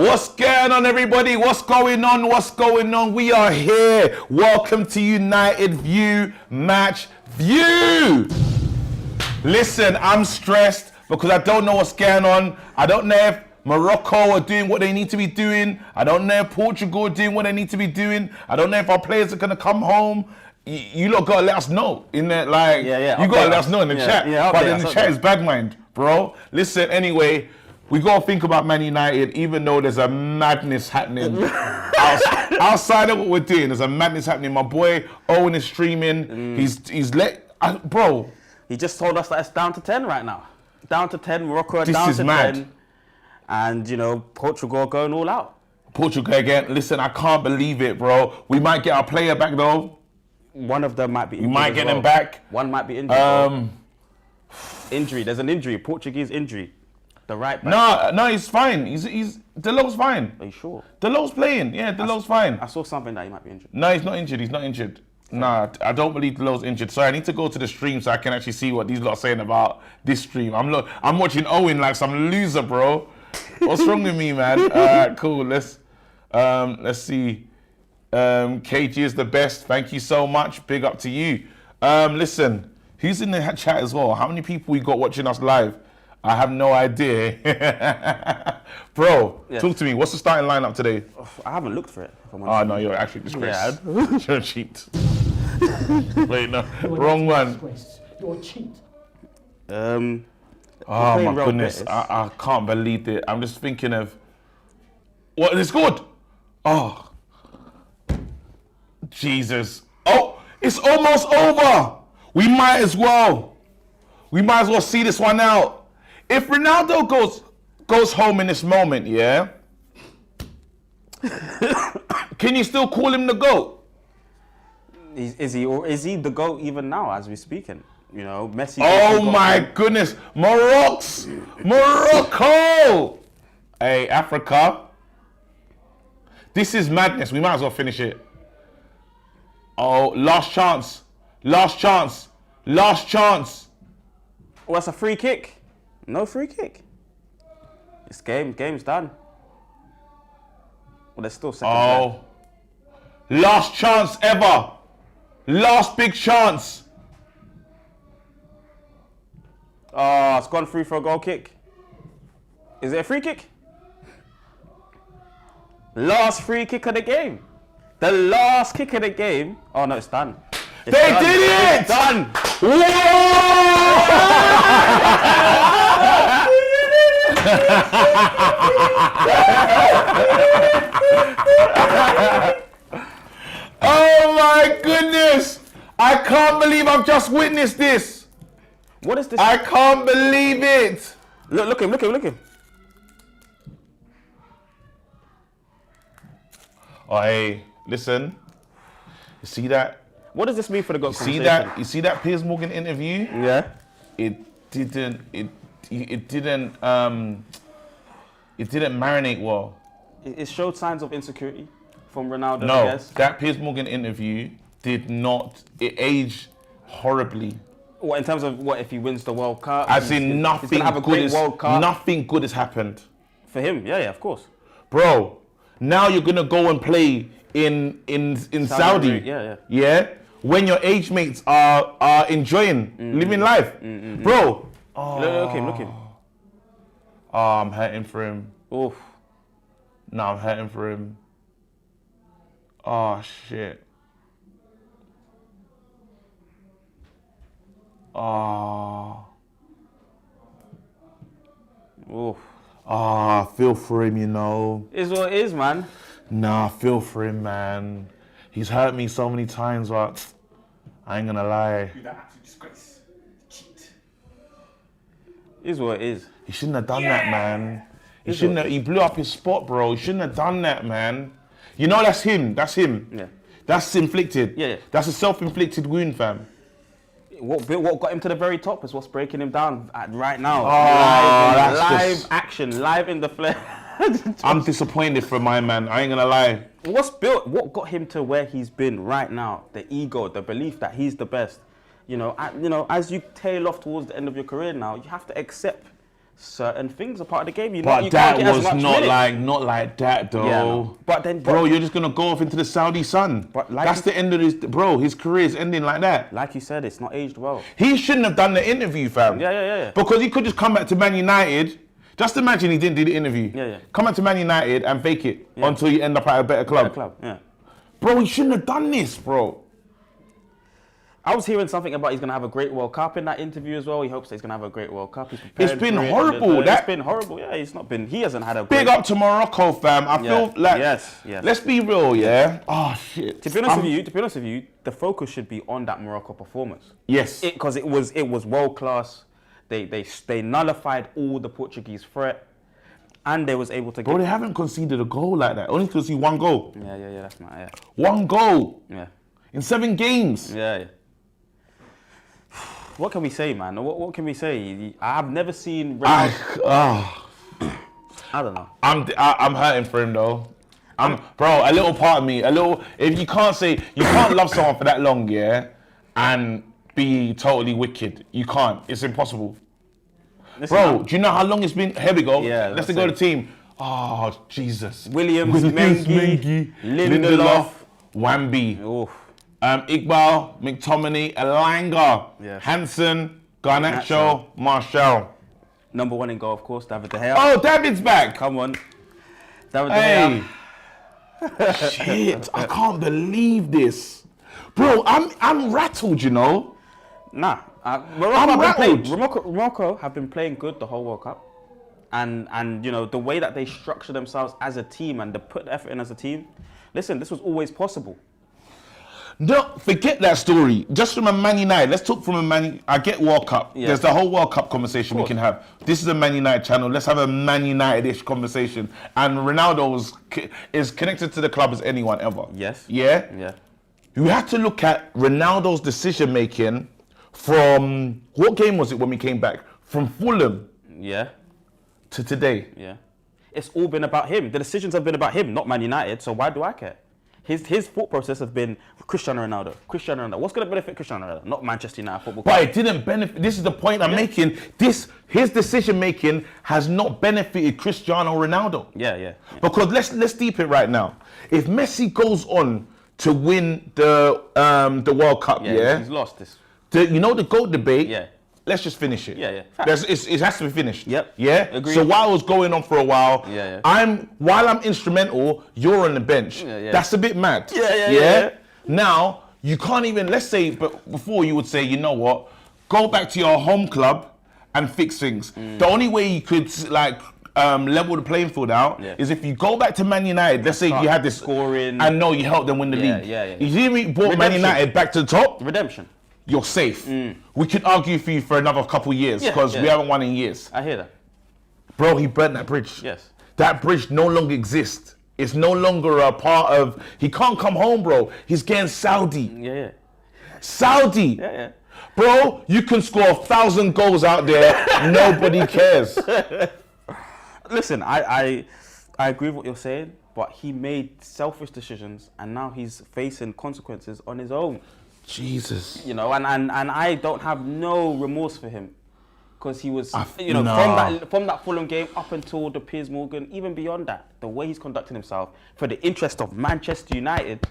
What's going on, everybody? What's going on? What's going on? We are here. Welcome to United View Match View. Listen, I'm stressed because I don't know what's going on. I don't know if Morocco are doing what they need to be doing. I don't know if Portugal are doing what they need to be doing. I don't know if our players are going to come home. You lot got to let us know in there, like, you got to let us know in the chat. But in the chat is bad mind, bro. Listen, anyway, we got to think about Man United, even though there's a madness happening. Outside of what we're doing, there's a madness happening. My boy Owen is streaming. Bro. He just told us that it's down to 10 right now. Down to 10, Morocco are This down is to mad. 10. And, you know, Portugal are going all out. Portugal again. Listen, I can't believe it, bro. We might get our player back, though. One of them might be injured. We might get them back. One might be injured. Injury. There's an injury. Portuguese injury. The right back. No, he's fine. He's Delo's fine. Are you sure? Delo's playing. Yeah, Delo's fine. I saw something that he might be injured. No, he's not injured. He's not injured. Nah, I don't believe Delo's injured. Sorry, I need to go to the stream so I can actually see what these lot are saying about this stream. I'm watching Owen like some loser, bro. What's wrong with me, man? All right, cool. Let's see. KG is the best. Thank you so much. Big up to you. Listen, who's in the chat as well? How many people we got watching us live? I have no idea. Bro, talk to me. What's the starting lineup today? I haven't looked for it. Oh, no, you're actually disgraced. Yeah. You're a cheat. Wait, no. Wrong one. You're a cheat. Oh, my goodness. I can't believe it. I'm just thinking of... What? It's good. Oh. Jesus. Oh, it's almost over. We might as well see this one out. If Ronaldo goes home in this moment, yeah, can you still call him the GOAT? Is he the GOAT even now as we're speaking? You know, Messi. Oh my goodness, Morocco! Hey, Africa. This is madness. We might as well finish it. Oh, last chance. Oh, that's a free kick. No free kick. This game's done. Well, there's still seconds left. Last chance ever. Last big chance. Oh, it's gone through for a goal kick. Is it a free kick? Last free kick of the game. The last kick of the game. Oh no, it's done. They did it! It's done. Oh my goodness! I can't believe I've just witnessed this. What is this? I can't believe it. Look him. Oh, hey, listen. You see that? What does this mean for the GOAT conversation? You see that Piers Morgan interview? Yeah. It didn't marinate well. It showed signs of insecurity from Ronaldo, I No, guess. that Piers Morgan interview did not. It aged horribly. What, in terms of what if he wins the World Cup? As in nothing good has happened. For him, yeah, of course. Bro, now you're gonna go and play in Saudi. Yeah. When your age mates are enjoying living life. Bro. Look him. Oh, I'm hurting for him. Oof. No, I'm hurting for him. Oh shit. Oh. Oof. I feel for him, you know. Is what it is, man. Nah, I feel for him, man. He's hurt me so many times, but I ain't gonna lie. You're that absolute disgrace. Cheat. Is what it is. He shouldn't have done that, man. He blew up his spot, bro. He shouldn't have done that, man. You know, that's him. Yeah. That's inflicted. Yeah. That's a self-inflicted wound, fam. What got him to the very top is what's breaking him down right now. Live action, live in the flesh. I'm disappointed for my man. I ain't gonna lie. What got him to where he's been right now? The ego, the belief that he's the best. As you tail off towards the end of your career now, you have to accept certain things are part of the game. You But you that can't get as was much not minutes. like that though. Yeah, no. But then, bro, you're just gonna go off into the Saudi sun. But like that's you- the end of his. Bro, his career is ending like that. like you said, it's not aged well. He shouldn't have done the interview, fam. Yeah. Because he could just come back to Man United. Just imagine he didn't do the interview. Yeah. Come back to Man United and fake it until you end up at a better club. Yeah. Bro, he shouldn't have done this, bro. I was hearing something about he's going to have a great World Cup in that interview as well. He hopes that he's going to have a great World Cup. He's prepared It's been for it. horrible. It's been horrible. Yeah, he hasn't had a Big up to Morocco, fam. I feel like, yes. let's be real, yeah? Oh, shit. To be honest with you, the focus should be on that Morocco performance. Yes. Because it was world class. They nullified all the Portuguese threat, and they was able to Bro, they haven't conceded a goal like that. Only conceded one goal. Yeah, that's not, yeah. One goal. Yeah. In 7 games. Yeah. What can we say, man? What can we say? I've never seen Ronaldo. I don't know. I'm hurting for him though. Bro, a little part of me, if you can't love someone for that long, yeah, and be totally wicked. You can't. It's impossible. Listen, Bro, do you know how long it's been? Here we go. Yeah, let's go to the team. Oh, Jesus. Williams, Mengi, Lindelof, Wambi. Oof. Iqbal, McTominay, Elanga, Yes. Hansen, Garnacho, Marcel. Number 1 in goal, of course, David De Gea. Oh, David's back. Come on. David De Hey. Gea. Shit, I can't believe this. Bro, I'm rattled, you know. Nah. Morocco have been playing good the whole World Cup. And you know, the way that they structure themselves as a team and they put the effort in as a team. Listen, this was always possible. No, forget that story. Just from a Man United, let's talk from a Man. I get World Cup. Yeah. There's the whole World Cup conversation we can have. This is a Man United channel. Let's have a Man United-ish conversation. And Ronaldo is connected to the club as anyone ever. Yes. Yeah? Yeah. You have to look at Ronaldo's decision-making from, what game was it when we came back? From Fulham Yeah. to today. Yeah. It's all been about him. The decisions have been about him, not Man United. So why do I care? His thought process has been Cristiano Ronaldo. What's going to benefit Cristiano Ronaldo? Not Manchester United Football Club. But it didn't benefit. This is the point I'm making. His decision making has not benefited Cristiano Ronaldo. Yeah. Because let's deep it right now. If Messi goes on to win the World Cup, He's lost this. the GOAT debate. Yeah. Let's just finish it. Yeah. It has to be finished. Yep. Yeah. Agreed. So while it was going on for a while, Yeah. while I'm instrumental, you're on the bench. Yeah. That's a bit mad. Yeah. Now you can't even. Let's say, but before you would say, you know what? Go back to your home club and fix things. The only way you could level the playing field out is if you go back to Man United. Let's say you had this scoring, and no, you helped them win the league. Yeah. You see me brought Man United back to the top. Redemption. You're safe. We could argue for you for another couple years because we haven't won in years. I hear that. Bro, he burnt that bridge. Yes. That bridge no longer exists. It's no longer a part of. He can't come home, bro. He's getting Saudi. Yeah. Saudi. Yeah. Bro, you can score 1,000 goals out there. Nobody cares. Listen, I agree with what you're saying, but he made selfish decisions and now he's facing consequences on his own. Jesus. You know, and I don't have no remorse for him. Because he was, from that Fulham game up until the Piers Morgan, even beyond that, the way he's conducting himself for the interest of Manchester United.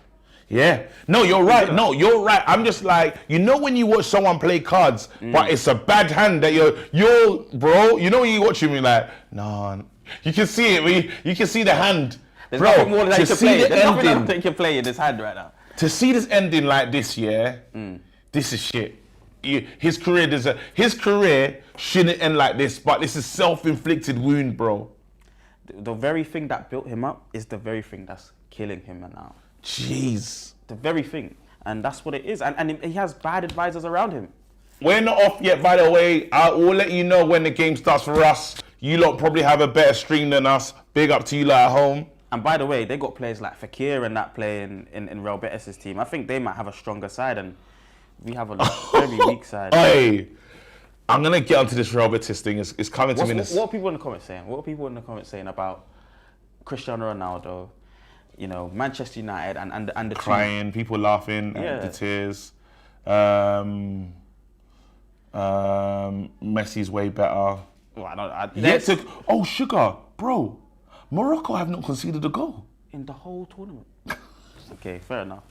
Yeah. No, you're right. No, you're right. I'm just like, when you watch someone play cards, but it's a bad hand that you're bro, when you watch him, you're like, no. You can see it. You can see the hand. There's bro, nothing more that he can play. There's nothing ending, else that he can play in his hand right now. To see this ending like this, this is shit. His career shouldn't end like this, but this is self-inflicted wound, bro. The very thing that built him up is the very thing that's killing him now. Jeez. The very thing. And that's what it is. And he has bad advisors around him. We're not off yet, by the way. I will let you know when the game starts for us. You lot probably have a better stream than us. Big up to you lot at home. And by the way, they got players like Fekir and that play in Real Betis' team. I think they might have a stronger side, and we have a very weak side. Hey, I'm going to get onto this Real Betis thing. It's coming to me. What are people in the comments saying? What are people in the comments saying about Cristiano Ronaldo, Manchester United and the crying, people laughing, the tears. Messi's way better. Well, I don't. Sugar, bro. Morocco have not conceded a goal In the whole tournament. Okay, fair enough.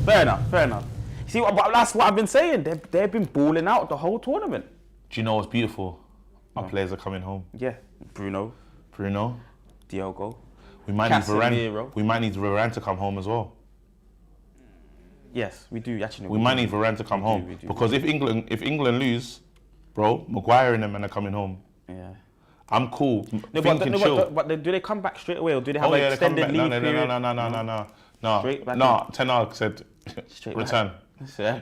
Fair enough. See, but that's what I've been saying. They've been balling out the whole tournament. Do you know what's beautiful? Our players are coming home. Yeah, Bruno, Diogo. We might need Casemiro. Varane to come home as well. Yes, we do actually. We might need Varane to come home because if England lose, bro, Maguire and them men are coming home. Yeah. I'm cool. But do they come back straight away or do they have an extended leave period? No. Straight back Ten Hag said return.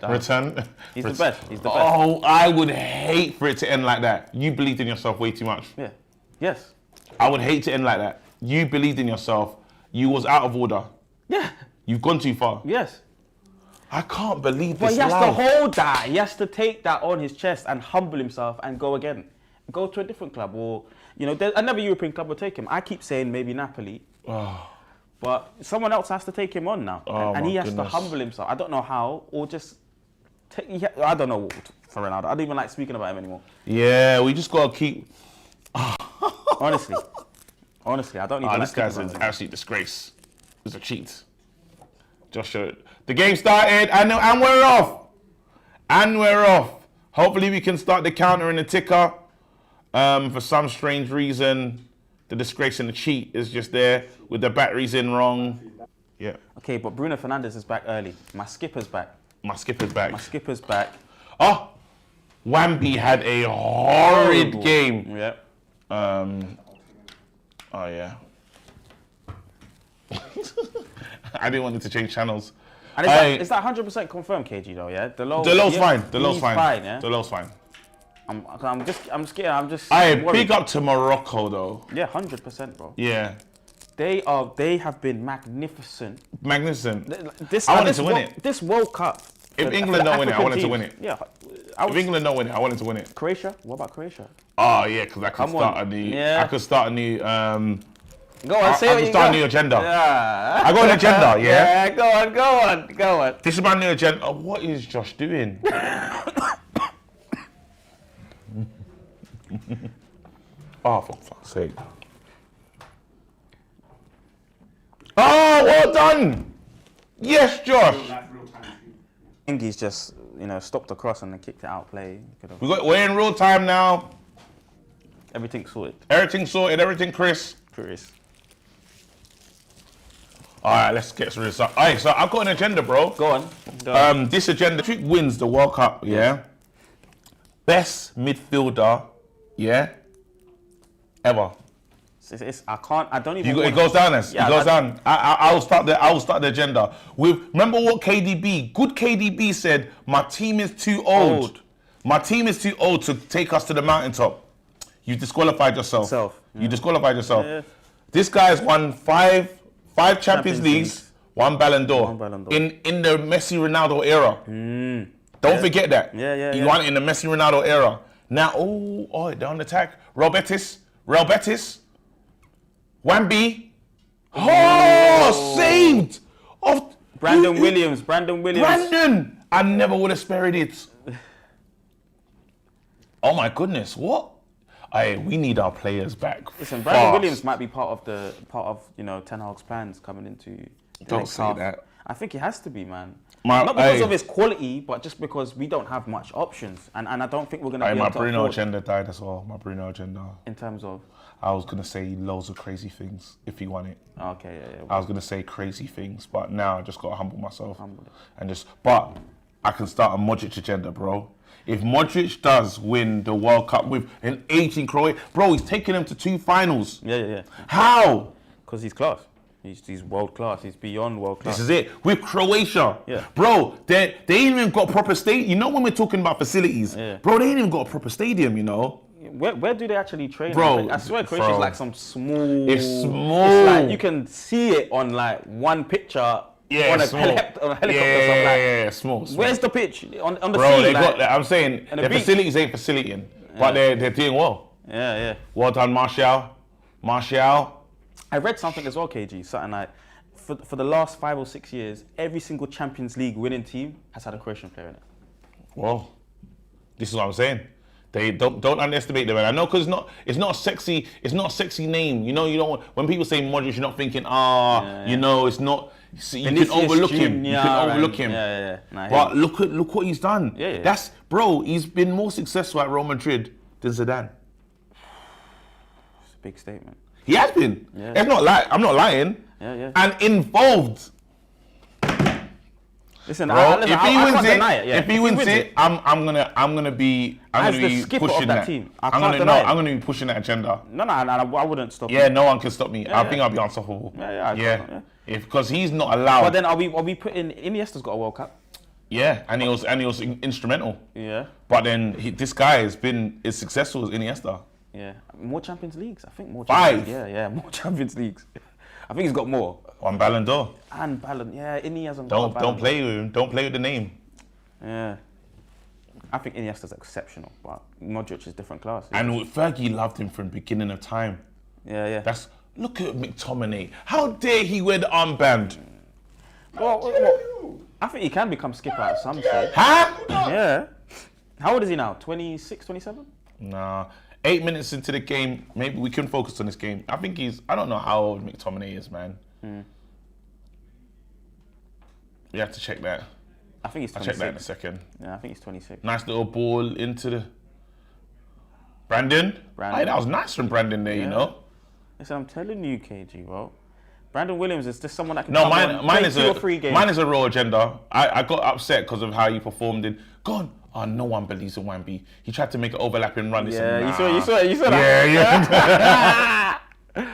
Return. He's the best. Oh, I would hate for it to end like that. You believed in yourself way too much. Yeah. Yes. I would hate to end like that. You believed in yourself. You was out of order. Yeah. You've gone too far. Yes. I can't believe this. But he has to hold that. He has to take that on his chest and humble himself and go again. Go to a different club or, another European club will take him. I keep saying maybe Napoli. But someone else has to take him on now. And he has to humble himself. I don't know how or just I don't know for Ronaldo. I don't even like speaking about him anymore. Yeah, we just got to keep... Honestly, I don't even like this guy's an absolute disgrace. It's a cheat. Just showed. The game started and we're off. Hopefully we can start the counter and the ticker. For some strange reason, the disgrace and the cheat is just there with the batteries in wrong. Yeah. Okay, but Bruno Fernandes is back early. My skipper's back. Oh, Wamby had a horrid game. Yeah. Oh yeah. I didn't want it to change channels. And is that 100% confirmed, KG though? Yeah. The low's fine. Yeah? The low's fine. I'm just scared. I'm just. Big up to Morocco though. Yeah, 100%, bro. Yeah. They have been magnificent. I wanted to win it. This World Cup. If England don't win it, I wanted to win it. Yeah. If England don't win it, I wanted to win it. Croatia? What about Croatia? Oh yeah, because I could start a new. Go on, say what you got. Start a new agenda. Yeah. I got an agenda. Yeah. Yeah. Go on. This is my new agenda. What is Josh doing? Oh, for fuck's sake. Oh, well done. Yes, Josh. I think he's just, stopped the cross and then kicked it out play. We're in real time now. Everything's sorted. Everything Chris. All right, let's get through this. All right, so I've got an agenda, bro. Go on. This agenda, if wins the World Cup, yeah? Best midfielder, yeah? Ever. I don't even. It goes down as. Yeah, it goes down. I will start the agenda. Remember what good KDB said, my team is too old. My team is too old to take us to the mountaintop. You disqualified yourself. You disqualified yourself. Yeah. This guy's won five Champions Leagues, one Ballon d'Or. In the Messi Ronaldo era. Don't forget that. He won in the Messi Ronaldo era. Now, they're on attack. Real Betis. Wamby. Oh, saved. Brandon Williams. I never would have spared it. Oh my goodness, what? We need our players back. Listen, Brandon Williams might be part of Ten Hag's plans coming into the next half. That. I think he has to be, man. Not because of his quality, but just because we don't have much options, and I don't think we're gonna. My Bruno agenda died as well. My Bruno agenda. In terms of. I was gonna say loads of crazy things if he won it. Okay, yeah. I was gonna say crazy things, but now I just gotta humble myself But I can start a Modric agenda, bro. If Modric does win the World Cup with an 18 Croatia, bro, he's taking them to 2 finals. Yeah. How? Because he's class. He's world class. He's beyond world class. This is it. With Croatia. Yeah. Bro, they ain't even got proper stadium. When we're talking about facilities, bro, they ain't even got a proper stadium, Where do they actually train? Bro, I swear Croatia's like some small... It's small. It's like you can see it on like one picture on a helicopter. Yeah, small. Where's the pitch? On the bro, sea? I'm saying the facilities ain't facilitating, but they're doing well. Yeah. Well done, Marcel. I read something as well, KG, something like, for the last 5 or 6 years, every single Champions League winning team has had a Croatian player in it. Well, this is what I'm saying. They don't underestimate them. And I know because it's not a sexy name. You know, you don't when people say Modric, you're not thinking, you know, it's not. You can overlook him. You can overlook him. Nah, but look what he's done. Yeah. That's he's been more successful at Real Madrid than Zidane. It's a big statement. He has been. Yeah. It's not I'm not lying. Yeah. And involved. Listen, bro, if he wins it, I'm gonna be pushing that. I'm gonna be pushing that agenda. No, I wouldn't stop. Yeah, no one can stop me. I think I'll be unstoppable. Yeah. Because he's not allowed. But then are we putting Iniesta's got a World Cup? Yeah, and he was instrumental. Yeah. But then this guy has been as successful as Iniesta. Yeah, more Champions Leagues. I think more. 5. Yeah, more Champions Leagues. I think he's got more. On Ballon d'Or. And Ballon, Ini hasn't got a Ballon Don't play with him. Don't play with the name. Yeah. I think Iniesta's exceptional, but Modric is different class. And Fergie loved him from the beginning of time. Yeah. Look at McTominay. How dare he wear the armband? Well, I think he can become skipper at some stage. Huh? Yeah. How old is he now? 26, 27? Nah. 8 minutes into the game, maybe we can focus on this game. I don't know how old McTominay is, man. You have to check that. I think he's 26. I'll check that in a second. Yeah, I think he's 26. Nice little ball into the... Brandon? Hey, that was nice from Brandon there, you know? Listen, I'm telling you, KG, bro. Brandon Williams is just someone that can mine is 2 or 3 games. Mine is a raw agenda. I got upset because of how he performed in... Oh, no one believes in Wamby. He tried to make an overlapping run. He said, nah. You saw that? Yeah.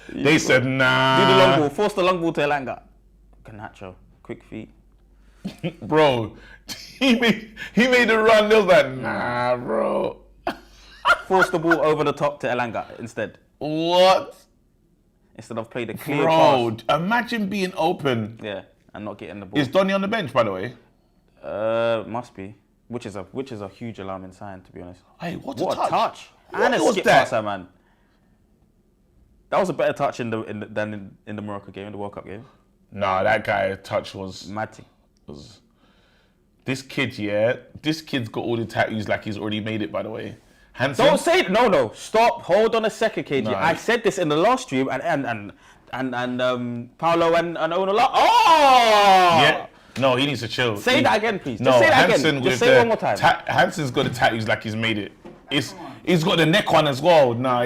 They said, nah. Do the long ball. Force the long ball to Elanga. Garnacho. Quick feet. Bro, he made the run. They was like, nah, bro. Force the ball over the top to Elanga instead. What? Instead of playing the clear pass. Imagine being open. Yeah, and not getting the ball. Is Donny on the bench, by the way? Must be. Which is a huge alarming sign, to be honest. Hey, what a touch! And a skip passer, man. That was a better touch than in the Morocco game, in the World Cup game. Nah, that guy's touch was mad. This kid's got all the tattoos like he's already made it, by the way. Handsome. Don't say it. No. Stop. Hold on a second, KG. Nah. I said this in the last stream, and Paolo and Owen. Yeah. No, he needs to chill. Say that again, please. Just say that again. Just say it one more time. Hansen's got the tattoos like he's made it. He's got the neck one as well. Nah,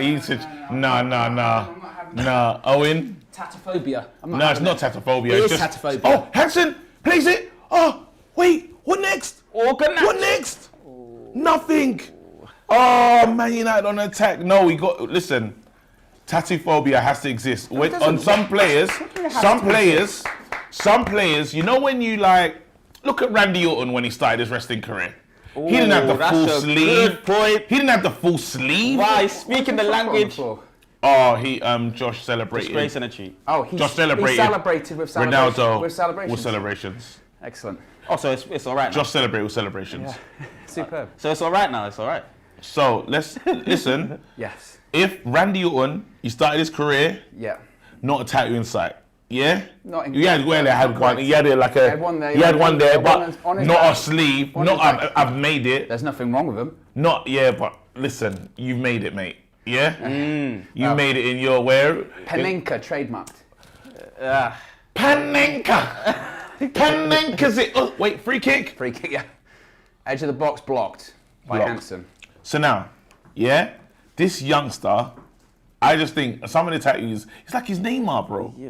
Nah, Owen. Tatophobia. No, it's not tatophobia. It's just tatophobia. Oh, Hansen plays it. Oh, wait. What next? What next? Nothing. Oh, Man United on attack. No, listen. Tatophobia has to exist. On some players, you know when you look at Randy Orton when he started his wrestling career. He didn't have the full sleeve. He didn't have the full sleeve. Wow, he's speaking the language. Oh, Josh celebrated. Disgrace and a cheat. Oh, Josh celebrated. He celebrated with celebrations. Ronaldo with celebrations. Excellent. Oh, so it's all right now. Josh celebrated with celebrations. Yeah. Superb. So it's all right now. It's all right. So let's listen. Yes. If Randy Orton, he started his career, not a tattoo in sight. Yeah? Not in He had one. He had it like a. He had one there, but not a sleeve. Not I've made it. There's nothing wrong with him. But listen, you've made it, mate. Yeah? You made it in your where? Panenka trademarked. Panenka! Panenka's it. Oh, wait, free kick? Free kick, yeah. Edge of the box blocked by Hansen. So now, this youngster, I just think some of the tattoos, it's like his Neymar, bro. Yeah.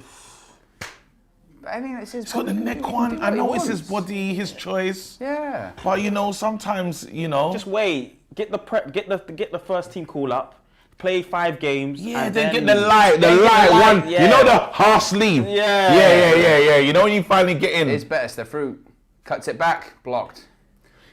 I mean, it's his He's got the neck one. I know it's his body, his choice. Yeah. But sometimes, Just wait. Get the first team call up. Play 5 games. Yeah, and then get the light one. Yeah. You know the half sleeve. Yeah. You know when you finally get in. It's better. The fruit cuts it back, blocked.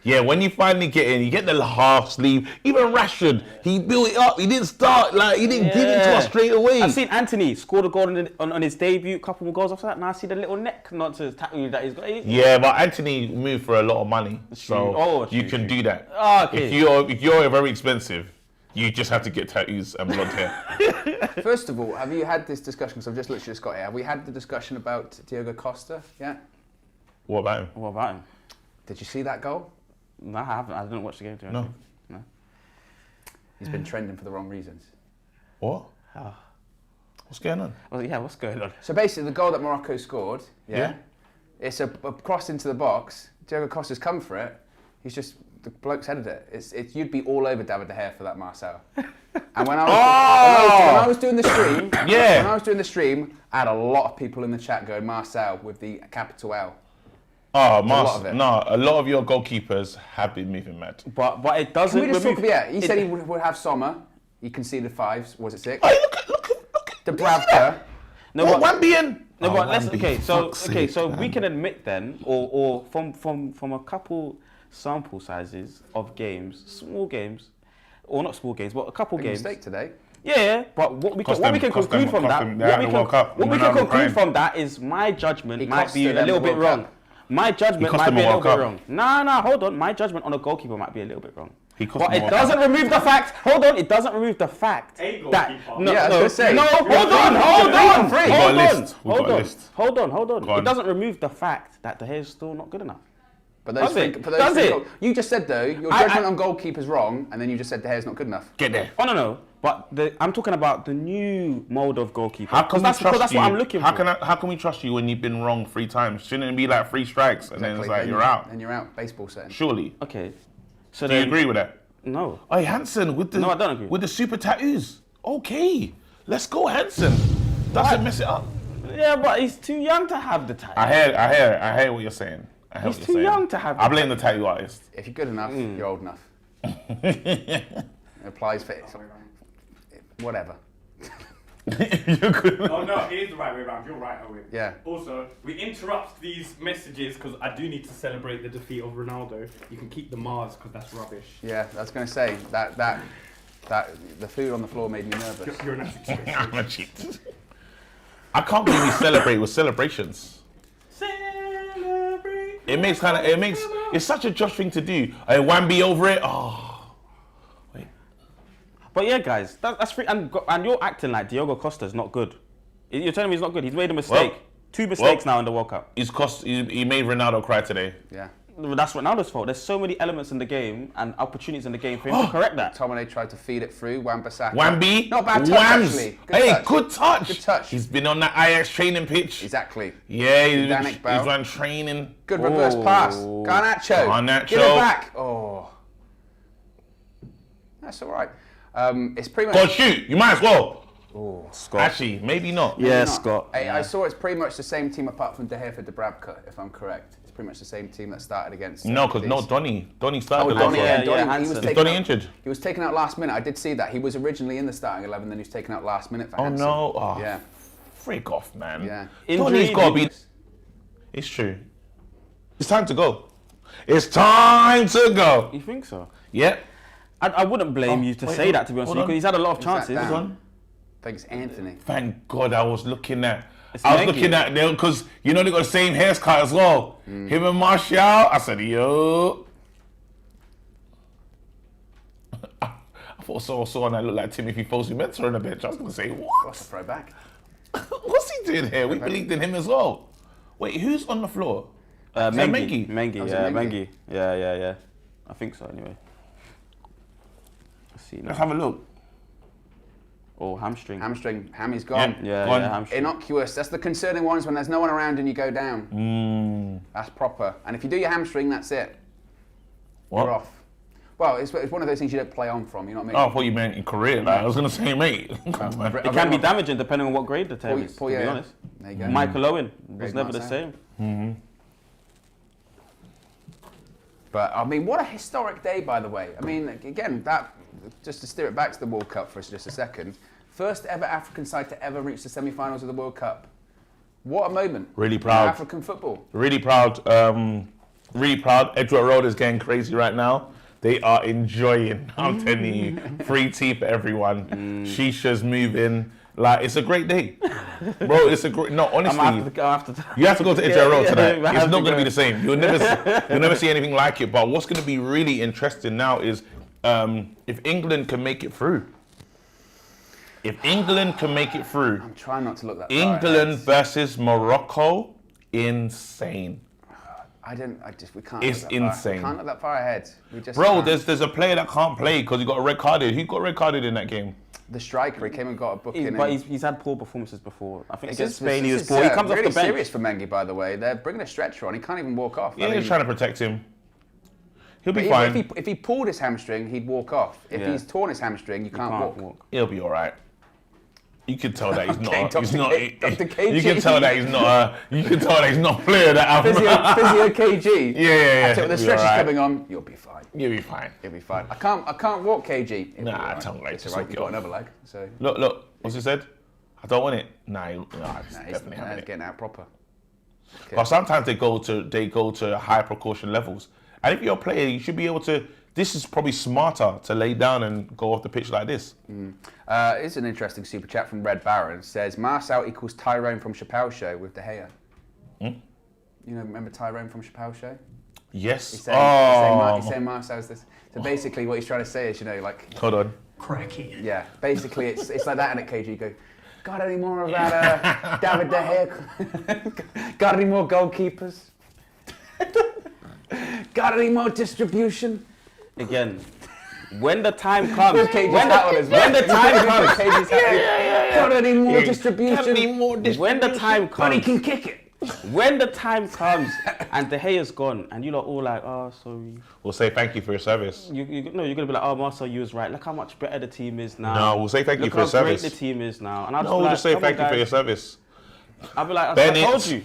Yeah, when you finally get in, you get the half sleeve. Even Rashford, he built it up. He didn't start he didn't give it to us straight away. I've seen Anthony scored a goal on his debut. Couple more goals after that. Now I see the little neck not to tattoo that he's got. Yeah, but Anthony moved for a lot of money, so you can do that. Oh, okay. If you're very expensive, you just have to get tattoos and blonde hair. First of all, have you had this discussion? Because I've just literally got here. Have we had the discussion about Diego Costa? Yeah. What about him? Did you see that goal? No, I haven't. I didn't watch the game. No. He's been trending for the wrong reasons. What? What's going on? Well, yeah, what's going on? So basically, the goal that Morocco scored, it's a cross into the box. Diogo Costa's come for it. The bloke's headed it. You'd be all over David De Gea for that, Marcel. And when I was doing the stream, when I was doing the stream, I had a lot of people in the chat going Marcel with the capital L. Oh, Marcel. No, a lot of your goalkeepers have been moving mad. But it doesn't. Can we just talk? Yeah, he said he would have Sommer. He conceded 5. Was it 6? Hey, look. Dubravka. No, one being. No, but let's so we can admit then, or from a couple sample sizes of games, small games, or not small games, but a couple games. Mistake today. Yeah, but what we can conclude from that is my judgment might be a little bit wrong. My judgment might be a little bit wrong. Nah, hold on. My judgment on a goalkeeper might be a little bit wrong. But it doesn't remove the fact. Hold on, it doesn't remove the fact that. Hold on. It doesn't remove the fact that De Gea is still not good enough. But does it? You just said though your judgment on goalkeepers wrong, and then you just said De Gea's not good enough. Get there. Oh no. But I'm talking about the new mold of goalkeeper. How can that's what I'm looking for. How can we trust you when you've been wrong 3 times? Shouldn't it be like 3 strikes and then it's like you're out? And you're out. Baseball setting. Surely. Okay. So do you agree with that? No. Oh, Hansen with the I don't agree. with the super tattoos. Okay, let's go, Hansen. Doesn't mess it up. Yeah, but he's too young to have the tattoo. I hear what you're saying. He's too young to have. I blame the tattoo artist. If you're good enough, you're old enough. It applies for whatever. You're good enough. Oh no, it is the right way around. You're right, Owen. Yeah. Also, we interrupt these messages because I do need to celebrate the defeat of Ronaldo. You can keep the Mars because that's rubbish. Yeah, I was going to say that the food on the floor made me nervous. You're an absolute I'm a cheat. I can't believe we celebrate with celebrations. Celebrate. It's such a Josh thing to do. One be over it. Oh. But yeah, guys, that's free. And you're acting like Diogo Costa's not good. You're telling me he's not good. He's made a mistake. 2 mistakes now in the World Cup. He made Ronaldo cry today. Yeah. That's Ronaldo's fault. There's so many elements in the game and opportunities in the game for him to correct that. Tomine tried to feed it through. Wan-Bissaka. Wambi. Not bad touch, actually. Good touch. Good touch. He's been on that Ajax training pitch. Exactly. Yeah, he's run training. Good reverse pass. Garnacho. Give it back. Oh. That's all right. It's pretty much. Go shoot. You might as well. Oh, Scott. Actually, maybe not. Yeah, Scott. I saw it's pretty much the same team apart from De Gea for Dubravka, if I'm correct. It's pretty much the same team that started against. No, because Donny started. Donny, Is Donny injured? He was taken out last minute. I did see that. He was originally in the starting 11, then he was taken out last minute for Hansen. Oh no! Oh, yeah. Freak off, man. Yeah. Donny's got to be. It's true. It's time to go. It's time to go. You think so? Yeah. I wouldn't blame you to say that, to be honest with you, because he's had a lot of chances. Hold on. Thanks, Anthony. Thank God I was looking at. Them because you know they got the same haircut as well. Him and Martial. I said, yo. I thought someone that looked like Timothy Fosu Mensah on the bench. I was gonna say, what? What's a throwback? What's he doing here? We believed in him as well. Wait, who's on the floor? Mengi. Mengi. Yeah. I think so anyway. Let's have a look. Oh, hamstring. Hammy's gone. Yeah, hamstring. Innocuous. That's the concerning ones when there's no one around and you go down. That's proper. And if you do your hamstring, that's it. What? You're off. Well, it's one of those things you don't play on from. You know what I mean? Oh, I thought you meant in career. Like, I was gonna say, mate. It can be damaging depending on what grade the team is. To be honest. There you go. Michael Owen was never the same. Mm-hmm. But I mean, what a historic day, by the way. I mean, again, that just to steer it back to the World Cup for just a second. First ever African side to ever reach the semi-finals of the World Cup. What a moment. Really proud. In African football. Really proud. Really proud. Edgware Road is getting crazy right now. They are enjoying. I'm telling you. Free tea for everyone. Shisha's moving. Like, it's a great day. Bro, it's a great... No, honestly. You have to go to Edgware Road tonight. It's not going to be the same. You'll never see anything like it. But what's going to be really interesting now is if England can make it through. If England can make it through. I'm trying not to look that far England ahead. versus Morocco, insane. We can't. It's look that far. insane. We can't look that far ahead. We just Bro, can't. there's a player that can't play because he got red carded. Who got red carded in that game? The striker, he came and got a booking. But he's had poor performances before. I think This against is- Spain he this was is, poor. He comes really off the bench. serious for Mengi, by the way. They're bringing a stretcher on. He can't even walk off. Yeah, he's trying to protect him. He'll be But fine. if he pulled his hamstring, he'd walk off. If Yeah. he's torn his hamstring, you can't walk. He'll be all right. You can tell that he's Okay, not. He's Dr. not. K- Dr. KG. You can tell that he's not. You can tell that he's not a player that. Physio KG. Yeah. I tell you, the He'll be stretcher's all right. coming on. You'll be fine. You'll be fine. You'll be fine. I can't walk KG. It'll be Nah, all right. don't like It's this alright. You got okay. another leg. So Look. What's he said? I don't want it. Nah, it's he's definitely having it. getting out proper. But sometimes they go to high precaution levels. And if you're a player, you should be able to. This is probably smarter to lay down and go off the pitch like this. It's an interesting super chat from Red Baron. Says Marcel equals Tyrone from Chappelle Show with De Gea. You know, remember Tyrone from Chappelle Show? Yes. He's saying Marcel's this. So basically, what he's trying to say is, like. Hold on. Cracky. Yeah, basically it's like that in a KG. You go, got any more of that David De Gea? Got any more goalkeepers? Got any more distribution? Again, when the time comes, KG's when hat on as well. the time comes, KG's hat. Got any more distribution? when the time But he comes, can kick it. when the time comes, and De Gea's gone, and you're all like, oh, sorry. We'll say thank you for your service. You're gonna be like, oh, Marcel, you was right. Look how much better the team is now. No, we'll say thank you Look for your how great service. the team is now. And I'll No, we'll just say come on, thank you for your guys. service. I'll be like, I Bennett. told you.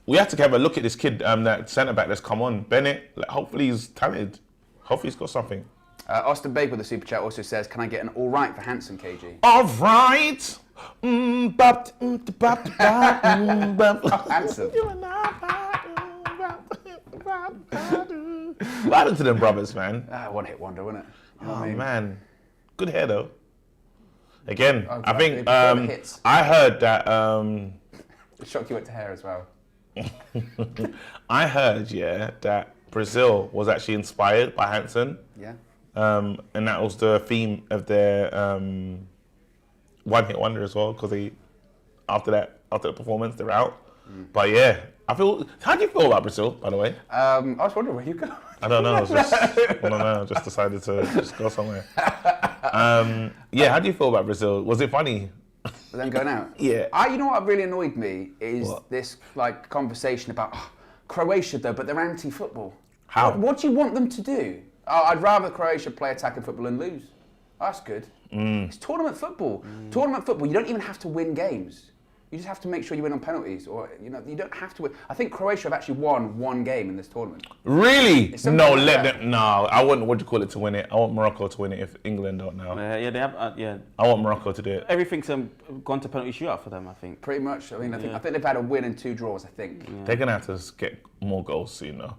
We have to have a look at this kid, that centre back that's come on, Bennett. Like, hopefully he's talented. Hopefully he's got something. Austin Baker with the super chat also says, can I get an all right for Handsome KG? All right. Handsome. What happened to them brothers, man? One hit wonder, wasn't it? You know what Oh I mean? man, good hair though. Again, Oh, I right, think before the hits. I heard that It shocked you went to hair as well. I heard that Brazil was actually inspired by Hanson. Yeah. And that was the theme of their one hit wonder as well, because after the performance they're out. But yeah, how do you feel about Brazil, by the way? I was wondering where you go. I don't know. Just decided to just go somewhere. Yeah, how do you feel about Brazil? Was it funny? With them going out? Yeah. You know what really annoyed me is What? this conversation about Croatia though, but they're anti-football. How? What do you want them to do? I'd rather Croatia play attacking football and lose. That's good. It's tournament football. Tournament football, you don't even have to win games. You just have to make sure you win on penalties, or you don't have to win. I think Croatia have actually won one game in this tournament. Really? something No, like let that. them. No, I wouldn't. What do you call it to win it? I want Morocco to win it if England don't now. Yeah, they have. Yeah, I want Morocco to do it. everything's gone to penalty shootout for them. I think. Pretty much. I mean, I think they've had a win and 2 draws. I think. They're gonna have to get more goals soon, though.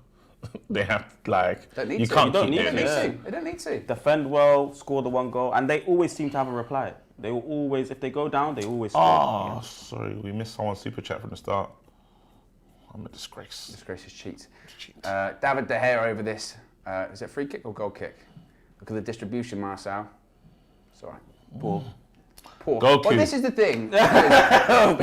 They have Don't need you to. can't You don't keep need doing to, this. yeah. They don't need to. Defend well, score the one goal, and they always seem to have a reply. They will always, if they go down, they always score. Oh, sorry, we missed someone's super chat from the start. I'm a disgrace. Disgracious cheat. David De Gea over this. Is it free kick or goal kick? Look at the distribution, Marcel. It's all right. Poor. Goku. Well, this is the thing. But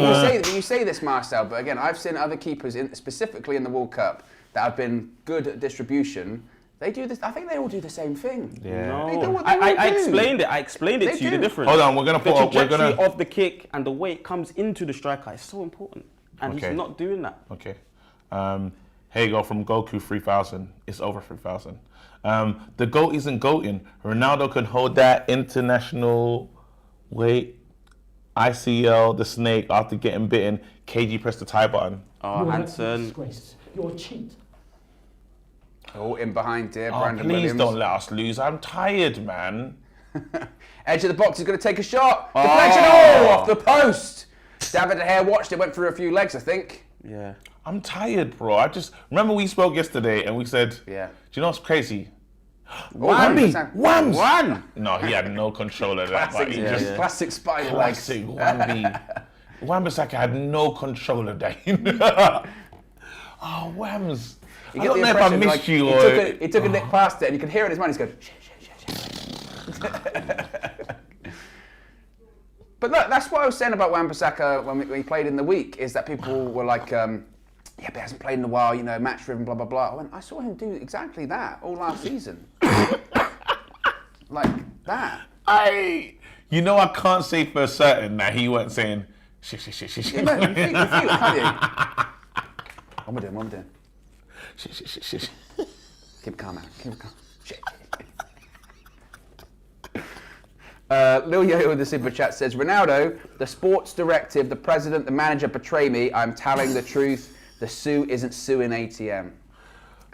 you say this, Marcel, but again, I've seen other keepers, specifically in the World Cup, that have been good at distribution. They do this. I think they all do the same thing. Yeah. No, They do what they I wanna do. explained it. I explained it They to you. The do. difference. Hold on, we're gonna The put up. We're trajectory gonna. of the kick and the way it comes into the striker is so important, and Okay. he's not doing that. Okay. Here you go from Goku 3000. It's over 3000. The GOAT isn't goating. Ronaldo can hold that international ICL, the snake, after getting bitten. KG pressed the tie button. Oh, Hansen. Disgrace. You're a cheat. Oh, in behind here, Oh, Brandon please Williams. don't let us lose. I'm tired, man. Edge of the box, he's going to take a shot. Deflection, off the post. David De Gea watched it, went through a few legs, I think. Yeah. I'm tired, bro. I just remember we spoke yesterday and we said, Yeah. do you know what's crazy? Whammy. Whams! One. No, he had no control of that. But he Classic, just classic spider legs. classic Wambi. Wan-Bissaka had no control of that. Oh, Whams! You I get don't the know if I impression, missed like, you he or. He took a nick past it, and you could hear it in his mind. He's going, shit. But look, that's what I was saying about Wan-Bissaka when he played in the week, is that people were like, yeah, but he hasn't played in a while, you know, match driven, blah, blah, blah. I went, I saw him do exactly that all last season. Like that. You know, I can't say for certain that he wasn't saying, shit. You feel it, can't you? What am I doing? Shit. Keep calm, man. Keep calm. Shit. Lil Yo with the super chat says, Ronaldo, the sports directive, the president, the manager betray me. I'm telling the truth. The Sue isn't suing ATM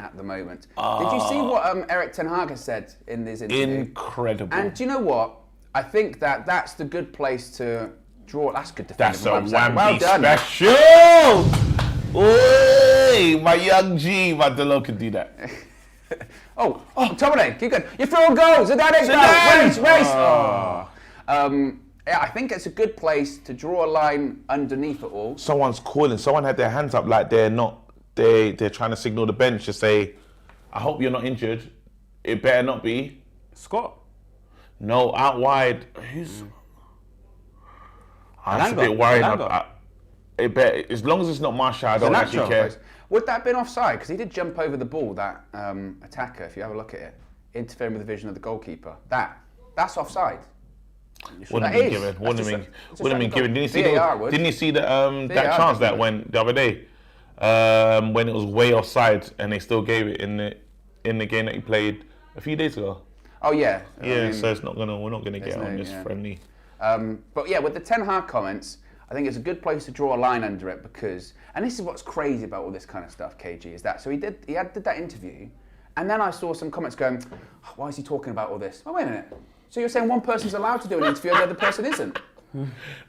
at the moment. Did you see what Eric Ten Hag has said in this interview? Incredible. And do you know what? I think that's the good place to draw. That's good defending. That's a well Wamby done. special. Oi, my young G, Madelo can do that. Oh, Tomine, keep going. You're throwing goals. Race. Yeah, I think it's a good place to draw a line underneath it all. Someone's calling. Someone had their hands up like they're trying to signal the bench to say, I hope you're not injured. It better not be. Scott. No, out wide. Who's? I'm a bit worried. As long as it's not Marshall, I don't actually care. Would that have been offside? Because he did jump over the ball, that attacker, if you have a look at it, interfering with the vision of the goalkeeper. That's offside. Wouldn't have been given. Didn't you see that chance that went the other day when it was way offside and they still gave it in the game that he played a few days ago? Oh yeah. Yeah, so we're not gonna get on this friendly. But yeah, with the Ten Hag comments, I think it's a good place to draw a line under it because, and this is what's crazy about all this kind of stuff, KG, is that, so he did that interview, and then I saw some comments going, why is he talking about all this? Oh, wait a minute. So you're saying one person's allowed to do an interview and the other person isn't?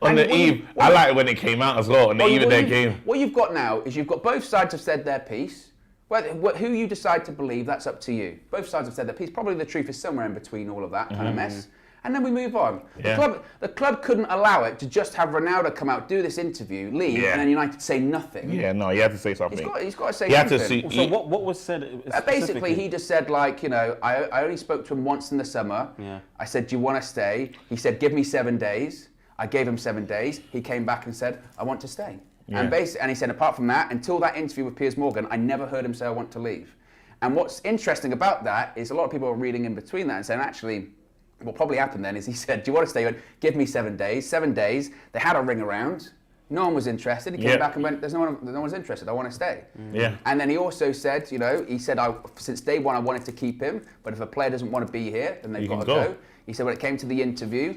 On the eve, I like it when it came out as well, on the eve of their game. What you've got now is you've got both sides have said their piece. Who you decide to believe, that's up to you. Both sides have said their piece. Probably the truth is somewhere in between all of that kind of mess. And then we move on. Yeah. The club couldn't allow it to just have Ronaldo come out, do this interview, leave, and then United say nothing. Yeah, no, he had to say something. He's got to say something. So what was said? Basically, he just said, like, you know, I only spoke to him once in the summer. Yeah. I said, do you want to stay? He said, give me 7 days. I gave him 7 days. He came back and said, I want to stay. Yeah. And he said, apart from that, until that interview with Piers Morgan, I never heard him say I want to leave. And what's interesting about that is a lot of people are reading in between that and saying, actually, what probably happened then is he said, do you want to stay? He went, give me 7 days. 7 days. They had a ring around. No one was interested. He came back and went, no one's interested. I want to stay. Yeah. And then he also said, you know, since day one I wanted to keep him, but if a player doesn't want to be here, then they've got to go. He said when it came to the interview,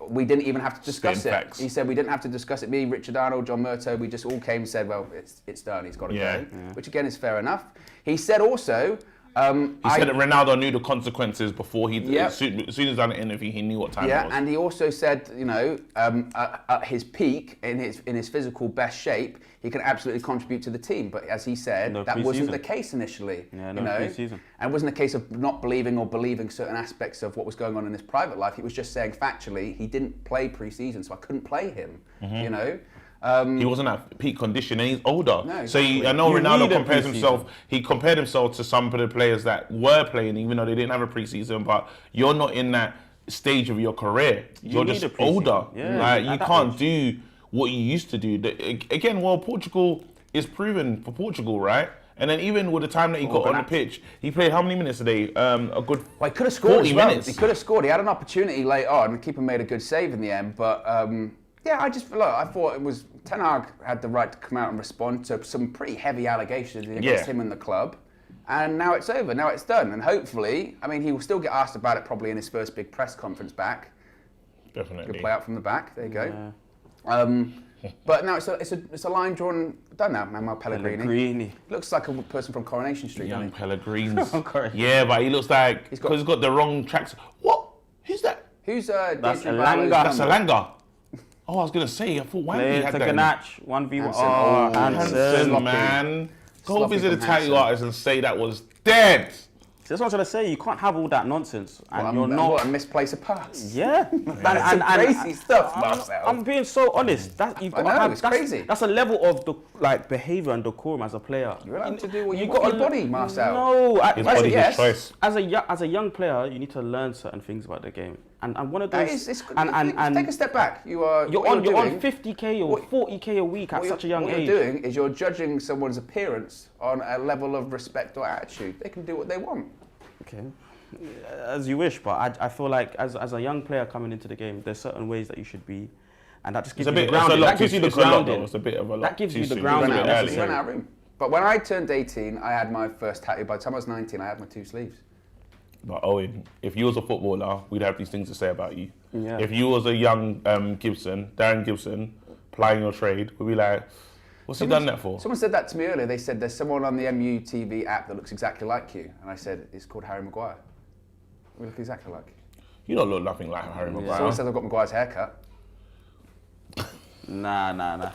we didn't even have to discuss it. Facts. He said we didn't have to discuss it. Me, Richard Arnold, John Murto, we just all came and said, well, it's done. He's got to go. Yeah. Which again is fair enough. He said also. He said that Ronaldo knew the consequences before he. As soon as he done an interview, he knew what time it was. Yeah, and he also said, you know, at his peak, in his physical best shape, he can absolutely contribute to the team. But as he said, that wasn't the case initially. Yeah, pre-season. And it wasn't a case of not believing or believing certain aspects of what was going on in his private life. He was just saying factually, he didn't play pre-season, so I couldn't play him. You know. He wasn't at peak condition and he's older. No, exactly. So I know Ronaldo compares himself. He compared himself to some of the players that were playing, even though they didn't have a preseason. But you're not in that stage of your career. You're just older. Yeah, you can't do what you used to do. Again, well, Portugal is proven for Portugal, right? And then even with the time that he got on the pitch, he played how many minutes a day? A good. Well, he could have scored 40 minutes. He could have scored. He had an opportunity late on. The keeper made a good save in the end, but. Yeah, I thought it was Ten Hag had the right to come out and respond to some pretty heavy allegations against him and the club, and now it's over. Now it's done, and hopefully, I mean, he will still get asked about it probably in his first big press conference back. Definitely. Good play out from the back. There you go. But now it's a line drawn done now. Manuel Pellegrini. Looks like a person from Coronation Street. Young Pellegrini. Yeah, but he looks like because he's got the wrong tracks. What? Who's that? Who's That's Elanga. That's Elanga. Oh, I was going to say, I thought Wandy had that. Ganach, 1v1. Oh, Hansen, man. Go visit a tattoo artist and say that was dead. So that's what I was going to say. You can't have all that nonsense. And you're not... What, a misplace of pass? Yeah. That's crazy stuff, Marcel. I'm being so honest. It's crazy. That's a level of behaviour and decorum as a player. You're allowed to do what you've got your body, Marcel. No. His body, his choice. As a young player, you need to learn certain things about the game. And one of That those. is, and take a step back. You're on 50k or 40k a week at such a young age. What you're doing is you're judging someone's appearance on a level of respect or attitude. They can do what they want. Okay, as you wish, but I feel like as a young player coming into the game, there's certain ways that you should be, and that just gives you the grounding. That gives you the grounding. It's a bit of a lot. That gives you the You grounding. run out of room. But when I turned 18, I had my first tattoo. By the time I was 19, I had my 2 sleeves. But Owen, if you was a footballer, we'd have these things to say about you. Yeah. If you was a young Darren Gibson, plying your trade, we'd be like, what's he done that for? Someone said that to me earlier. They said there's someone on the MUTV app that looks exactly like you. And I said, it's called Harry Maguire. We look exactly like you. You don't look nothing like Harry Maguire. Someone says I've got Maguire's haircut. Nah.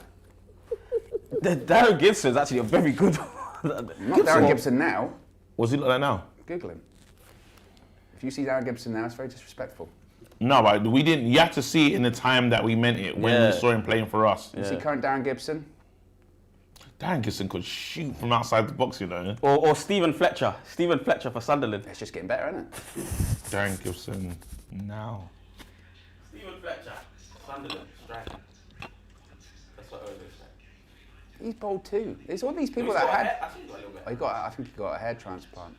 Darren Gibson is actually a very good one. Not Darren Gibson now. What's he look like now? Google him. If you see Darren Gibson now, it's very disrespectful. No, but we didn't. You have to see it in the time that we meant it, when we saw him playing for us. You see current Darren Gibson? Darren Gibson could shoot from outside the box, you know. Or Stephen Fletcher. Stephen Fletcher for Sunderland. It's just getting better, isn't it? Darren Gibson now. Stephen Fletcher, Sunderland, striker. That's what Owen looks like. He's bold too. There's all these people that had. I think he got a hair transplant.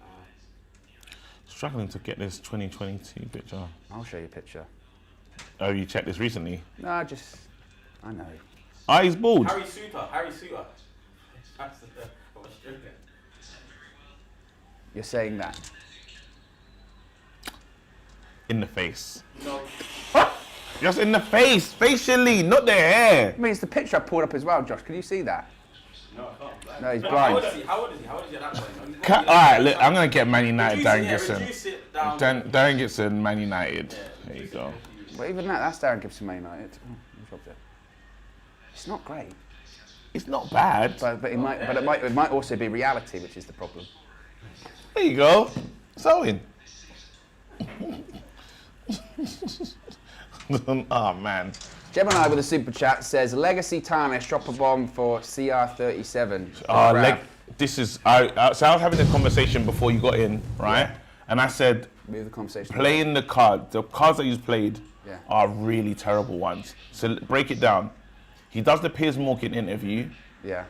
Struggling to get this 2022 picture. I'll show you a picture. Oh, you checked this recently? No, I know. Ah, he's bald. Harry Suter. That's the Australian. You're saying that. In the face. No. Just in the face, facially, not the hair. I mean, it's the picture I pulled up as well, Josh. Can you see that? No, I can't. No, he's How blind. old is he at that point? Alright, look, I'm going to get Man United, Darren Gibson. Reduce it down. Darren Gibson, Man United. There you go. Well, even that's Darren Gibson, Man United. It's not great. It's not bad. But it might also be reality, which is the problem. There you go. It's Owen. Oh, man. Gemini with a super chat says, Legacy Tarnish, drop a bomb for CR37. So I was having a conversation before you got in, right? Yeah. And I said, move the conversation. Playing the cards that he's played are really terrible ones. So break it down. He does the Piers Morgan interview. Yeah.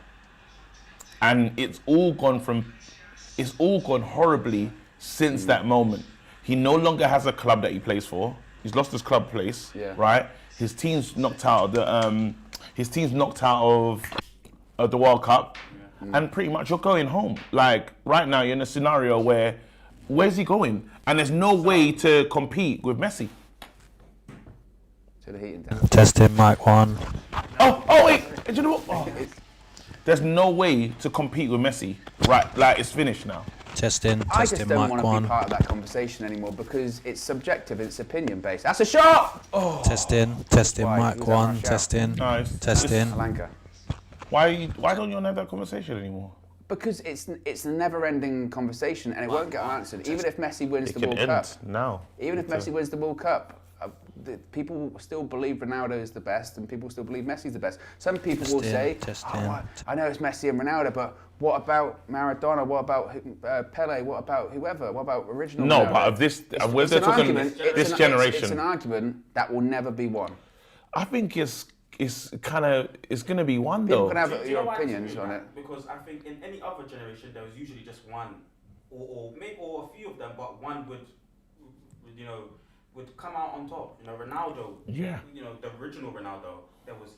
And it's all gone horribly since that moment. He no longer has a club that he plays for. He's lost his club place, right? His team's knocked out of the World Cup, and pretty much you're going home. Like right now, you're in a scenario where's he going? And there's no way to compete with Messi. To the heating down. Testing mic 1. Oh wait, do you know what? There's no way to compete with Messi. Right, like it's finished now. Testing I just don't mic want to 1. be part of that conversation anymore because it's subjective, it's opinion based. That's a shot! Oh. Testing Why? mic 1. Testing. Nice. Testing. Alanka. Why don't you want to have that conversation anymore? Because it's a never-ending conversation and it won't get answered. Even if Messi wins the World Cup. Now. Even if Messi wins the World Cup, people still believe Ronaldo is the best and people still believe Messi's the best. Some people will say, I know it's Messi and Ronaldo, but what about Maradona? What about Pele? What about whoever? What about original Ronaldo? But of this, this generation. It's an argument that will never be won. I think it's going to be one People though. can have your opinions on it. Because I think in any other generation there was usually just one, or a few of them, but one would come out on top. Ronaldo. Yeah. The original Ronaldo.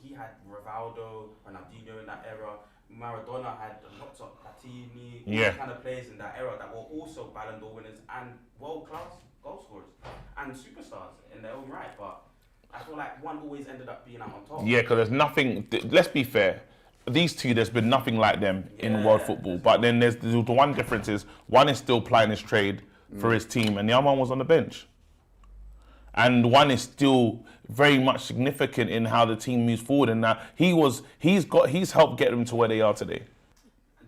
He had Rivaldo, Ronaldinho in that era. Maradona had lots of Platini, all kind of players in that era that were also Ballon d'Or winners and world-class goal scorers and superstars in their own right. But I feel like one always ended up being out on top. Yeah, because there's nothing. Let's be fair. These two, there's been nothing like them in world football. But then there's the one difference is one is still plying his trade for his team, and the other one was on the bench. And one is still very much significant in how the team moves forward. And now he's helped get them to where they are today.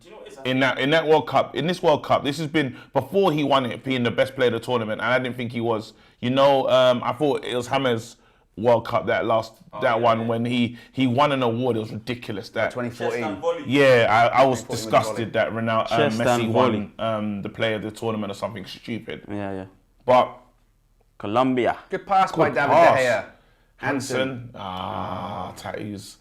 Do you know what in that World Cup, in this World Cup, this has been before he won it, being the best player of the tournament, and I didn't think he was. I thought it was Hammer's World Cup when he won an award. It was ridiculous. That 2014. Yeah, I was disgusted that Messi won the player of the tournament or something stupid. Yeah. But Colombia. Good pass by Good David pass. De Gea. Hansen. Tattoos.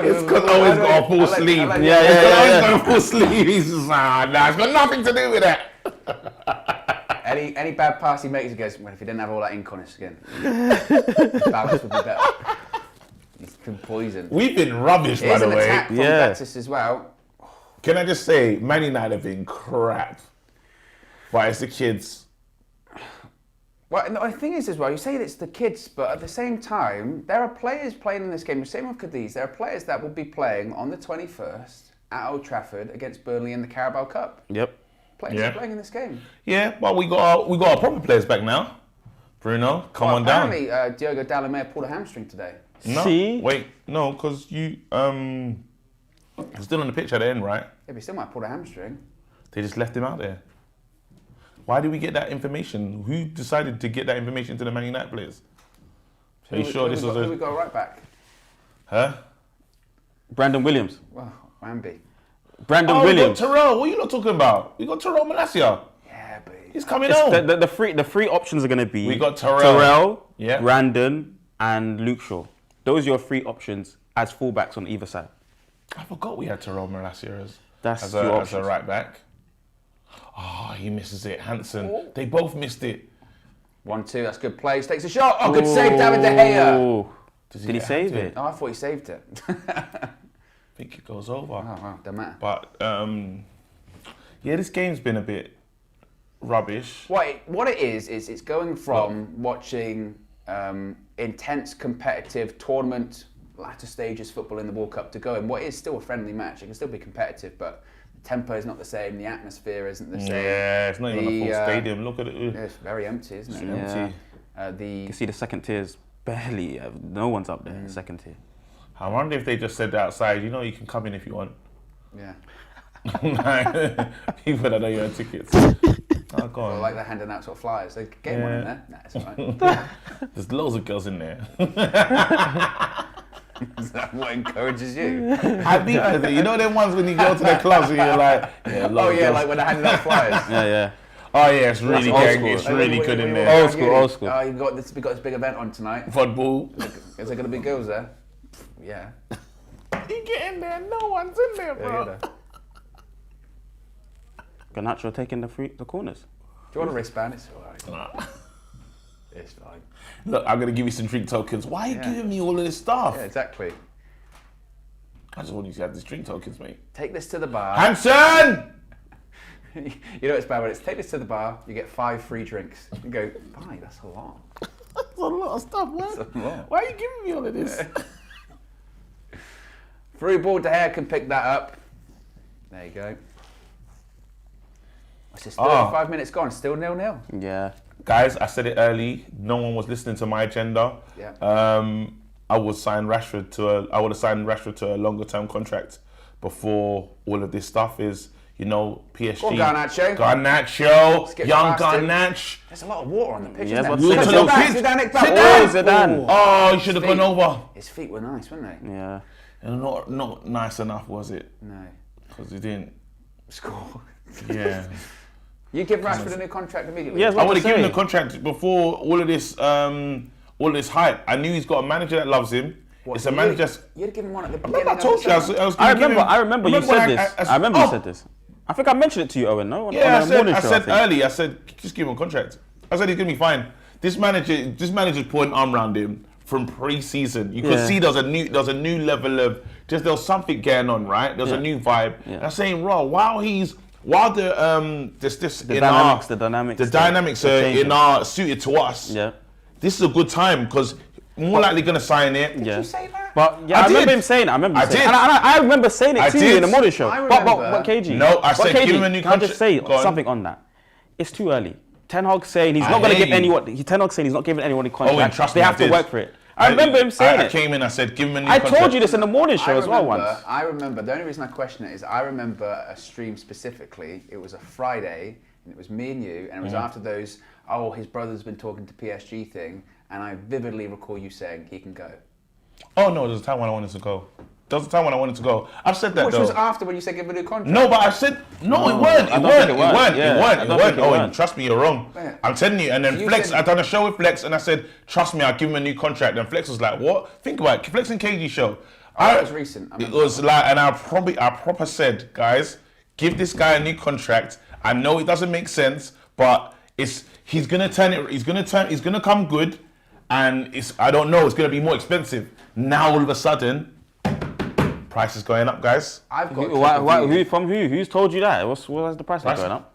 It's because Owen's got a full sleeve. Yeah. Owen's got a full sleeve. He's just nah, it's got nothing to do with that. Any bad pass he makes, he goes, well, if he didn't have all that ink on his skin, his balance would be better. He's been poisoned. We've been rubbish, by Here's the an way. attack from Betis as well. Can I just say, Man United have been crap. But it's the kids. Well, no, the thing is as well, you say it's the kids, but at the same time, there are players playing in this game. The same with Cadiz. There are players that will be playing on the 21st at Old Trafford against Burnley in the Carabao Cup. Yep. Players playing in this game. Yeah, but we got our proper players back now. Bruno, come on down. Apparently, Diogo Dalot pulled a hamstring today. No, See? wait, no, because you still on the pitch at the end, right? Yeah, but he still might pull a hamstring. They just left him out there. Why did we get that information? Who decided to get that information to the Man United players? Are you sure this was Who we got right back? Huh? Brandon Williams. Well, Ramby. Brandon We Williams. got Terrell. What are you not talking about? We got Terrell Malacia. Yeah, but He's coming It's on. the three options are going to be We got Terrell. Yeah. Brandon, and Luke Shaw. Those are your three options as fullbacks on either side. I forgot we had Terrell Malacia That's as your a options. right back. Oh, he misses it. Hansen. They both missed it. 1-2, that's good play. Takes a shot. Oh, good save, David De Gea. Oh. Does Did he get save active? it? Oh, I thought he saved it. I think it goes over. Oh, wow, doesn't matter. But yeah, this game's been a bit rubbish. What it is it's going from watching intense competitive tournament latter stages football in the World Cup to going what is still a friendly match. It can still be competitive, but the tempo is not the same, the atmosphere isn't the same. Yeah, it's not even a full stadium. Look at it. Yeah, it's very empty, isn't it? Empty. You can see the second tier's barely, no one's up there, second tier. I wonder if they just said outside, you can come in if you want. Yeah. People that know your tickets. Oh, go on. Well, like they're handing out sort of flyers. They get one in there. Nah, it's all right. There's loads of girls in there. Is that what encourages you? I think them ones when you go to the clubs and you're like, Like when they're handing out flyers. Yeah. Oh yeah, it's really old good. school. It's really good in there. Old school. Oh, we got this big event on tonight. Football. Is there going to be girls there? Yeah. You get in there, no one's in there, bro. Yeah. Garnacho taking the corners. Do you want a wristband? It's all right. Nah. It's fine. Look, I'm gonna give you some drink tokens. Why are you giving me all of this stuff? Yeah, exactly. I just want you to have these drink tokens, mate. Take this to the bar. Hanson! You know it's bad when it's take this to the bar, you get 5 free drinks. You go, 5, that's a lot. That's a lot of stuff, man. That's a lot. Why are you giving me all of this? Through ball, De Gea can pick that up. There you go. It's just 35 minutes gone, still 0-0. Yeah. Guys, I said it early. No one was listening to my agenda. Yeah. I would sign Rashford to a longer term contract before all of this stuff is, PSG. Go on, Garnacho. Garnacho, get young past him. Garnacho. There's a lot of water on the pitch, Yeah, isn't but there? water, look, Zidane, Zidane. Oh, he should have Feet. gone over. His feet were nice, weren't they? Yeah. And not nice enough, was it? No. Because he didn't. Score. Yeah. You give Rashford a new contract immediately? Yes, I would have to given say. the contract before all of this hype. I knew he's got a manager that loves him. It's a manager. You'd have given one at the Remember beginning. I told you I was gonna give him- I remember you Remember said when this. I remember you said this. I think I mentioned it to you, Owen, no? Yeah, On the morning show, I said think. early. I said just give him a contract. I said he's gonna be fine. This manager's put an arm around him from pre-season. You could see there's a new level of there's something going on, right? There's a new vibe. Yeah. And I'm saying, while the dynamics are changing. suited to us. Yeah. This is a good time because more likely gonna sign it. Yeah. you say that? But yeah, I I remember did. him saying it. I remember I him saying did. it. And I remember saying it I to you did. in the morning show. I But remember. KG. No, I But said KG, give him a new can I just say contract. Go on. something on that? It's too early. Ten Hag saying he's I not going to hear give you. anyone. Ten Hag saying he's not giving anyone a contract. trust they me, I have to did. work for it. I remember him saying I it. came in, I said give him a new I contract. told you this in the morning show as well once. I remember. The only reason I question it is I remember a stream specifically. It was a Friday, and it was me and you, and it was after those. Oh, his brother's been talking to PSG thing, and I vividly recall you saying he can go. Oh no, there's a time when I wanted to go. There was a time when I wanted to go. I've said that Which though. was after when you said give a new contract. No, but I said no. It weren't. I don't think it weren't. Yeah, I don't think it Owen, weren't. trust me, you're wrong. Yeah. I'm telling you. And then You Flex, said- I done a show with Flex, and I said, trust me, I'll give him a new contract. And Flex was like, what? Think about it. Flex and KG show. That was recent. I It remember. was like, and I proper said, guys, give this guy a new contract. I know it doesn't make sense, but he's gonna come good, and I don't know, it's gonna be more expensive. Now all of a sudden, price is going up, guys. I've got Who's told you that? What's the price Price- going up?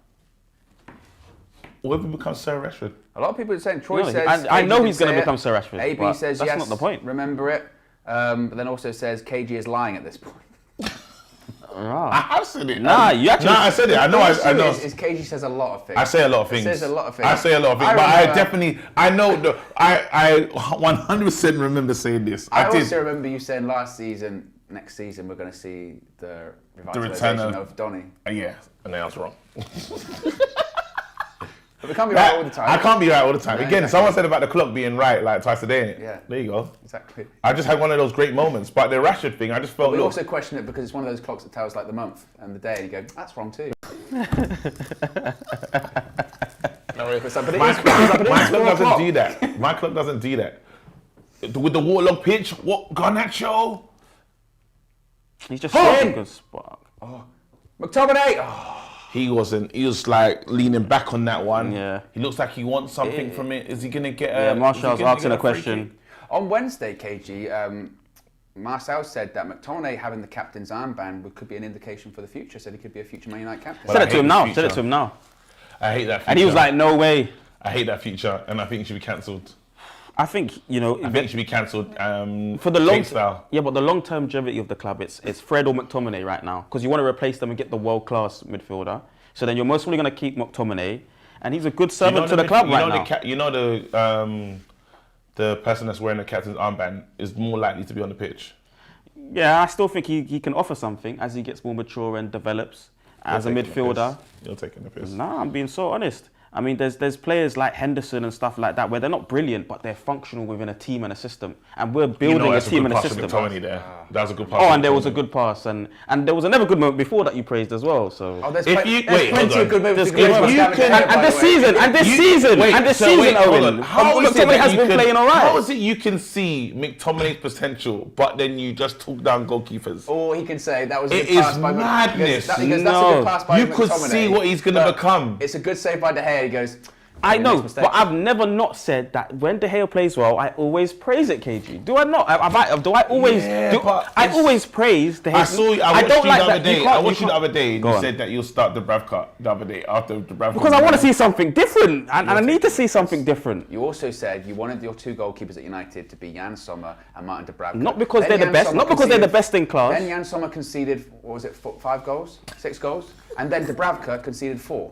Whoever becomes Sir Rashford. a lot of people are saying Troy No, says I know KG he's can going say to it. become Sir Rashford. AB but says that's yes. not the point. Remember it. But then also says KG is lying at this point. I have said it. Nah, you actually. Nah, I said it. I know. I know. Is KG says a lot of things. I say a lot of things. Says a lot of things. I say a lot of things, I but I remember- definitely, I know. I 100% remember saying this. I I did. also remember you saying last season, next season, we're going to see the return revitalization of- of Donny. Yeah, and then I was wrong. But we can't be right all the time. I can't be right all the time. Yeah, Again, exactly. someone said about the clock being right like twice a day. Yeah. There you go. Exactly. I just had one of those great moments. But the Rashford thing, I just felt. We look, also question it because it's one of those clocks that tells like the month and the day, and you go, that's wrong too. my But clock it is 4 doesn't o'clock. do that. My clock doesn't do that. With the waterlogged pitch, what Garnacho? He's just Oh! saying good spark. McTominay! Oh, He wasn't. He was like leaning back on that one. Yeah. He looks like he wants something from it. Is he gonna get? Yeah, Martial's asking a free question. kick? on Wednesday, KG, Marcel said that McTominay having the captain's armband could be an indication for the future. Said he could be a future Man United captain. Well, Said I it to hate him the now. future. Said it to him now. I hate that. Future. And he was like, no way. I hate that future, and I think it should be cancelled. I think, you know, I think it should be cancelled. for the long style. yeah, but the long-term longevity of the club, it's Fred or McTominay right now, because you want to replace them and get the world-class midfielder. So then you're most probably going to keep McTominay, and he's a good servant to the club right now. The person that's wearing the captain's armband is more likely to be on the pitch. Yeah, I still think he can offer something as he gets more mature and develops as a You're taking the midfielder. piss. You're taking the piss. Nah, I'm being so honest. I mean, there's players like Henderson and stuff like that where they're not brilliant, but they're functional within a team and a system. And we're building a that's team good and a pass system. from McTominay there. That was a good pass. Oh, from and there was a McTominay. good pass, and there was another good moment before that you praised as well. So. Oh, there's If plenty, you- there's wait, plenty hold of good on. moves. There's good David moves. De Gea, And by this the way. season, and this season, Owen, How is it McTominay that has you been can- playing all How right. is it you can see McTominay's potential, but then you just talk down goalkeepers? Or he can say that was a It good pass is by madness. He goes, that's a No. good pass by You could McTominay, see what he's gonna but become. It's a good save by De Gea. He goes, I know, mistake. but I've never not said that when De Gea plays well, I always praise it, KG. Do I not? Do I always? Yeah, do, but I it's- always praise De Gea. I saw you. I watched don't you like the other that. day. You can't- I you watched you the can't- other day. And Go you on. said that you'll start the Brav cut the other day after the Brav. Because I want to see something different, and I need to see something different. you also said you wanted your two goalkeepers at United to be Jan Sommer and Martin Dubravka. Not because Then they're the Jan best. Sommer Not because they're the conceded- best in class. Then Jan Sommer conceded, what was it, 5 goals? 6 goals? And then Dubravka conceded 4.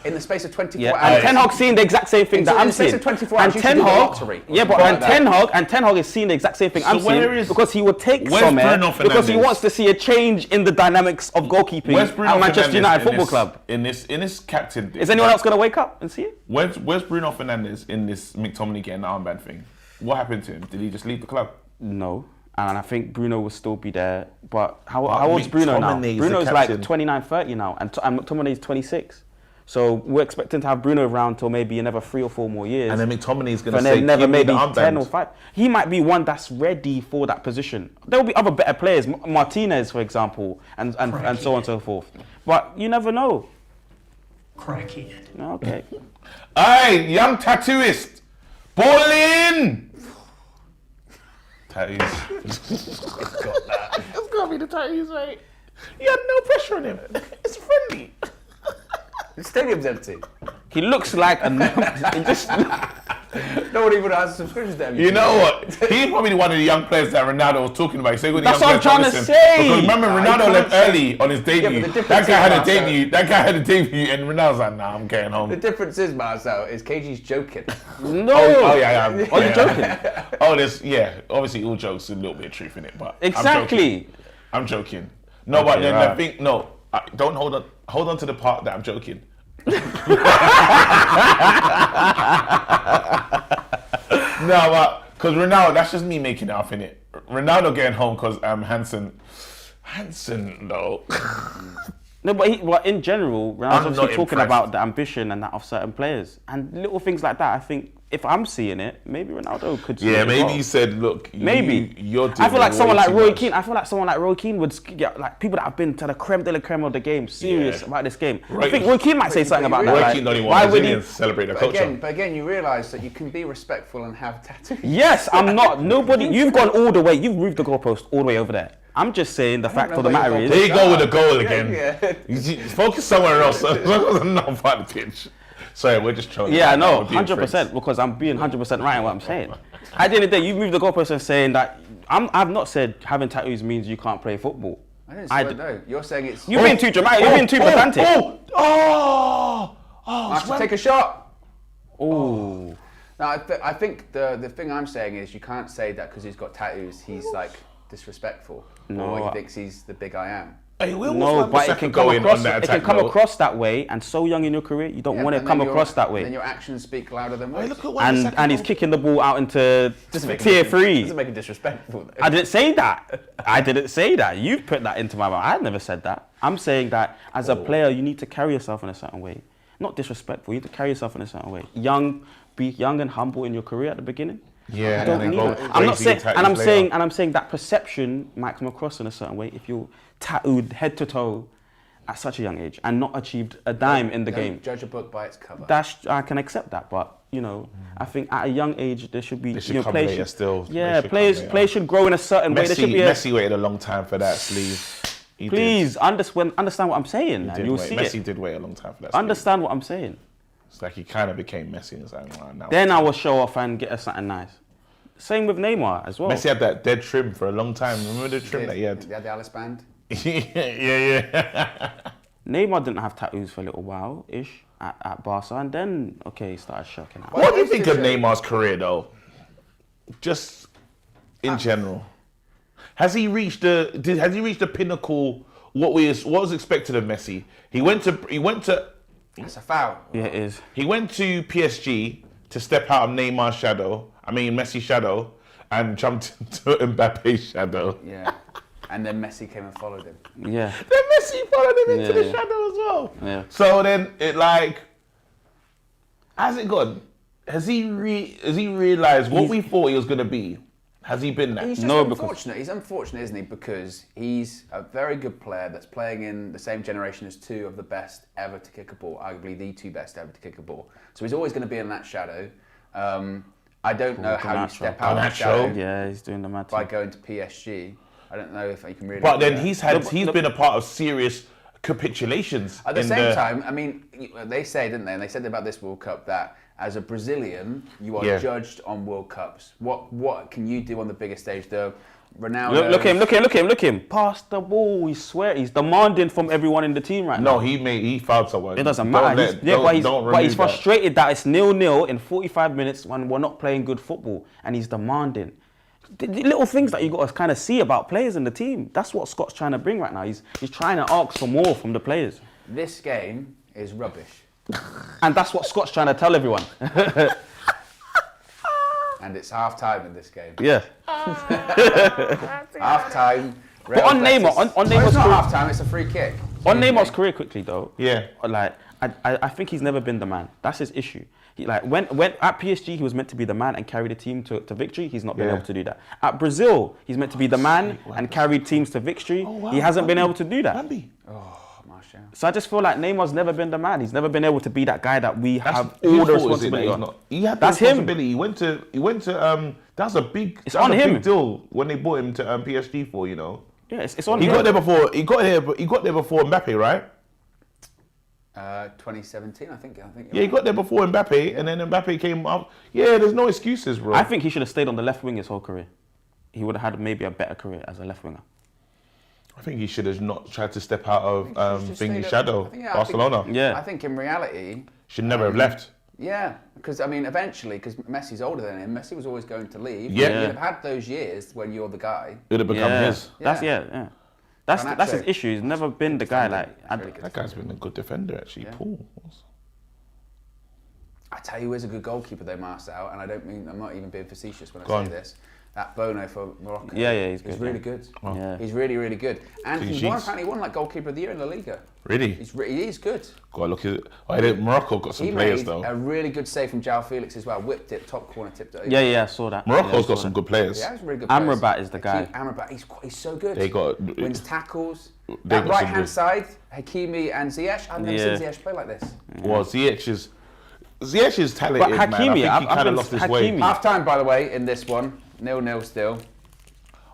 In the space of 24 Yeah, hours. and Ten Hag's seeing the exact same thing In that the I'm space seeing. of 24 hours, And you Ten should do the Hag, lottery. yeah, but Something and like Ten Hag is seeing the exact same thing I'm where seeing is- because he would take where's Sommer Bruno because he Fernandes? wants to see a change in the dynamics of goalkeeping Where's Bruno at Manchester Fernandes United in Football this- Club. in this captain? Is anyone else going to wake up and see it? Where's Bruno Fernandes in this McTominay getting the armband thing? What happened to him? Did he just leave the club? No. And I think Bruno will still be there. But how old's Bruno now? McTominay's the Bruno's captain. like 29, 30 now. And McTominay's 26. So we're expecting to have Bruno around till maybe another 3 or 4 more years. And then McTominay's going to and say, then never give me maybe the armband. 10 or 5. He might be one that's ready for that position. There will be other better players, Martinez, for example, and so on and so forth. But you never know. Crackhead. Okay. Hey, young tattooist, ball in. Tattoos. It's got to be the tattoos, right? You had no pressure on him. It's friendly. The stadium's empty. He looks like a... he just... No one even has subscriptions there. You know what? He's probably one of the young players that Ronaldo was talking about. So That's what I'm trying to say. Because remember, Ronaldo left early on his debut. but the That difference guy had a is, Marcel- debut. That guy had a debut, and Ronaldo's like, "Nah, I'm getting The home." difference is, Marcel, is KG's joking. No. Oh yeah. Are you joking? Oh, there's obviously all jokes, a little bit of truth in it, but Exactly. I'm joking. No, but Okay, then right. the thing, no, don't hold on to the part that I'm joking. No, but because Ronaldo, that's just me making it up in it. Ronaldo getting home because Hansen, no. No, but in general, I'm Ronaldo's not obviously talking impressed. about the ambition and that of certain players. And little things like that, I think, if I'm seeing it, maybe Ronaldo could see it Yeah, as maybe well. he said, look, Maybe. you're doing I feel like way someone like too Roy much. Keane. I feel like someone like Roy Keane would get like people that have been to the creme de la creme of the game, serious Yeah. about this game. I Roy- think Roy Keane might say something about that. Roy like, Keane don't even why want would he? Brazilians to celebrate the culture. But again, you realise that you can be respectful and have tattoos. Yes, I'm not. Nobody. You've gone all the way. You've moved the goalpost all the way over there. I'm just saying the fact know of the where matter your is. There you go with the goal again. Yeah. You focus somewhere else. Not part of the pitch. Sorry, we're just trolling. Yeah, right no, now. We're being 100%, freaks. because I'm being 100% right in what I'm saying. At the end of the day, you've moved the goalpost and saying that I've not said having tattoos means you can't play football. I didn't say no. You're saying it's. You've been too dramatic. You've been too pedantic. I have to take a shot. Oh. No, I think the thing I'm saying is you can't say that because he's got tattoos, he's like disrespectful. No, Or I- he thinks he's the big I am. Hey, where was No, Wan but Bissaka it can come going across. on that It can attack, come though? across that way, and so young in your career, you don't Yeah, want to and come then across that Then way. your actions speak louder than Hey, words. look at Wan Bissaka And he's go. kicking the ball out into Doesn't tier make three. it disrespectful. Though. I didn't say that. I didn't say that. You've put that into my mouth. I never said that. I'm saying that as a player, you need to carry yourself in a certain way. Not disrespectful. You need to carry yourself in a certain way. Be young and humble in your career at the beginning. Yeah, Don't and then need go that. I'm not crazy saying, with and tattoos later. I'm saying that perception might come across in a certain way if you're tattooed head to toe at such a young age and not achieved a dime in the Don't game. Judge a book by its cover. I can accept that, but you know, I think at a young age there should be They should you know, come players later should, still. They yeah, should players come later. players should grow in a certain way. There should be a, Messi waited a long time for that sleeve. He please did. understand what I'm saying, He and did you'll wait. see Messi it. did wait a long time for that. Understand what I'm saying. Sleeve. It's like he kind of became Messi and it's like, wow, now. Then I will show off and get us something nice. Same with Neymar as well. Messi had that dead trim for a long time. Remember the trim that he had? He had the Alice band. yeah. Neymar didn't have tattoos for a little while ish at Barca, and then he started shocking out. What do you think of Neymar's career though? Just in general, has he reached the pinnacle? What was expected of Messi? He went to That's a foul. Yeah, it is. He went to PSG to step out of Messi's shadow, and jumped into Mbappe's shadow. Yeah. And then Messi came and followed him. Yeah. Then Messi followed him into the Yeah. shadow as well. Yeah. So then how's it gone? Has he realised what we thought he was going to be? Has he been that? He's just No, because- unfortunate. He's unfortunate, isn't he? Because he's a very good player that's playing in the same generation as two of the best ever to kick a ball, arguably the two best ever to kick a ball. So he's always going to be in that shadow. I don't know how you step out of that shadow Yeah, he's doing the mad by thing. going to PSG. I don't know if you can really. But do then that. he's been a part of serious capitulations. At the in same time, I mean, they say, didn't they? And they said about this World Cup that as a Brazilian, you are Yeah. judged on World Cups. What can you do on the biggest stage? The Ronaldo. Look him. Pass the ball. He's demanding from everyone in the team right now. No, he fouled someone. It doesn't Don't matter. let- But he's don't remove that. frustrated that it's 0-0 in 45 minutes when we're not playing good football, and he's demanding. The little things that you got to kind of see about players in the team. That's what Scott's trying to bring right now. He's trying to ask for more from the players, This game is rubbish. and that's what Scott's trying to tell everyone. And it's half time in this game. Yeah. Half time. But on Neymar, on it's Neymar's not career, half time, it's a free kick. on Neymar's career quickly though. Yeah. Like I think he's never been the man. That's his issue. When at PSG he was meant to be the man and carry the team to victory. He's not been Yeah. able to do that. At Brazil, he's meant to be the man and carried teams to victory. He hasn't been able to do that. Bambi. Oh, Marcel. So I just feel like Neymar's never been the man. He's never been able to be that guy that we have Whose all the fault is it that responsibility he's on. not? He had the That's him. responsibility. He went to that was a big. It's that was on a him. Big deal when they bought him to PSG for, you know. Yeah, it's on He him. got there before. He got there before Mbappe, right? 2017, I think. Yeah, he got there before Mbappe, and then Mbappe came up. Yeah, there's no excuses, bro. I think he should have stayed on the left wing his whole career. He would have had maybe a better career as a left winger. I think he should have not tried to step out of Just Thingy's stayed up- shadow. I think, yeah, Barcelona. Yeah. I think in reality, Should never have left. yeah, because I mean, eventually, because Messi's older than him, Messi was always going to leave. Yeah. You'd have had those years when you're the guy. It would have become his. That's Yeah. That's his Garnacho. issue. He's never been the guy like. Really good. That guy's been a good defender, actually. Yeah. Paul. I tell you, who is a good goalkeeper though, Marcel, and I'm not even being facetious when I Go say on. this. That Bono for Morocco. Yeah, he's good. He's really good. Yeah. He's really, really good. And Clean he won, sheets. apparently won like goalkeeper of the year in La Liga. Really? He is good. God, look at it. Morocco got some He players made though. a really good save from João Felix as well. Whipped it, top corner, tipped it over. Yeah, I saw that. Morocco's I got saw some that. good players. Yeah, he's really good. players. Amrabat is the guy. Amrabat, he's so good. They got Wins tackles. They That got right some hand good- side, Hakimi and Ziyech. I've never Yeah. seen Ziyech play like this. Well, Ziyech is talented, But Hakimi, man. I think he I've kind of been- lost his way. Hakimi. Half time, by the way, in this one, 0-0 still.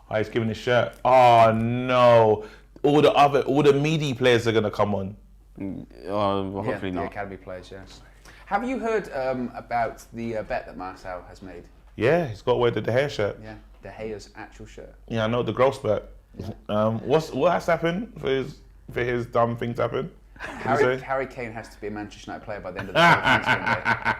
Oh, he's giving his shirt. Oh no! All the meaty players are gonna come on. Hopefully Yeah, the not. academy players, yes. Have you heard about the bet that Marcel has made? Yeah, he's got to wear the De Gea shirt. Yeah, De Gea's actual shirt. Yeah, I know the gross bet. What has happened for his dumb thing to happen? Harry Kane has to be a Manchester United player by the end of the transfer window.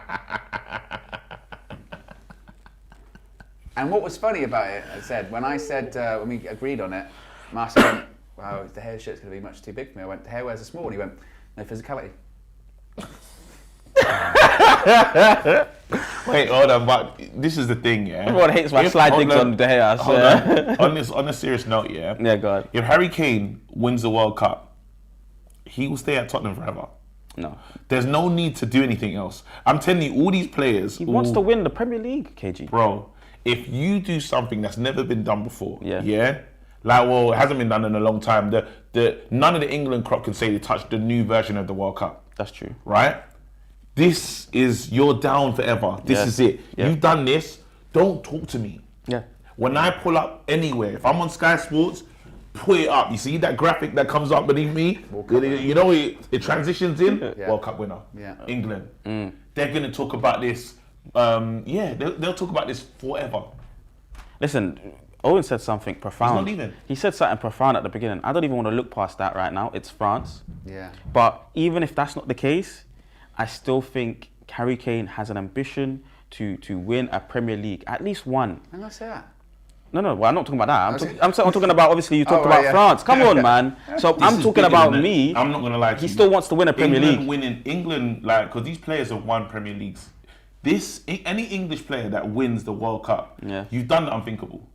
And what was funny about it, I said, when we agreed on it, Marcel went, wow, De Gea's shirt's going to be much too big for me. I went, De Gea wears a small. And he went, no physicality. Wait, hold on, but this is the thing, yeah. Everyone hates my slide digs on De Gea. I Hold swear. on a serious note, yeah. Yeah, go on. If Harry Kane wins the World Cup, he will stay at Tottenham forever. No. There's no need to do anything else. I'm telling you, all these players. He wants to win the Premier League, KG. Bro, if you do something that's never been done before, Yeah. like, well, it hasn't been done in a long time. None of the England crop can say they touched the new version of the World Cup, That's true. right? You're down forever. This Yeah. is it. Yeah. You've done this. Don't talk to me. Yeah. When I pull up anywhere, if I'm on Sky Sports, put it up. You see that graphic that comes up beneath me? You know, it transitions in. Yeah. World Cup winner. Yeah. England. They're going to talk about this. They'll talk about this forever. Listen, Owen said something profound. not leaving. He said something profound at the beginning. I don't even want to look past that right now. It's France. Yeah. But even if that's not the case, I still think Harry Kane has an ambition to win a Premier League, at least one. I'm going to say that. No, well, I'm not talking about that. I'm talking about, obviously, you talked right, about yeah. France. Come on, man. So This I'm is talking bigger about than that. me. I'm not going to lie to He you. still wants to win a Premier League. England, like, because these players have won Premier Leagues. Any English player that wins the World Cup, Yeah. you've done the unthinkable.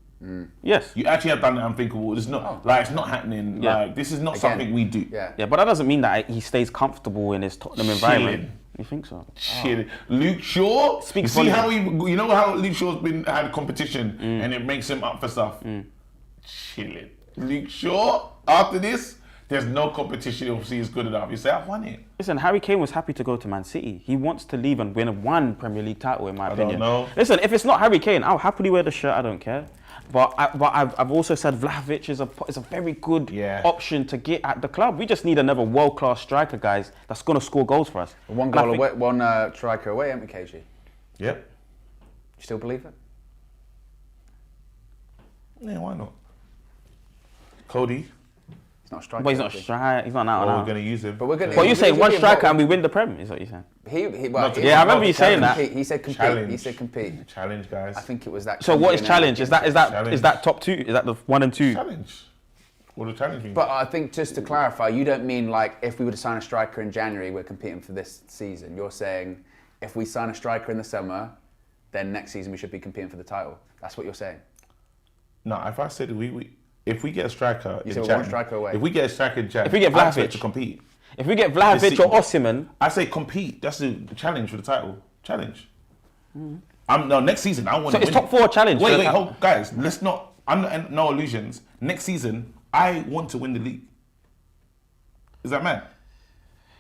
Yes. You actually have done the unthinkable. It's not it's not happening. Yeah. Like, this is not Again, something we do. Yeah. Yeah, but that doesn't mean that he stays comfortable in his Tottenham environment. Chilling. You think so? Shit. Luke Shaw. Speak you see volume. you know how Luke Shaw's had competition and it makes him up for stuff. Chilling. Luke Shaw. After this, there's no competition. You'll see is good enough. You say I've won it. Listen, Harry Kane was happy to go to Man City. He wants to leave and win one Premier League title, in my opinion. know. Listen, if it's not Harry Kane, I'll happily wear the shirt. I don't care. But I've also said Vlahovic is a very good option to get at the club. We just need another world-class striker, guys, that's going to score goals for us. One goal away, one striker away, haven't we, KG? Yep. You still believe it? Yeah, why not? Cody. He's not a striker. But he's not is he? striker. He's not out and We're out. going to use him. But we're going. But you're saying one striker and we win the Prem, is what you're saying? I remember you saying that. He said compete. Challenge. He said compete. Challenge, guys. I think it was that. So what is campaign challenge? out. Is that top two? Is that the 1 and 2? Challenge. What does challenge mean? But I think just to clarify, you don't mean like if we were to sign a striker in January, we're competing for this season. You're saying if we sign a striker in the summer, then next season we should be competing for the title. That's what you're saying. No, if I said if we get a striker in said Jan, one striker away. If we get a striker in Jan, If we get I expect Vlahovic. to compete. If we get Vlahovic or Osimhen, I say compete. That's the challenge for the title. Challenge. No, next season I want so to it's win. top 4 challenge. Wait, hold, guys. Let's not. No illusions. Next season, I want to win the league. Is that mad?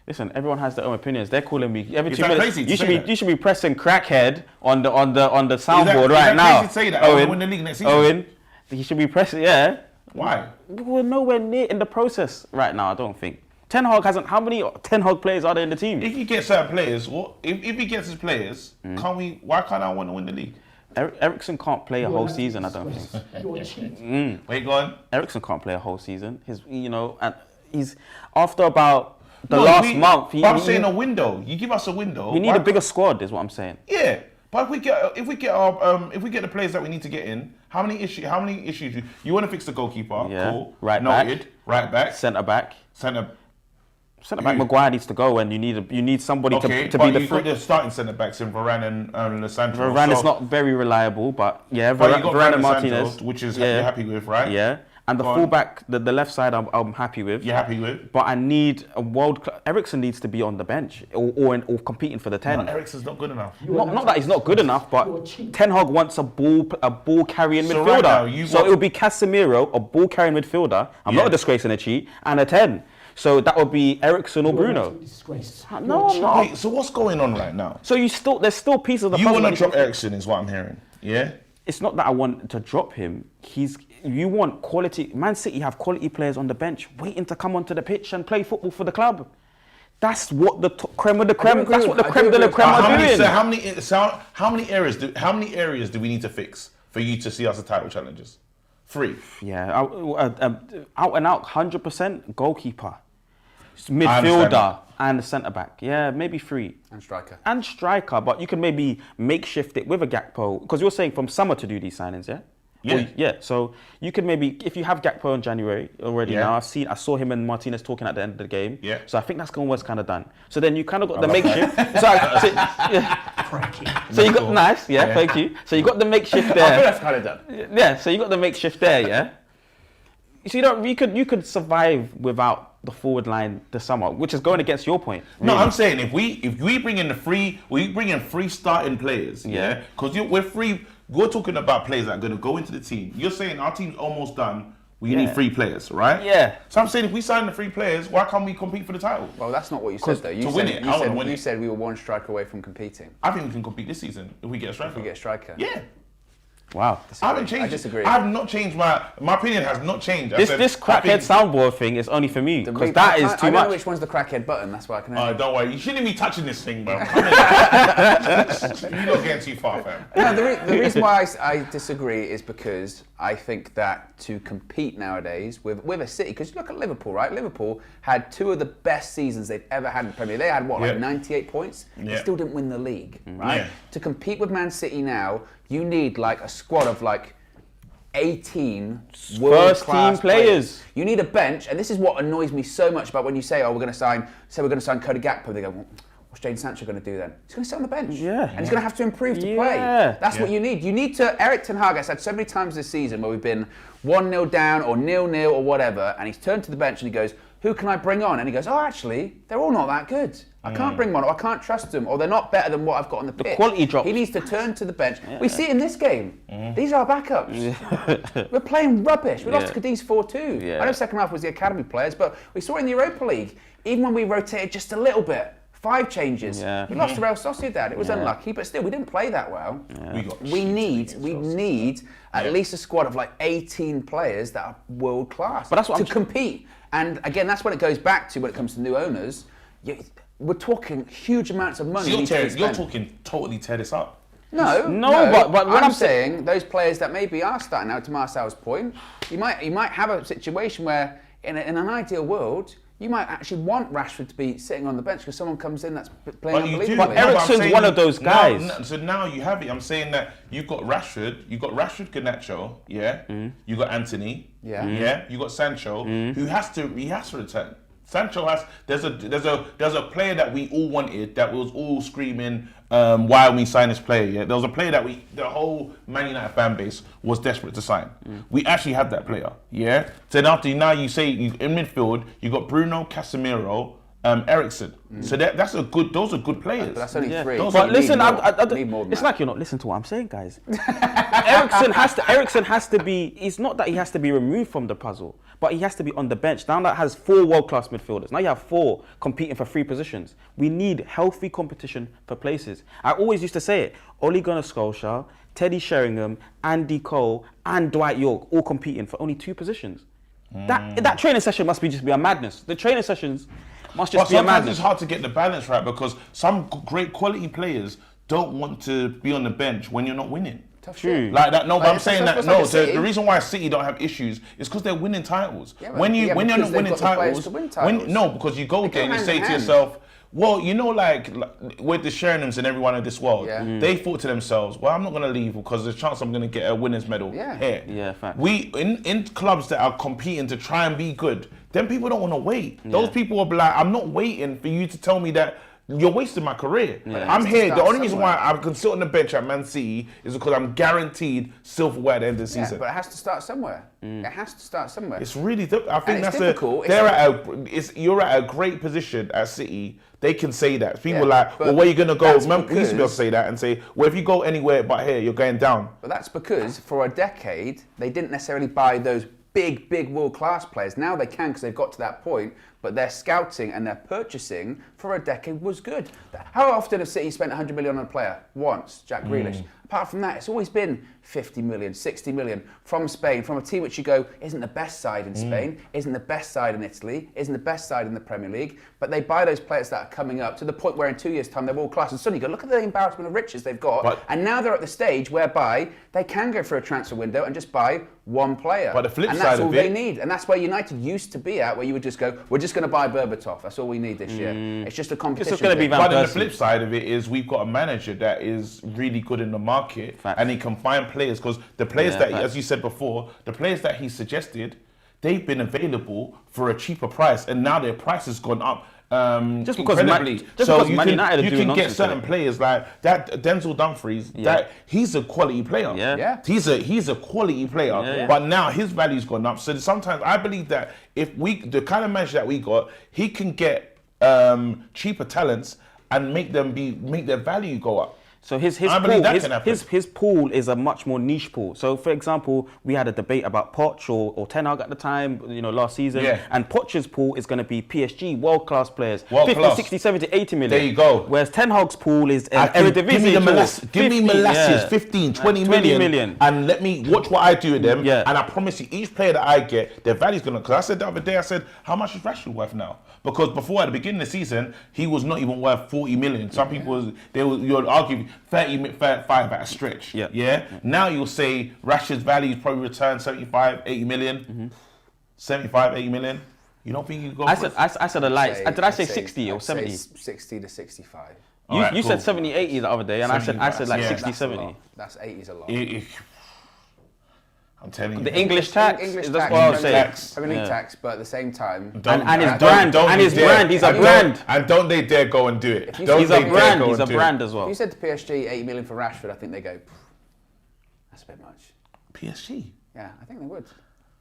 Listen, everyone has their own opinions. They're calling me every Is 2 that minutes. crazy to You should say be that? you should be pressing crackhead on the soundboard is right that now. crazy to say that? I wanna win the league next season. Owen, he should be pressing. Yeah, Why? we're nowhere near in the process right now. I don't think. Ten Hag hasn't. How many Ten Hag players are there in the team? If you get certain players, if he gets his players, can't we? Why can't I want to win the league? Ericsson can't play a whole season. I don't think. You're cheating. Wait, go on. Ericsson can't play a whole season. And he's after about the last month. But I'm saying a window. You give us a window. We need a bigger squad, is what I'm saying. Yeah, but if we get the players that we need to get in, how many issues you want to fix the goalkeeper? Yeah. Cool. Right Noted. back. Right back. Centre back. Centre. Centre back Maguire needs to go, and you need somebody to be the free. The starting centre backs in Varane and Lissandro. Varane is not very reliable, but yeah, Varane and Martinez, which is you're happy with, right? Yeah, and the fullback, the left side, I'm happy with. You're happy with, but I need a world. Eriksen needs to be on the bench or competing for the 10. No, Eriksen's not good enough. Not that he's not good enough, but Ten Hag wants a ball carrying midfielder. Right now, so it would be Casemiro, a ball carrying midfielder. I'm not a disgrace and a cheat, and a 10. So that would be Eriksen or Bruno. No, I'm not. Wait, so what's going on right now? So there's still pieces of the puzzle. You want to drop Eriksen, is what I'm hearing. Yeah. It's not that I want to drop him. You want quality. Man City have quality players on the bench waiting to come onto the pitch and play football for the club. That's what the creme of the creme. That's what the creme de la creme are doing. So how many areas do we need to fix for you to see us as title challengers? 3. Yeah, out and out, 100% goalkeeper, midfielder, and centre back. Yeah, maybe 3. And striker, but you can maybe makeshift it with a Gakpo, because you're saying from summer to do these signings, yeah? Yeah. So you could maybe, if you have Gakpo in January already now, I saw him and Martinez talking at the end of the game. Yeah. So I think that's was kind of done. So then you kind of got the makeshift. So you got nice. Yeah, thank you. So you got the makeshift there. I think that's kind of done. Yeah. So you got the makeshift there. Yeah. So you could survive without the forward line this summer, which is going against your point. Really. No, I'm saying if we bring in three starting players, yeah, because we're free. We're talking about players that are going to go into the team. You're saying our team's almost done. We need 3 players, right? Yeah. So I'm saying if we sign the 3 players, why can't we compete for the title? Well, that's not what you said, though. You said we were 1 striker away from competing. I think we can compete this season if we get a striker. If we get a striker. Yeah. Wow. I haven't changed. I disagree. I have not changed my opinion has not changed. This crackhead soundboard thing is only for me because that is too much. I don't know which one's the crackhead button. That's why I can. Don't worry. You shouldn't be touching this thing, bro. You're not getting too far, fam. No, the reason why I disagree is because I think that to compete nowadays with a City, because you look at Liverpool, right? Liverpool had 2 of the best seasons they've ever had in the Premier League. They had like 98 points. They still didn't win the league, right? To compete with Man City now, you need like a squad of like 18 world-class players. You need a bench, and this is what annoys me so much about when you say, "Oh, we're going to sign Cody Gakpo." They go, "What's Jadon Sancho going to do then?" He's going to sit on the bench, and he's going to have to improve to play. That's what you need. You need to. Erik ten Hag has had so many times this season where we've been 1-0 down or 0-0 or whatever, and he's turned to the bench and he goes, "Who can I bring on?" And he goes, "Oh, actually, they're all not that good. I can't bring one, or I can't trust them, or they're not better than what I've got on the pitch." The quality drops. He needs to turn to the bench. We see it in this game. These are our backups. We're playing rubbish. We lost to Cadiz 4-2. I know second half was the academy players, but we saw it in the Europa League. Even when we rotated just a little bit, 5 changes. We lost to Real Sociedad. It was unlucky, but still, we didn't play that well. We need at least a squad of like 18 players that are world class to compete. And again, that's when it goes back to when it comes to new owners. We're talking huge amounts of money. So you're talking totally tear this up. No, but what I'm saying, those players that maybe are starting out, to Marcel's point, you might have a situation where in an ideal world, you might actually want Rashford to be sitting on the bench because someone comes in that's playing unbelievably. But Eriksen's one of those guys. So now you have it. I'm saying that you've got Rashford, Garnacho, you got Anthony, you got Sancho, who has to return. Sancho has. There's a player that we all wanted that was all screaming, "Why we sign this player?" Yeah, there was a player that the whole Man United fan base was desperate to sign. We actually have that player. Yeah. So now you say in midfield you got Bruno, Casemiro, Eriksen. So those are good players. But that's only 3. But listen, it's like you're not listening to what I'm saying, guys. Eriksen has to be. It's not that he has to be removed from the puzzle, but he has to be on the bench. Now that has 4 world-class midfielders. Now you have 4 competing for 3 positions. We need healthy competition for places. I always used to say it. Ole Gunnar Solskjaer, Teddy Sheringham, Andy Cole, and Dwight York all competing for only 2 positions. That training session must just be a madness. The training sessions must just be a madness. It's hard to get the balance right because some great quality players don't want to be on the bench when you're not winning. True. Like that. No, but I'm saying that. No, the reason why City don't have issues is because they're winning titles. When you're not winning titles, because you go there and you say to yourself, well, you know, like with the Sheringham's and everyone in this world, they thought to themselves, well, I'm not going to leave because there's a chance I'm going to get a winner's medal here. Yeah, fact. We in clubs that are competing to try and be good, then people don't want to wait. Those people will be like, I'm not waiting for you to tell me that you're wasting my career. I'm here. The only reason why I can sit on the bench at Man City is because I'm guaranteed silverware at the end of the season. But it has to start somewhere. It has to start somewhere. It's really difficult. I think it's that's difficult. You're at a great position at City. They can say that. People are like, well, where are you going to go? Remember, we used to be able to say that and say, well, if you go anywhere but here, you're going down. But that's because for a decade, they didn't necessarily buy those big world-class players. Now they can because they've got to that point, but their scouting and their purchasing for a decade was good. How often has City spent 100 million on a player? Once, Jack Grealish. Apart from that, it's always been 50 million, 60 million from Spain, from a team which you go, isn't the best side in Spain, isn't the best side in Italy, isn't the best side in the Premier League, but they buy those players that are coming up to the point where in 2 years' time they're world class. And suddenly you go, look at the embarrassment of riches they've got. And now they're at the stage whereby they can go for a transfer window and just buy one player. But the flip and side that's of all it, they need. And that's where United used to be at, where you would just go, we're just going to buy Berbatov. That's all we need this year. It's just a competition. It's going to be But then the flip side of it is we've got a manager that is really good in the market and he can find players because the players that, as you said before, the players that he suggested, they've been available for a cheaper price and now their price has gone up just because incredibly. Man United you can get certain players like that. Denzel Dumfries, that he's a quality player. He's a quality player. But now his value's gone up. So sometimes I believe that if the kind of manager that we got, he can get cheaper talents and make their value go up. So his pool is a much more niche pool. So for example, we had a debate about Poch or Ten Hag at the time, last season. And Poch's pool is going to be PSG, world-class players. 50, 60, 70, 80 million. There you go. Whereas Ten Hag's pool is an Eredivisie. Give me Molasses, 15, 20 million. And let me watch what I do with them. And I promise you, each player that I get, their value's going to... Because I said the other day, how much is Rashford worth now? Because before, at the beginning of the season, he was not even worth 40 million. Some people, you'd argue 35 at a stretch. Now you'll say Rashford's value is probably returned 75, 80 million. 75, 80 million. You don't think you go I said a light. Did I say 60 or 70? 60 to 65. You said 70, 80 the other day, and I said like 60, 70. That's 80's a lot. I'm telling you. The English tax. English That's tax, what I was saying. Premier League tax, but at the same time, and his brand. He's a brand. And don't they dare go and do it? He's a brand. He's a brand as well. If you said to PSG 80 million for Rashford, I think they go, that's a bit much. PSG? Yeah, I think they would.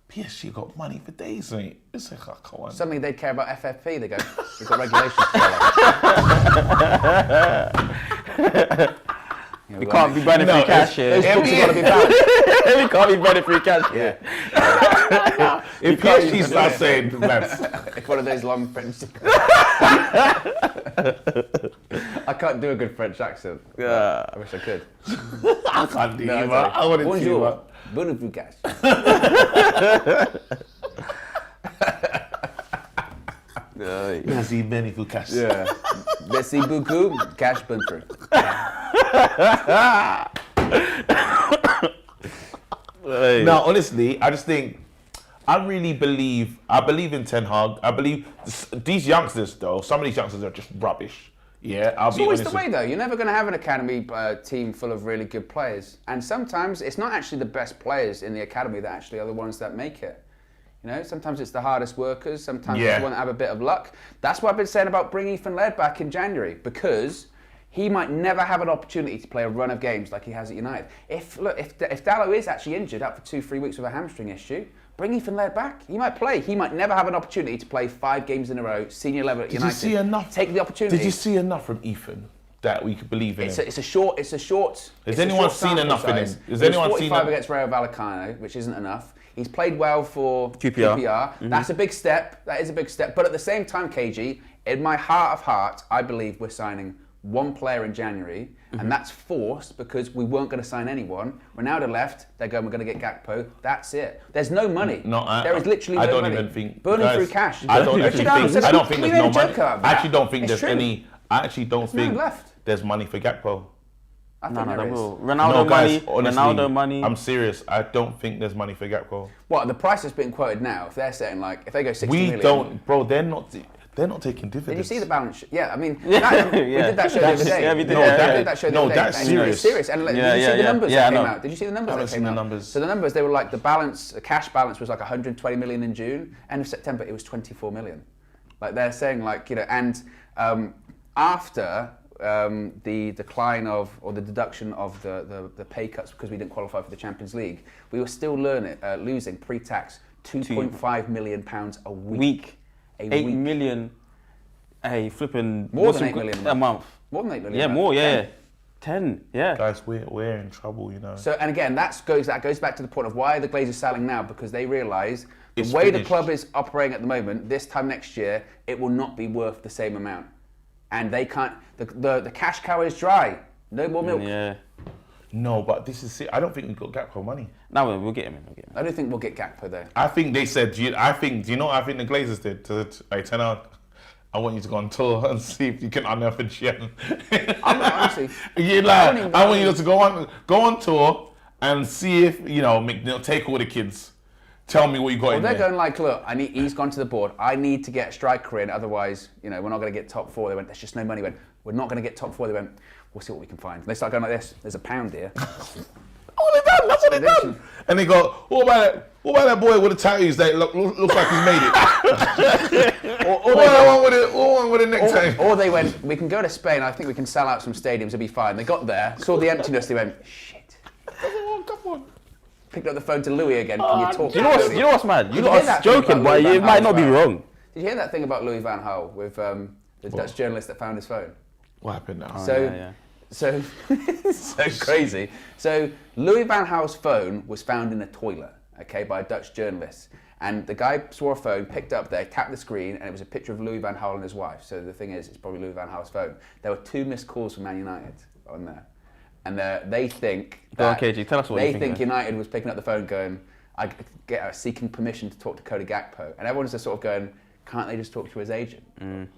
PSG got money for days, mate. It's like, oh, come on. Suddenly they'd care about FFP. They go, we've got regulations to follow. We can't be burning free cash here. Those books have got to be banned. We can't be burning free cash here. If PSG starts saying, lads. It's one of those long French. I can't do a good French accent. Yeah. I wish I could. I can't do it. I want to see it. Burning free cash. Merci beaucoup cash. Yeah. Merci beaucoup, cash burn through. No, honestly, I just think I believe in Ten Hag. I believe these youngsters, though. Some of these youngsters are just rubbish. Yeah, I'll be honest. It's always the way, though. You're never going to have an academy team full of really good players, and sometimes it's not actually the best players in the academy that actually are the ones that make it. Sometimes it's the hardest workers. Sometimes it's the one that have a bit of luck. That's what I've been saying about bringing Ethan Laird back in January, because he might never have an opportunity to play a run of games like he has at United. If Dalot is actually injured out for 2-3 weeks with a hamstring issue, bring Ethan Laird back. He might play. He might never have an opportunity to play 5 games in a row, senior level at United. Did you see enough? Take the opportunity. Did you see enough from Ethan that we could believe in him? It's a short. Has anyone seen enough in him? Has anyone seen 45 against Rayo Vallecano, which isn't enough. He's played well for QPR. Mm-hmm. That's a big step. That is a big step. But at the same time, KG, in my heart of hearts, I believe we're signing one player in January, and that's forced because we weren't going to sign anyone. Ronaldo left. They're going, we're going to get Gakpo. That's it. There's no money. There is literally no money. I don't even think. Burning through cash. I don't think there's no money. I actually don't think there's any. I actually don't think there's money for Gakpo. No, there is. Ronaldo money. I'm serious. I don't think there's money for Gakpo. What, the price that's being quoted now, if they're saying if they go 60 million. Bro, they're not. They're not taking Did dividends. you see the balance? Yeah, I mean, Yeah. we did that show the other day. Yeah, we did. No, Yeah, that- yeah. did that show the no, other day. that's And serious. It's serious. And like, Yeah, did you see yeah, the yeah. numbers Yeah, I that came know. out? Did you see the numbers I haven't that seen came the out? numbers. So the numbers, they were like the cash balance was like 120 million in June. End of September, it was 24 million. Like they're saying, like, you know, and after the decline of, or the deduction of the pay cuts because we didn't qualify for the Champions League, we were still losing pre-tax £2.5 million a week. A 8 week. million. A flipping More than 8 million a month. More than 8 million. Yeah, a month. more. Yeah, 10. yeah. 10. Yeah. Guys, we're in trouble, you know. So, and again, that goes back to the point of why the Glazers selling now, because they realise the It's way the finished. club is operating at the moment, this time next year, it will not be worth the same amount. And they can't, the cash cow is dry. No more milk. Yeah. No, but this is it. I don't think we've got Gakpo money. No, we'll get him in. We'll get him in. I don't think we'll get Gakpo there. I think they said, do you know what I think the Glazers did? Like, Ten Hag, I want you to go on tour and see if you can unearth a gem. Honestly, Yeah, like, I want you to go on tour and see if, you know, take all the kids. Tell me what you got well, in they're there. going like, look, he's gone to the board. I need to get a striker in, otherwise, you know, we're not going to get top four. They went, there's just no money. They went, we're not going to get top four. They went, we'll see what we can find. They start going like this. There's £1 here. That's what they done. And they go, what about that boy with the tattoos that looks like he's made it? or one with a necktie. Or they went, we can go to Spain. I think we can sell out some stadiums. It'll be fine. They got there, saw the emptiness. They went, shit. Come on. Picked up the phone to Louis again. Can you talk? Do you know what's mad? You Did you hear lot are that thing joking, about but Louis it van might not Gaal be as well? wrong. Did you hear that thing about Louis van Gaal with the Dutch journalist that found his phone? What happened now? So crazy. So Louis van Gaal's phone was found in a toilet, okay, by a Dutch journalist. And the guy saw a phone, picked it up there, tapped the screen, and it was a picture of Louis van Gaal and his wife. So the thing is, it's probably Louis van Gaal's phone. There were 2 missed calls from Man United on there. And they think Go on, that KG, tell us what you they think, think man. United was picking up the phone going, seeking permission to talk to Cody Gakpo. And everyone's just sort of going, can't they just talk to his agent?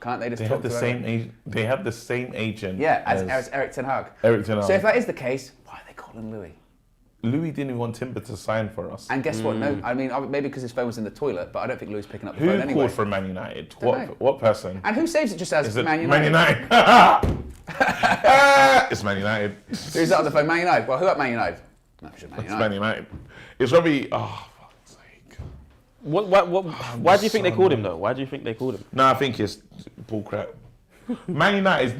Can't they just They talk have the to same agent. They have the same agent. Yeah, as Eric Ten Hag. Eric Ten Hag. So if that is the case, why are they calling Louis? Louis didn't even want Timber to sign for us. And guess what? No, I mean, maybe because his phone was in the toilet, but I don't think Louis picking up the Who phone anyway. called for Man United? Don't know. What person? And who saves it just as Is it Man Man United? United? It's Man United. Who's that on the phone? Man United. Well, who at Man United? No, it's just Man It's United. Man United. It's probably. Oh, fuck's sake. Why do you think they called him though? Why do you think they called him? No, I think it's bullcrap. Man United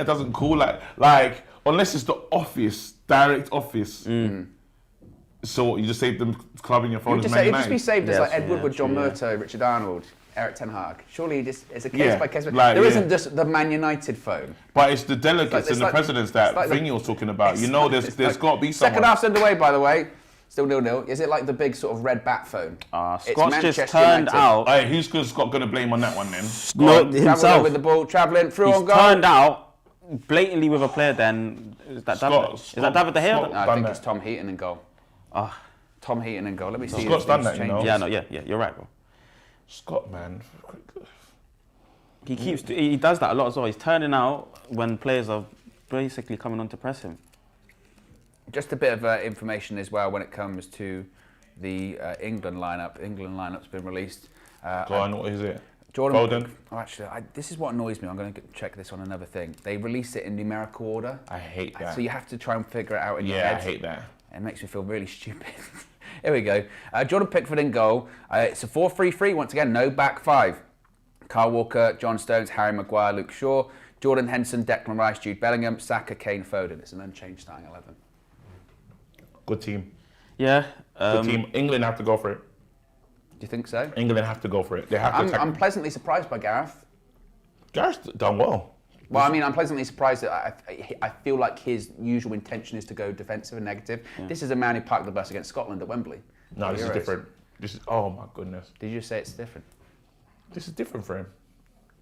doesn't call like unless it's the office, direct office. So you just save the club in your phone. It'd as just, Man it'd just be United. saved as Yeah, like true, Ed Woodward, yeah, John true, yeah. Murtough, Richard Arnold, Eric Ten Hag. Surely it's a case Yeah, by case. like, There yeah. isn't just the Man United phone. But it's the delegates it's and the like- presidents that it's like the- Vinny was talking about. You know, there's like- got to be someone. Second half's underway, by the way. Still 0-0. Is it like the big sort of red bat phone? Scott's It's just Manchester turned United. out. Hey, who's Scott going to blame on that one then? No, Travelling himself. with the ball, travelling through He's on goal. turned out blatantly with a player. Then is that David? Is that David De Gea? Scott- No, I done think that. it's Tom Heaton in goal. Ah, Tom Heaton in goal. Let me see. Scott's his done that, you changes. know. yeah, no, yeah, you're right, bro. Scott, man. He does that a lot as well. He's turning out when players are basically coming on to press him. Just a bit of information as well when it comes to the England lineup. England lineup's been released. Go on, what is it? Jordan. Foden. Oh, actually, this is what annoys me. I'm going to check this on another thing. They release it in numerical order. I hate that. So you have to try and figure it out in your Yeah, head. I hate that. It makes me feel really stupid. Here we go. Jordan Pickford in goal. It's a 4-3-3 once again. No back five. Kyle Walker, John Stones, Harry Maguire, Luke Shaw, Jordan Henderson, Declan Rice, Jude Bellingham, Saka, Kane, Foden. It's an unchanged starting 11. Good team. Yeah. Good team. England have to go for it. Do you think so? England have to go for it. They have to attack. I'm pleasantly surprised by Gareth. Gareth's done well. Well, I mean, I'm pleasantly surprised that I feel like his usual intention is to go defensive and negative. Yeah. This is a man who parked the bus against Scotland at Wembley. No, this is Euros. different. This is, oh my goodness. Did you just say it's different? This is different for him.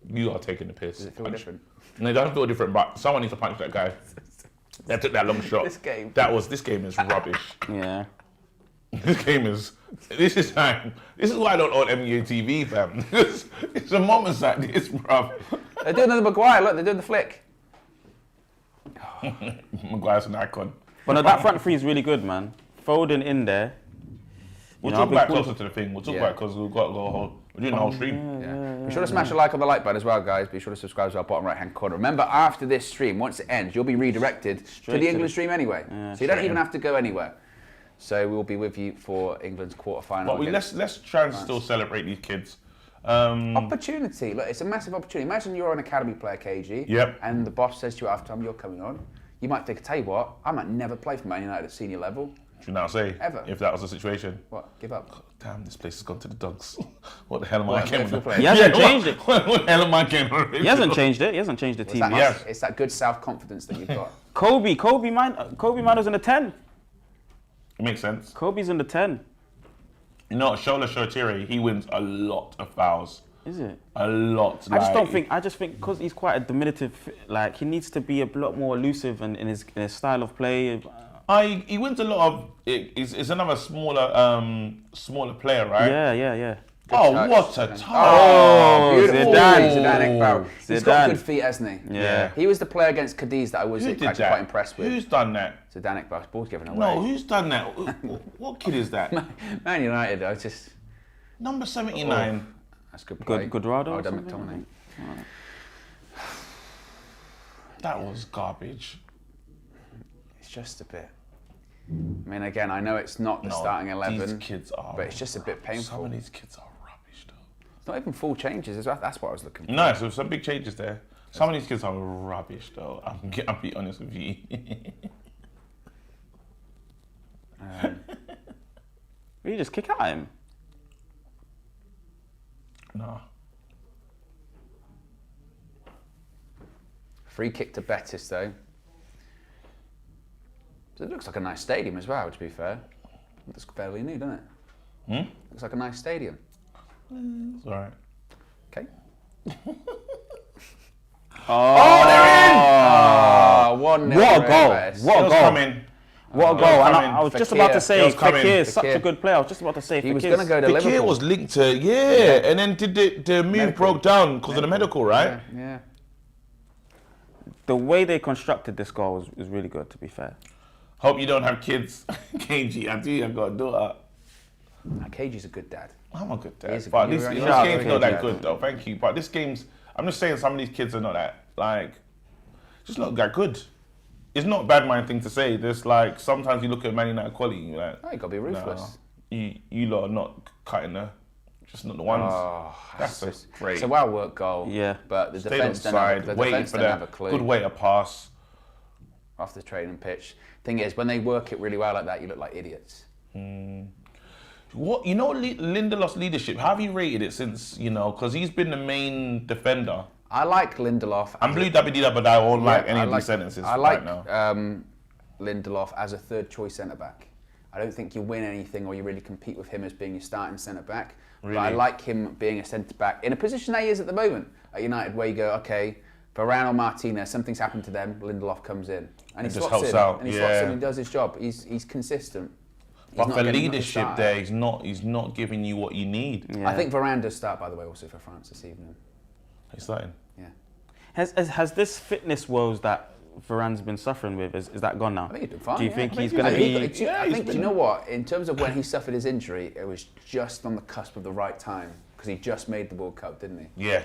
You are taking the piss. Does it feel different? No, it doesn't feel different, but someone needs to punch that guy. That took that long shot. This game. This game is rubbish. Yeah. This is why I don't own MUTV, fam. It's a moments like this, bruv. They're doing another Maguire. Look, they're doing the flick. Maguire's an icon. But no, that front three is really good, man. Foden in there. We'll You know, talk I've been about calling closer to the thing. We'll talk Yeah. about because we've got to go. We're doing the whole stream. Yeah. Be sure to smash a like on the like button as well, guys. Be sure to subscribe to our bottom right-hand corner. Remember, after this stream, once it ends, you'll be redirected to the England stream anyway. So you don't even have to go anywhere. So we'll be with you for England's quarter-final. But let's try and still celebrate these kids. Opportunity. Look, it's a massive opportunity. Imagine you're an academy player, KG. Yep. And the boss says to you after time, you're coming on. You might think, tell you what, I might never play for Man United at senior level. Do you now say? Ever. If that was the situation. What? Give up. Damn, this place has gone to the dogs. What the hell am I getting? He hasn't changed it. What the hell am I getting? He hasn't changed it. He hasn't changed the team. It's that good self-confidence that you've got. Kobe Mino's in the 10. It makes sense. Kobe's in the 10. You know, Shola Shotiri, he wins a lot of fouls. Is it? A lot. I just think because he's quite a diminutive, like he needs to be a lot more elusive in his style of play. He wins a lot of. It's another smaller player, right? Yeah. Oh, what a touch! Oh, beautiful. Zidane. Zidane Iqbal. He's got good feet, hasn't he? Yeah. He was the player against Cadiz that I was Who did actually that? quite impressed with. Who's done that? Zidane Iqbal's ball's given away. No, who's done that? What kid is that? Man United, I just... Number 79. That's good play. Guadrado Oh, or Dan something? McTominay. That was garbage. It's just a bit... I mean, again, I know it's not the starting 11, These kids are. but it's just a bit painful. Some of these kids are rubbish, though. It's not even full changes. That's what I was looking for. No, so some big changes there. Some of these kids are rubbish, though. I'll be honest with you. Will you just kick at him? No. Free kick to Betis, though. So it looks like a nice stadium as well, to be fair. It looks fairly new, doesn't it? Looks like a nice stadium. It's all right. Okay. Oh, they're in! 1-0. What a goal. What a goal. Coming. What a goal. And I was just about to say, Fekir is such Fekir. a good player. I was just about to say, He was going to go to Fekir Liverpool. was linked to, and then did the move broke down because of the medical, right? Yeah. The way they constructed this goal was really good, to be fair. Hope you don't have kids. KG, I do. I've got a daughter. KG's a good dad. I'm a good He dad. is a But good- this you're game's right. not Yeah. that good, though. Thank you. But this game's, I'm just saying some of these kids are not that, just not that good. It's not a bad mind thing to say. There's sometimes you look at Man United quality and you're like, Oh, you got to be ruthless. you lot are not cutting just not the ones. Oh, That's great. It's a well-worked goal. Yeah. But the Stayed defence on don't have, side, the waiting defence for don't have a the clue. good way to pass. Off the training pitch. Thing is, when they work it really well like that, you look like idiots. What Lindelof's leadership? How have you rated it since because he's been the main defender? I like Lindelof. I'm blue WD, but I won't like any of I these sentences I like right now. Lindelof as a third choice centre back. I don't think you win anything or you really compete with him as being your starting centre back. Really? But I like him being a centre back in a position that he is at the moment at United, where you go, okay, Varane or Martinez, something's happened to them. Lindelof comes in and he just slots helps in, out, and he slots in yeah. and does his job. He's consistent. He's But not for getting leadership started. there, he's not giving you what you need. Yeah. I think Varane does start, by the way, also for France this evening. He's starting. Yeah, Has this fitness woes that Varane's been suffering with, is that gone now? I think he's been fine. Do you yeah. think I he's think going to he's- be... I think, do you know what? In terms of when he suffered his injury, it was just on the cusp of the right time because he just made the World Cup, didn't he? Yeah.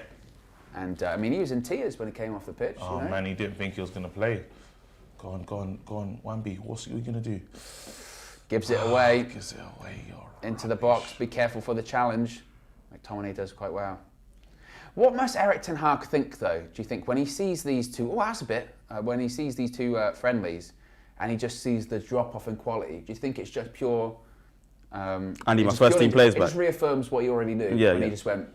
And I mean, he was in tears when he came off the pitch. Oh you know? man, he didn't think he was gonna play. Go on, Wambi. What's you gonna do? Gives it away Gives it away. into the box. Be careful for the challenge. McTominay does quite well. What must Eric Ten Hag think, though? Do you think when he sees these two? Oh, that's a bit. When he sees these two friendlies, and he just sees the drop off in quality. Do you think it's just pure? I need my just first team players It back. just reaffirms what he already knew. Yeah, when yeah. he just went,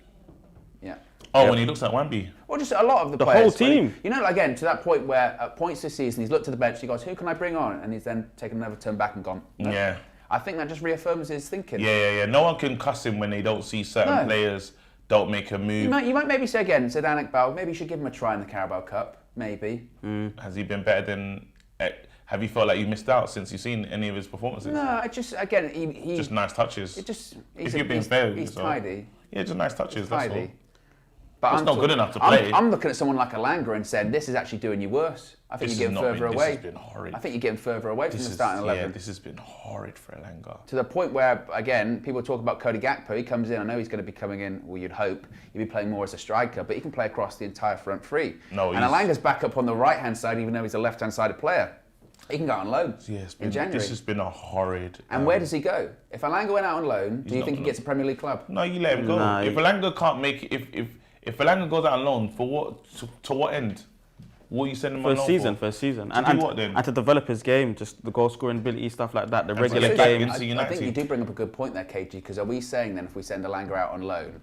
yeah. Oh, when he looks at Wambi. Or just a lot of the The players. whole team. You know, again, to that point where at points this season, he's looked at the bench, he goes, who can I bring on? And he's then taken another turn back and gone, no. Yeah. I think that just reaffirms his thinking. Yeah. No one can cuss him when they don't see certain No. players don't make a move. You might maybe say again, Zidane Iqbal, maybe you should give him a try in the Carabao Cup. Maybe. Has he been better than? Have you felt like you missed out since you've seen any of his performances? No, I just, again, he Just nice touches. it just, If you're being fair with he's yourself. tidy. Yeah, just nice touches. That's all. Tidy. But It's not good enough to play. I'm looking at someone like Elanga and saying, this is actually doing you worse. I think you're getting further away. This has been horrid. I think you're getting further away from the starting 11. Yeah, this has been horrid for Elanga. To the point where, again, people talk about Cody Gakpo. He comes in, I know he's going to be coming in, well, you'd hope, he'd be playing more as a striker, but he can play across the entire front three. No, and Elanga's back up on the right-hand side, even though he's a left-hand sided player. He can go on loan in January. This has been a horrid... And where does he go? If Elanga went out on loan, do you think he gets a Premier League club? No, you let him go. Nah, if Elanga can't make it, if Elanga goes out on loan, for what? To what end? What are you sending him on loan For a season. To do what then? And to develop his game, just the goal scoring ability, stuff like that, the And regular to get back games. into I think United. you do bring up a good point there, KG, because are we saying then if we send Elanga out on loan,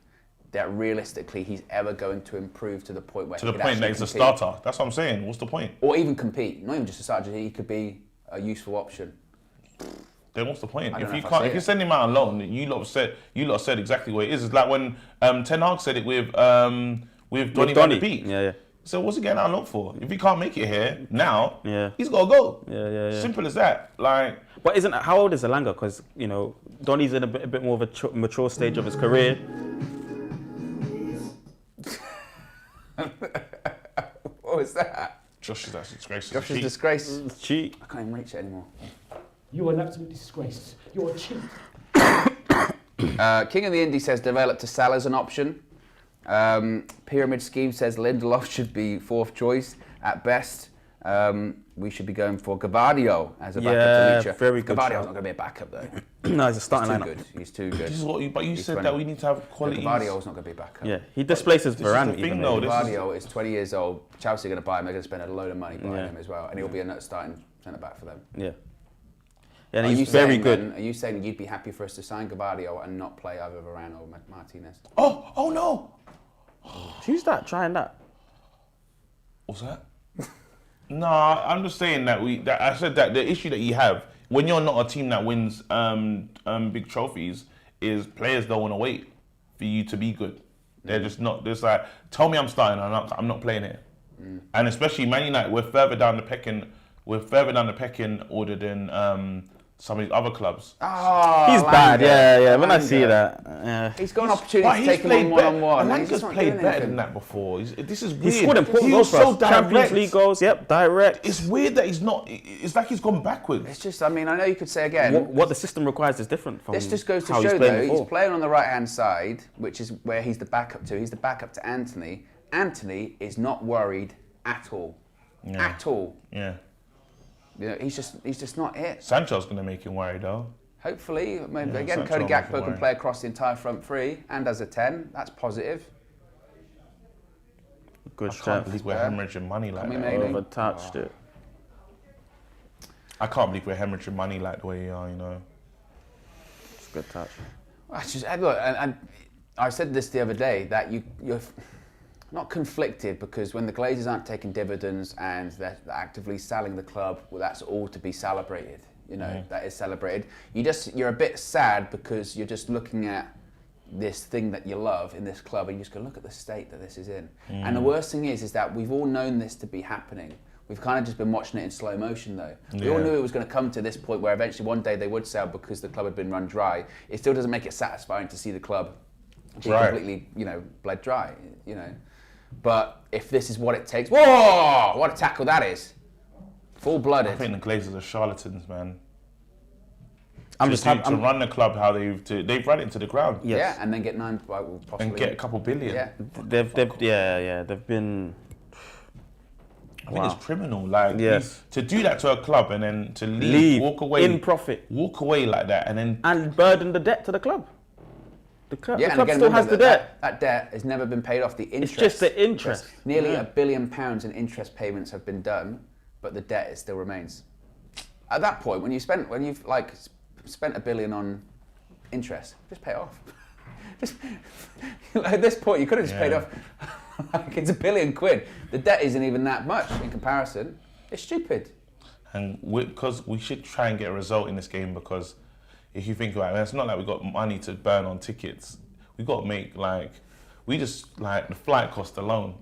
that realistically he's ever going to improve to the point where To he the could point that actually he's a compete? starter. That's what I'm saying. What's the point? Or even compete. Not even just a starter, he could be a useful option. Then what's the point? I don't If know you if I can't, see if you it. send him out on loan, you lot said exactly what it is. It's like when Ten Hag said it with Donny van de Beek. Yeah. So what's he getting out on loan for? If he can't make it here now, Yeah. he's got to go. Yeah. Simple as that. Like, But how old is Elanga? Because, Donny's in a bit more of a mature stage of his career. What was that? Josh is actually disgraceful. Josh is disgrace. It's cheap. I can't even reach it anymore. You are an absolute disgrace. You're a cheat. King of the Indie says develop to Salah as an option. Pyramid Scheme says Lindelof should be fourth choice at best. We should be going for Gavardio as a backup to Lucha. very good Gavardio's shout. not going to be a backup though. No, he's a He's starting too lineup. good. He's too good. This is what you He's said 20. that we need to have quality. Gavardio's not going to be a backup. Yeah, he displaces This is Varane the thing, even. though, though. this is- Gvardio is 20 years old. Chelsea are going to buy him. They're going to spend a load of money buying Yeah. him as well, and he'll be a starting centre back for them. Yeah. And Are you he's very saying good. then- are you saying you'd be happy for us to sign Gavardio and not play either Varane or Martinez? Oh no! Who's that? Trying that? What's that? No, I'm just saying that I said that the issue that you have when you're not a team that wins big trophies is players don't want to wait for you to be good. They're just not. Just like, tell me I'm starting. I'm not playing it. And especially Man United, we're further down the pecking order than some of these other clubs. Oh, He's bad. Yeah. When I Langer. see that, yeah. He's got an opportunity to take him on one-on-one. and he's Langer's just not played doing better anything. than that before. This is weird. He scored important He goals was for so us. Champions direct. League goals. Yep, direct. It's weird that he's not. It's like he's gone backwards. It's just, I mean, I know you could say again. What the system requires is different from This just goes to how show, he's playing though, before. he's playing on the right-hand side, which is where he's the backup to. He's the backup to Anthony. Anthony is not worried at all. Yeah. At all. Yeah. You know, he's just not it. Sancho's gonna make him worry though. Hopefully, maybe, again, Sancho Cody will make Gakpo him can worry. play across the entire front three and as a 10. That's positive. Good I can't shot. believe we're hemorrhaging money like I mean, that. maybe. Overtouched it. I can't believe we're hemorrhaging money like the way you are. You know. It's a good touch. Look, and I said this the other day, that you're not conflicted, because when the Glazers aren't taking dividends and they're actively selling the club, well, that's all to be celebrated. You know, that is celebrated. You're a bit sad because you're just looking at this thing that you love in this club and you just go, look at the state that this is in. And the worst thing is that we've all known this to be happening. We've kind of just been watching it in slow motion though. We all Yeah. knew it was going to come to this point where eventually one day they would sell because the club had been run dry. It still doesn't make it satisfying to see the club be Right. completely, bled dry, But if this is what it takes, whoa, what a tackle that is. I Full-blooded. think the Glazers are charlatans, man. I'm to run the club how they've run it to the ground. Yes. Yeah, and then get 9, well, possibly. And get a couple billion. Yeah. They've been. I think it's criminal. Like Yes. to do that to a club and then to leave, walk away in profit walk away like that, and then and burden the debt to the club. The club, Yeah, the and club again, still has remember the debt. That debt has never been paid off. The interest. It's just the interest. Nearly Yeah. £1 billion in interest payments have been done, but the debt still remains. At that point, when you've spent $1 billion on interest, just pay it off. Just, at this point, you could have just paid Yeah. off. Like, it's £1 billion. The debt isn't even that much in comparison. It's stupid. and because we should try and get a result in this game, because if you think about it, it's not like we got money to burn on tickets. We got to make the flight cost alone.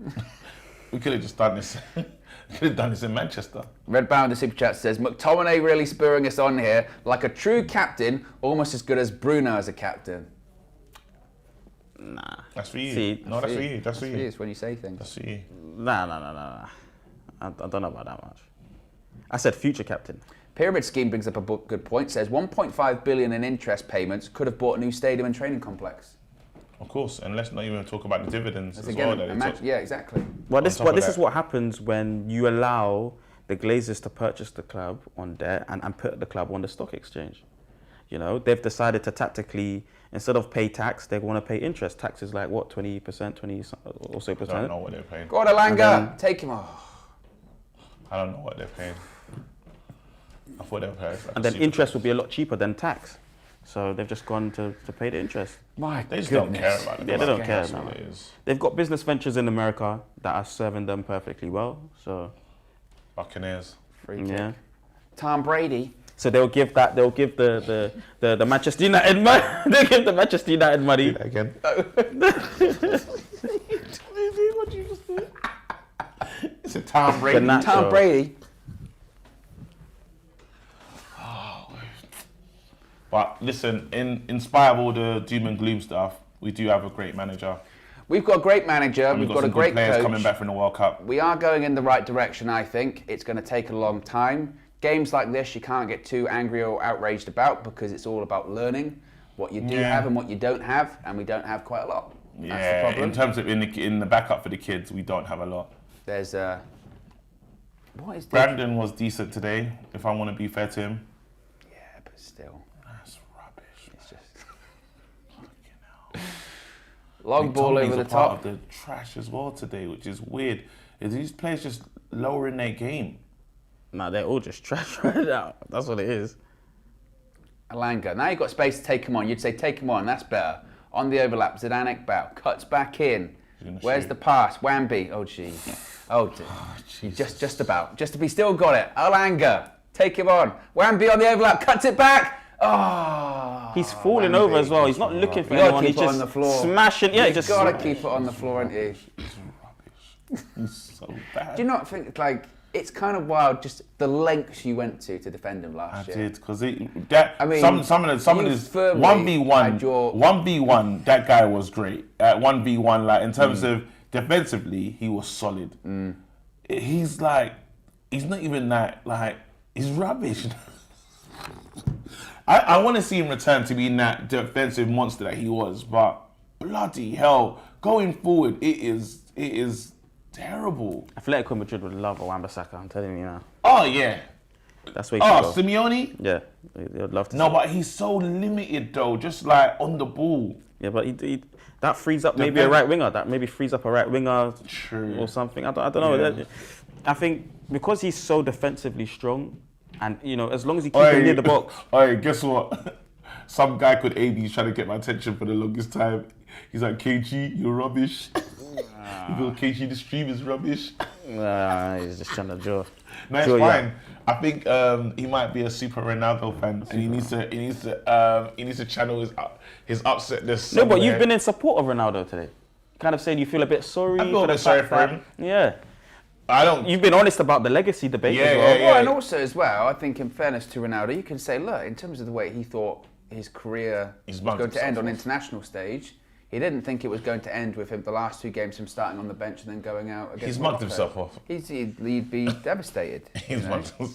We could have just done this. Could have done this in Manchester. Redbound in the Super Chat says, McTominay really spurring us on here, like a true captain, almost as good as Bruno as a captain. Nah. That's for you. See, no, that's for you. That's for you. It's when you say things. That's for you. Nah. I don't know about that much. I said future captain. Pyramid scheme brings up a good point. Says 1.5 billion in interest payments could have bought a new stadium and training complex. Of course, and let's not even talk about the dividends That's as again, well. yeah, exactly. Well, this top of is that. what happens when you allow the Glazers to purchase the club on debt and put the club on the stock exchange. You know, they've decided to tactically, instead of pay tax, they want to pay interest. Tax is like what, 20%, 20 or so I percent. don't know what they're paying. Go on, Alanga, take him off. I don't know what they're paying. I thought they were paying. Like And then interest would be a lot cheaper than tax. So they've just gone to pay the interest. My They just goodness. don't care about it. Yeah, they don't care. That's No. what it is. They've got business ventures in America that are serving them perfectly well. So Buccaneers. Free kick. yeah. Tom Brady. So they'll give the Manchester United money. They'll give the Manchester United money. Again. It's a Tom Brady. The Nacho. Tom Brady. But listen, in spite of all the doom and gloom stuff, we do have a great manager. We've got a great manager. And We've got a some great good players coach. coming back from the World Cup. We are going in the right direction, I think. It's going to take a long time. Games like this, you can't get too angry or outraged about because it's all about learning what you do have and what you don't have, and we don't have quite a lot. That's the Yeah, problem. in terms of in the backup for the kids, we don't have a lot. There's what is this? Brandon was decent today, if I want to be fair to him. Yeah, but still, That's rubbish. it's just Fucking hell. long ball McTominay's over the a part top. of the trash as well today, which is weird. Is these players just lowering their game? Nah, they're all just trash right now. That's what it is. Alanga. Now you've got space to take him on. You'd say take him on. That's better. On the overlap, Zidane Ekbal cuts back in. gonna Where's shoot. the pass? Wamby. Oh gee. Oh dear. Just about. Just to be still got it. Alanga. Take him on. Wamby on the overlap. Cuts it back. Oh. He's falling Wamby. over as well. He's not looking for You gotta anyone. keep He's it just on the floor. smashing. Yeah, You just gotta keep it on the floor, ain't you? It's rubbish. It's so bad. Do you not think it's kind of wild just the lengths you went to defend him I last year? did because some of you this firmly 1v1 had your- 1v1 that guy was great at 1v1 like in terms of defensively he was solid. He's not even that like he's rubbish. I want to see him return to being that defensive monster that he was, but bloody hell, going forward it is terrible. Atletico Madrid would love a Wan-Bissaka. I'm telling you now. Oh yeah. That's where he should go. Simeone? Yeah, they'd love to. No, see. but he's so limited though, just like on the ball. Yeah, but he that frees up maybe a right winger. That maybe frees up a right winger True. or something. I don't know. Yeah. I think because he's so defensively strong, and as long as he keeps him near the box. Hey, guess what? Some guy called AB trying to get my attention for the longest time. He's like, KG, you're rubbish. You go, KG, the stream is rubbish. He's just trying to draw. No, it's Sure, fine. yeah. I think he might be a super Ronaldo fan, and he needs to channel his upsetness. No, but you've somewhere. been in support of Ronaldo today. Kind of saying you feel a bit sorry. I feel a for the bit sorry fact for that- him. Yeah. I don't. You've been honest about the legacy debate Yeah, as well. yeah. Well, and also as well, I think in fairness to Ronaldo, you can say, look, in terms of the way he thought his career He's was mugged going to end himself on off. international stage, he didn't think it was going to end with him the last two games, him starting on the bench and then going out against He's mugged Morocco. himself off. He'd be devastated. He's you know? one.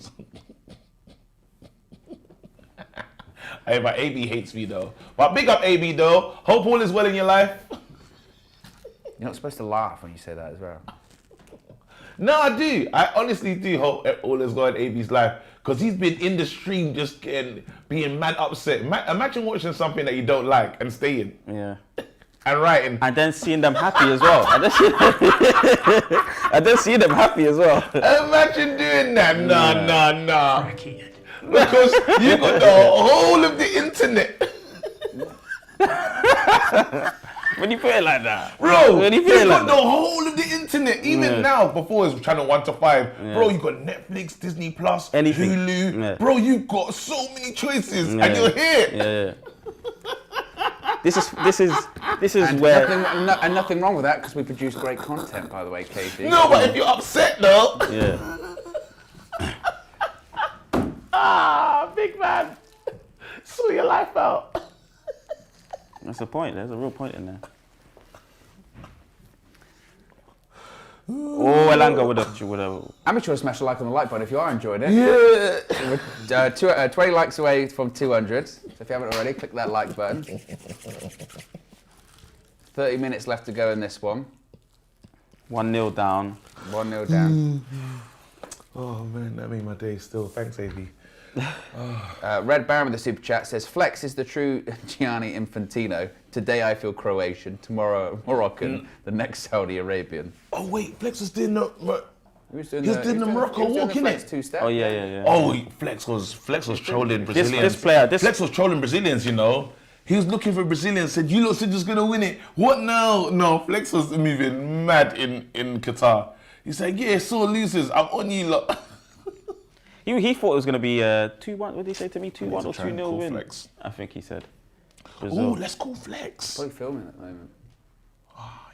Hey, but AB hates me though. But big up AB though. Hope all is well in your life. You're not supposed to laugh when you say that as well. No, I do. I honestly do hope all is well in AB's life. Because he's been in the stream just being mad upset. Imagine watching something that you don't like and staying Yeah. and writing. And then seeing them happy as well. And then seeing them happy as well. Imagine doing that. Nah. Because you got the whole of the internet. When you put it like that. Bro, when you you put it got like the that. whole of the internet. Even now, before it was channel 1 to 5. Bro, you got Netflix, Disney Plus, Anything. Hulu. Yeah. Bro, you got so many choices and Yeah. you're here. Yeah. This is And where nothing wrong with that because we produce great content, by the way, KG. No, but if you're upset though. yeah. Big man. Sort your life out. That's the point. There's a real point in there. Oh, Elanga would have. Amateur smash a like on the like button if you are enjoying it. Yeah. 20 likes away from 200. So if you haven't already, click that like button. 30 minutes left to go in this one. 1-0 down. 1-0 down. Oh man, that made my day still. Thanks, AV. Red Baron with the super chat says, Flex is the true Gianni Infantino. Today I feel Croatian, tomorrow Moroccan, the next Saudi Arabian. Oh wait, Flex was doing the He was doing the Morocco walk, Flex innit? two-step. Oh yeah. Oh, Flex was trolling Brazilians. This player, Flex was trolling Brazilians, you know. He was looking for Brazilians. Said, "You lot said you're gonna win it. What now?" No, Flex was moving mad in Qatar. He said, "Yeah, sore losers. I'm on you lot." He thought it was going to be 2-1. What did he say to me? 2-1 or try and 2-0 call win? Flex. I think he said. Oh, Brazil. let's call Flex. Probably filming at the moment.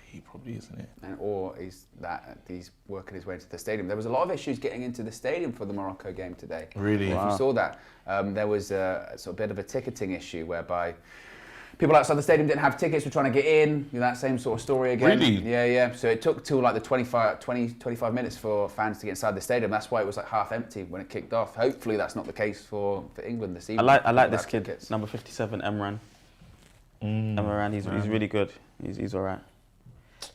He probably isn't it. Or he's working his way into the stadium. There was a lot of issues getting into the stadium for the Morocco game today. Really? If you saw that, there was a sort of bit of a ticketing issue whereby people outside the stadium didn't have tickets, were trying to get in. You know, that same sort of story again. Really? Yeah. So it took till like the 25 minutes for fans to get inside the stadium. That's why it was like half empty when it kicked off. Hopefully that's not the case for England this evening. I like this kid, tickets. number 57, Emran. Emran, he's really good. He's all right.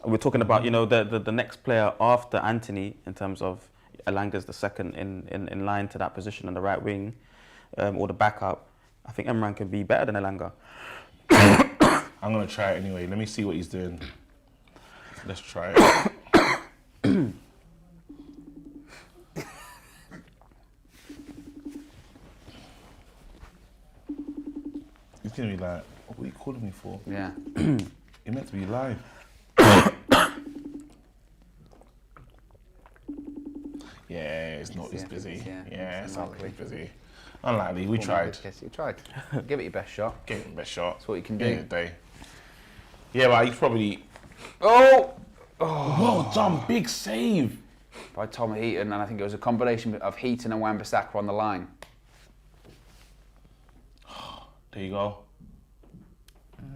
We're talking about, the next player after Anthony in terms of Elanga's the second in line to that position on the right wing, or the backup. I think Emran can be better than Elanga. I'm gonna try it anyway. Let me see what he's doing. Let's try it. He's gonna be like, "What are you calling me for?" Yeah. He meant to be live. Yeah, it's not. It's busy. Yeah, it's unlikely busy. Unlikely. We tried. Yes, you tried. Give it your best shot. Give it the best shot. That's what you can End do. of the day. Yeah, but he's probably. Oh! Well done, big save. By Tom Heaton, and I think it was a combination of Heaton and Wan-Bissaka on the line. There you go.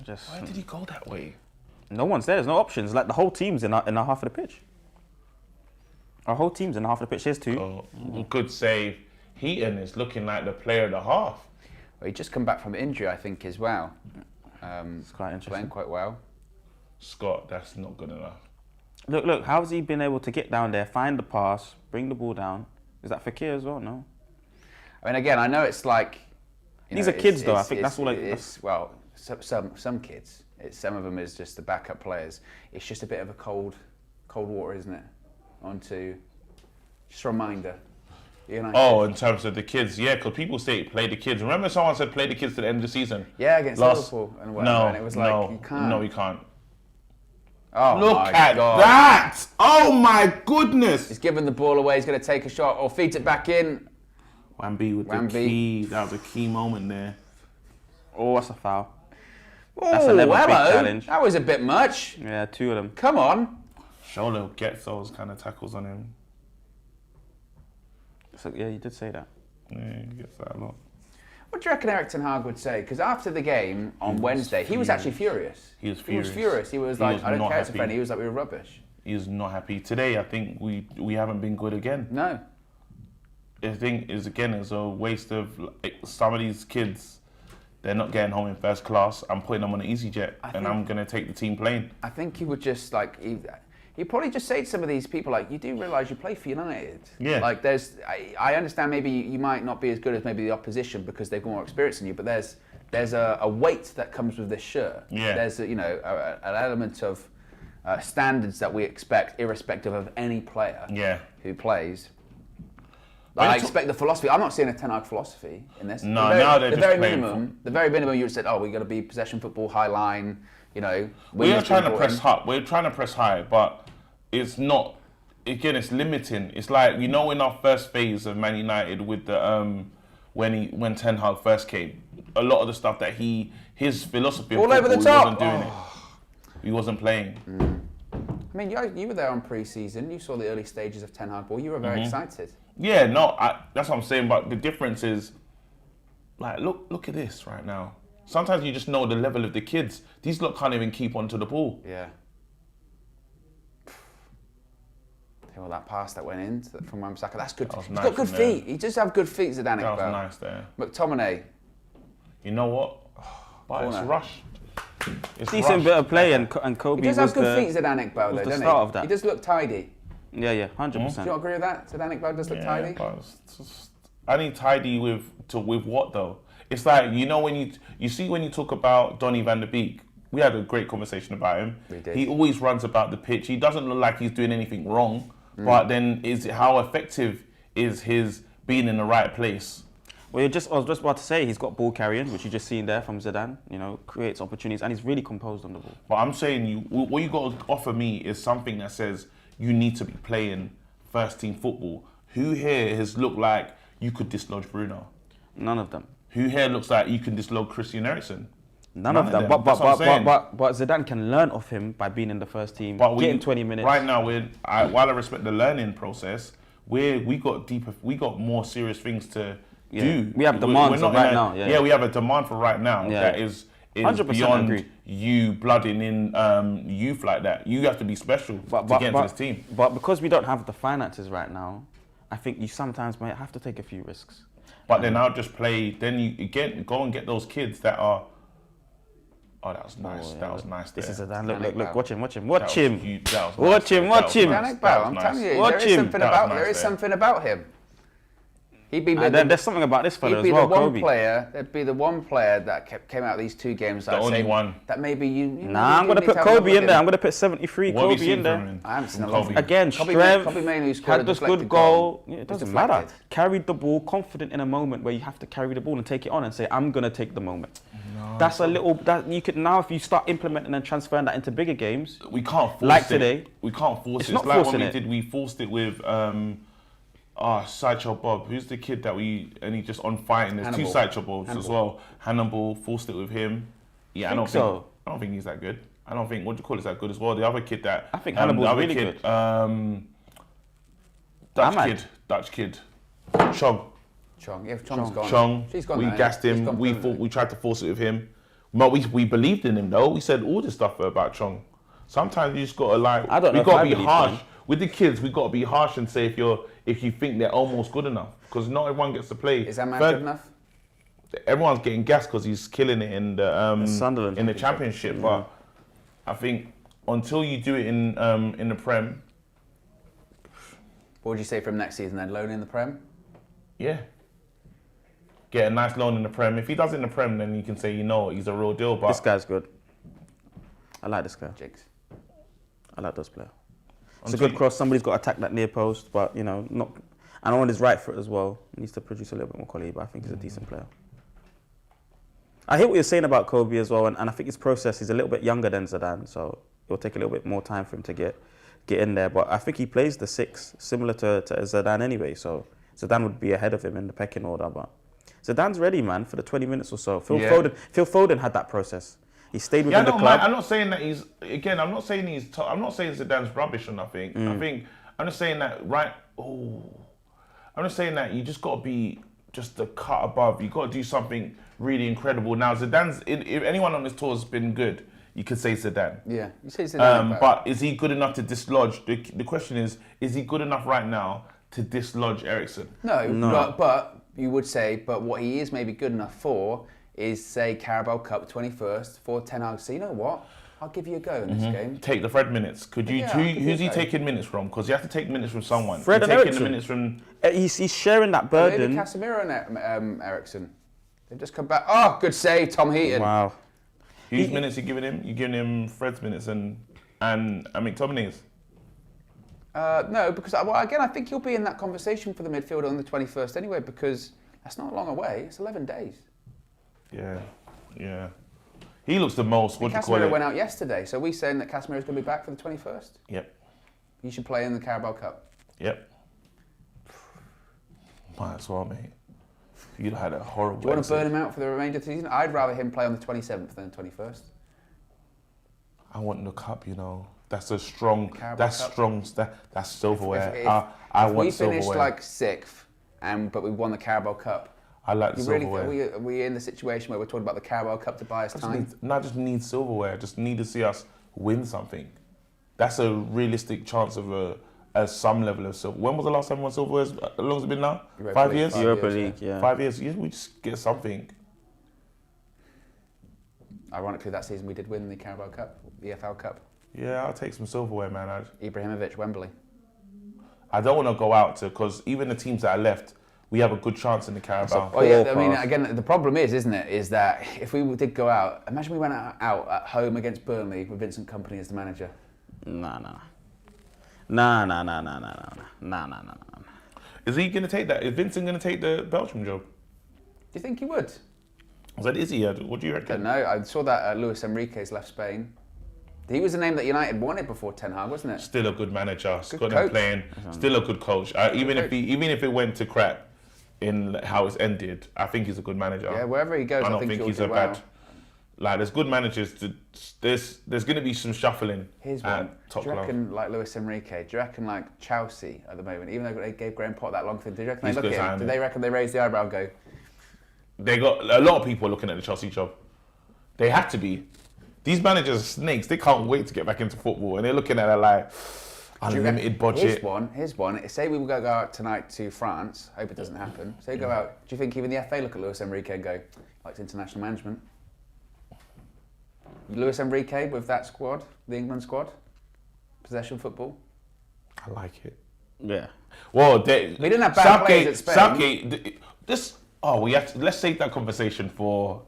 Just Why did he go that way? no one's there. There's no options. Like the whole team's in our half of the pitch. Our whole team's in the half of the pitch. Here's two. Oh, good save. Heaton is looking like the player of the half. Well, he'd just come back from injury, I think, as well. It's quite interesting. Playing quite well. Scott, that's not good enough. Look. How's he been able to get down there, find the pass, bring the ball down? Is that Fekir as well? No. I mean, again, I know it's like... These are kids, though. I think that's all. Well, some kids. Some of them is just the backup players. It's just a bit of a cold water, isn't it? Just a reminder. Oh, in terms of the kids, yeah, because people say play the kids. Remember someone said play the kids to the end of the season? Yeah, against Liverpool and whatever. And it was like, you can't. No, you can't. Oh, Look my at God. that! Oh my goodness! He's giving the ball away. He's going to take a shot or feeds it back in. Wambi with the key. That was a key moment there. Oh, that's a foul. That's another big challenge. That was a bit much. Yeah, two of them. Come on. Shola gets those kind of tackles on him. So, yeah, you did say that. Yeah, he gets that a lot. What do you reckon Eric Ten Hag would say? Because after the game on Wednesday, he was actually furious. He was He furious. was furious. He was He like, was I don't not care, it's a happy. friend. He was like, we were rubbish. He was not happy. Today, I think we haven't been good again. No. I think it's a waste of some of these kids. They're not getting home in first class. I'm putting them on an EasyJet, and I'm gonna take the team plane. I think he would just like he'd probably just say to some of these people like, you do realise you play for United. Yeah. Like I understand maybe you might not be as good as maybe the opposition because they've got more experience than you, but there's a weight that comes with this shirt. Yeah. There's an element of standards that we expect irrespective of any player. Yeah. Who plays. Like, I expect the philosophy. I'm not seeing a Ten Hag philosophy in this. No, now they're just playing the very minimum. You would have said, "Oh, we're going to be possession football, high line." We are trying to press high. We're trying to press high, but it's not. Again, it's limiting. It's like in our first phase of Man United with the when Ten Hag first came, a lot of the stuff that his philosophy of all over the football, top. He wasn't doing it. He wasn't playing. I mean, you were there on pre-season. You saw the early stages of Ten Hag ball. You were very excited. Yeah, no, that's what I'm saying. But the difference is, like, look at this right now. Sometimes you just know the level of the kids. These lot can't even keep onto the ball. Yeah. well, that pass that went in from Wan-Bissaka, that's good. was He's nice got good from there. feet. He does have good feet, Zidane That was Iqbal. nice there. McTominay. You know what? But it's Corner. rushed. It's Decent rushed. bit of play, and Kobe He does was have good the, feet, Zidane Iqbal, though, the doesn't start he? of that. He does look tidy. Yeah, 100%. Do you not agree with that? Zidane Iqbal does look tidy? But it's just, I need tidy with what though? It's like, you know, when you see when you talk about Donny van der Beek, we had a great conversation about him. We did. He always runs about the pitch. He doesn't look like he's doing anything wrong, but then how effective is his being in the right place? Well, I was just about to say, he's got ball carrying, which you just seen there from Zidane. You know, creates opportunities, and he's really composed on the ball. But I'm saying what you got to offer me is something that says you need to be playing first team football. Who here has looked like you could dislodge Bruno? None of them. Who here looks like you can dislodge Christian Eriksen? None of them. But That's what I'm saying. Zidane can learn off him by being in the first team, But getting 20 minutes. Right now, while I respect the learning process, we got more serious things to do. We have demands not right in now. Yeah, we have a demand for right now Yeah. that is 100% beyond agree. you blooding in youth like that. You have to be special to get into this team. But because we don't have the finances right now, I think you sometimes might have to take a few risks. But then I'll just play. Then you go and get those kids that are. Oh, that was nice. That was nice. This is there. Zidane. Look, watch him. That was Watch him. cute. That was Watch nice him, there. watch him. That was Zidane nice. Iqbal, I'm telling you, Watch there is him. something That was about nice there is there. something about him. He'd be There's something about this fella He'd as be well, the one Kobe. player. There'd be the one player that came out of these two games. The only one. That maybe you. Nah, I'm going to put Kobe in there. I'm going to put 73 What have you Kobe seen in from there. him? I haven't seen a From lot. Kobe? Again, Kobe strength, mainly scored had a this deflected good goal. goal. Yeah, it It was doesn't matter. deflected. Carried the ball, confident in a moment where you have to carry the ball and take it on and say, I'm going to take the moment. That's a little, that you could now, if you start implementing and transferring that into bigger games, We can't force Like it. today. We can't force It's it. not It's like when forcing we it. did. We forced it with Sideshow Bob. Who's the kid that he just on fighting? There's Hannibal. two Sideshow Bobs as Hannibal. well. Hannibal forced it with him. Yeah, I don't so. think. I don't think he's that good. I don't think. What do you call it? That good as well. The other kid that. I think Hannibal's the other really kid, good. Dutch Ahmad. kid. Chong. Chong. Yeah, Chong's gone. Chong. She's gone We now, gassed yeah. He's him. gone We permanently. we tried to force it with him. But we believed in him though. We said all this stuff about Chong. Sometimes you just gotta I don't know we if gotta I be believe harsh him. with the kids. We gotta be harsh and say if you think they're almost good enough, because not everyone gets to play. Is that man Third- good enough? Everyone's getting gassed because he's killing it in the Sunderland in the championship. But I think until you do it in the Prem, What would you say for him next season then? Loan in the Prem? yeah. Get a nice loan in the Prem. If he does it in the Prem, then you can say, he's a real deal. But This guy's good. I like this guy. Jigs. I like those players. It's a good cross. Somebody's got to attack that near post, but not. And on his right foot as well. He needs to produce a little bit more quality, but I think he's a decent player. I hear what you're saying about Kobe as well, and I think his process is a little bit younger than Zidane, so it'll take a little bit more time for him to get in there. But I think he plays the 6, similar to Zidane anyway, so Zidane would be ahead of him in the pecking order. But Zidane's ready, man, for the 20 minutes or so. Phil Foden had that process. He stayed within the club. I'm not saying that he's. Again, I'm not saying I'm not saying Zidane's rubbish or nothing. I'm just saying that I'm just saying that you just got to be just a cut above. You got to do something really incredible. Now Zidane's. If anyone on this tour has been good, you could say Zidane. Yeah, you say Zidane. But is he good enough to dislodge? The question is he good enough right now to dislodge Eriksen? No. But you would say, but what he is maybe good enough for is, say, Carabao Cup 21st for Ten Hag. So you know what? I'll give you a go in this game. Take the Fred minutes. Could you? Yeah, I'll give you Who's a he go. taking minutes from? Because you have to take minutes from someone. Fred You're and taking the Eriksen. minutes from. He's sharing that burden. Maybe Casemiro and Eriksen. They've just come back. Oh, good save, Tom Heaton. Wow. Whose minutes you giving him? You giving him Fred's minutes and McTominay's? No, because again, I think he'll be in that conversation for the midfield on the 21st anyway, because that's not long away. It's 11 days. Yeah. He looks the most. What do you call Casemiro it? went out yesterday, so we're saying that Casemiro's going to be back for the 21st. Yep. He should play in the Carabao Cup. Yep. Might as well, mate. You'd have had a horrible. Do you want to episode. burn him out for the remainder of the season? I'd rather him play on the 27th than the 21st. I want the cup. That's a strong. Carabao That's Cup. strong. That's silverware. If I we want finished silverware. like 6th, but we won the Carabao Cup, I like the you really silverware. are we in the situation where we're talking about the Carabao Cup to buy us time? Just need silverware. Just need to see us win something. That's a realistic chance of a some level of silver. When was the last time we won silver? How long has it been now? Europa 5 League, years? 5 Europa years, League, yeah. 5 years. Yeah, we just get something. Ironically, that season we did win the Carabao Cup, the EFL Cup. Yeah, I'll take some silverware, man. Ibrahimovic, Wembley. I don't want to go out to, because even the teams that are left, we have a good chance in the Carabao. Oh yeah, I Poor mean, pass. again, the problem isn't it, is that if we did go out, imagine we went out at home against Burnley with Vincent Kompany as the manager. Nah. Is he going to take that? Is Vincent going to take the Belgium job? Do you think he would? I said, is he? What do you I don't reckon? know. I saw that Luis Enrique's left Spain. He was the name that United wanted before Ten Hag, wasn't it? Still a good manager. Good Got them coach. playing. Still a good coach. Even if it went to crap in how it's ended, I think he's a good manager. Yeah, wherever he goes, I I don't think think he'll he's do a well. bad. Like, there's good managers. There's going to be some shuffling Here's at one. top Do you club. reckon like Luis Enrique? Do you reckon like Chelsea at the moment, even though they gave Graham Potter that long thing, do you reckon He's they look good at him? signing. Do they reckon they raise the eyebrow and go, They got a lot of people looking at the Chelsea job. They have to be. These managers are snakes. They can't wait to get back into football, and they're looking at it like do you reckon- unlimited budget. Here's one. Say we will go out tonight to France. Hope it doesn't happen. Say we go out. Do you think even the FA look at Luis Enrique and go, likes international management? Luis Enrique with that squad, the England squad, possession football. I like it. Yeah. Well, We didn't have bad players at Spain. Southgate, let's save that conversation for.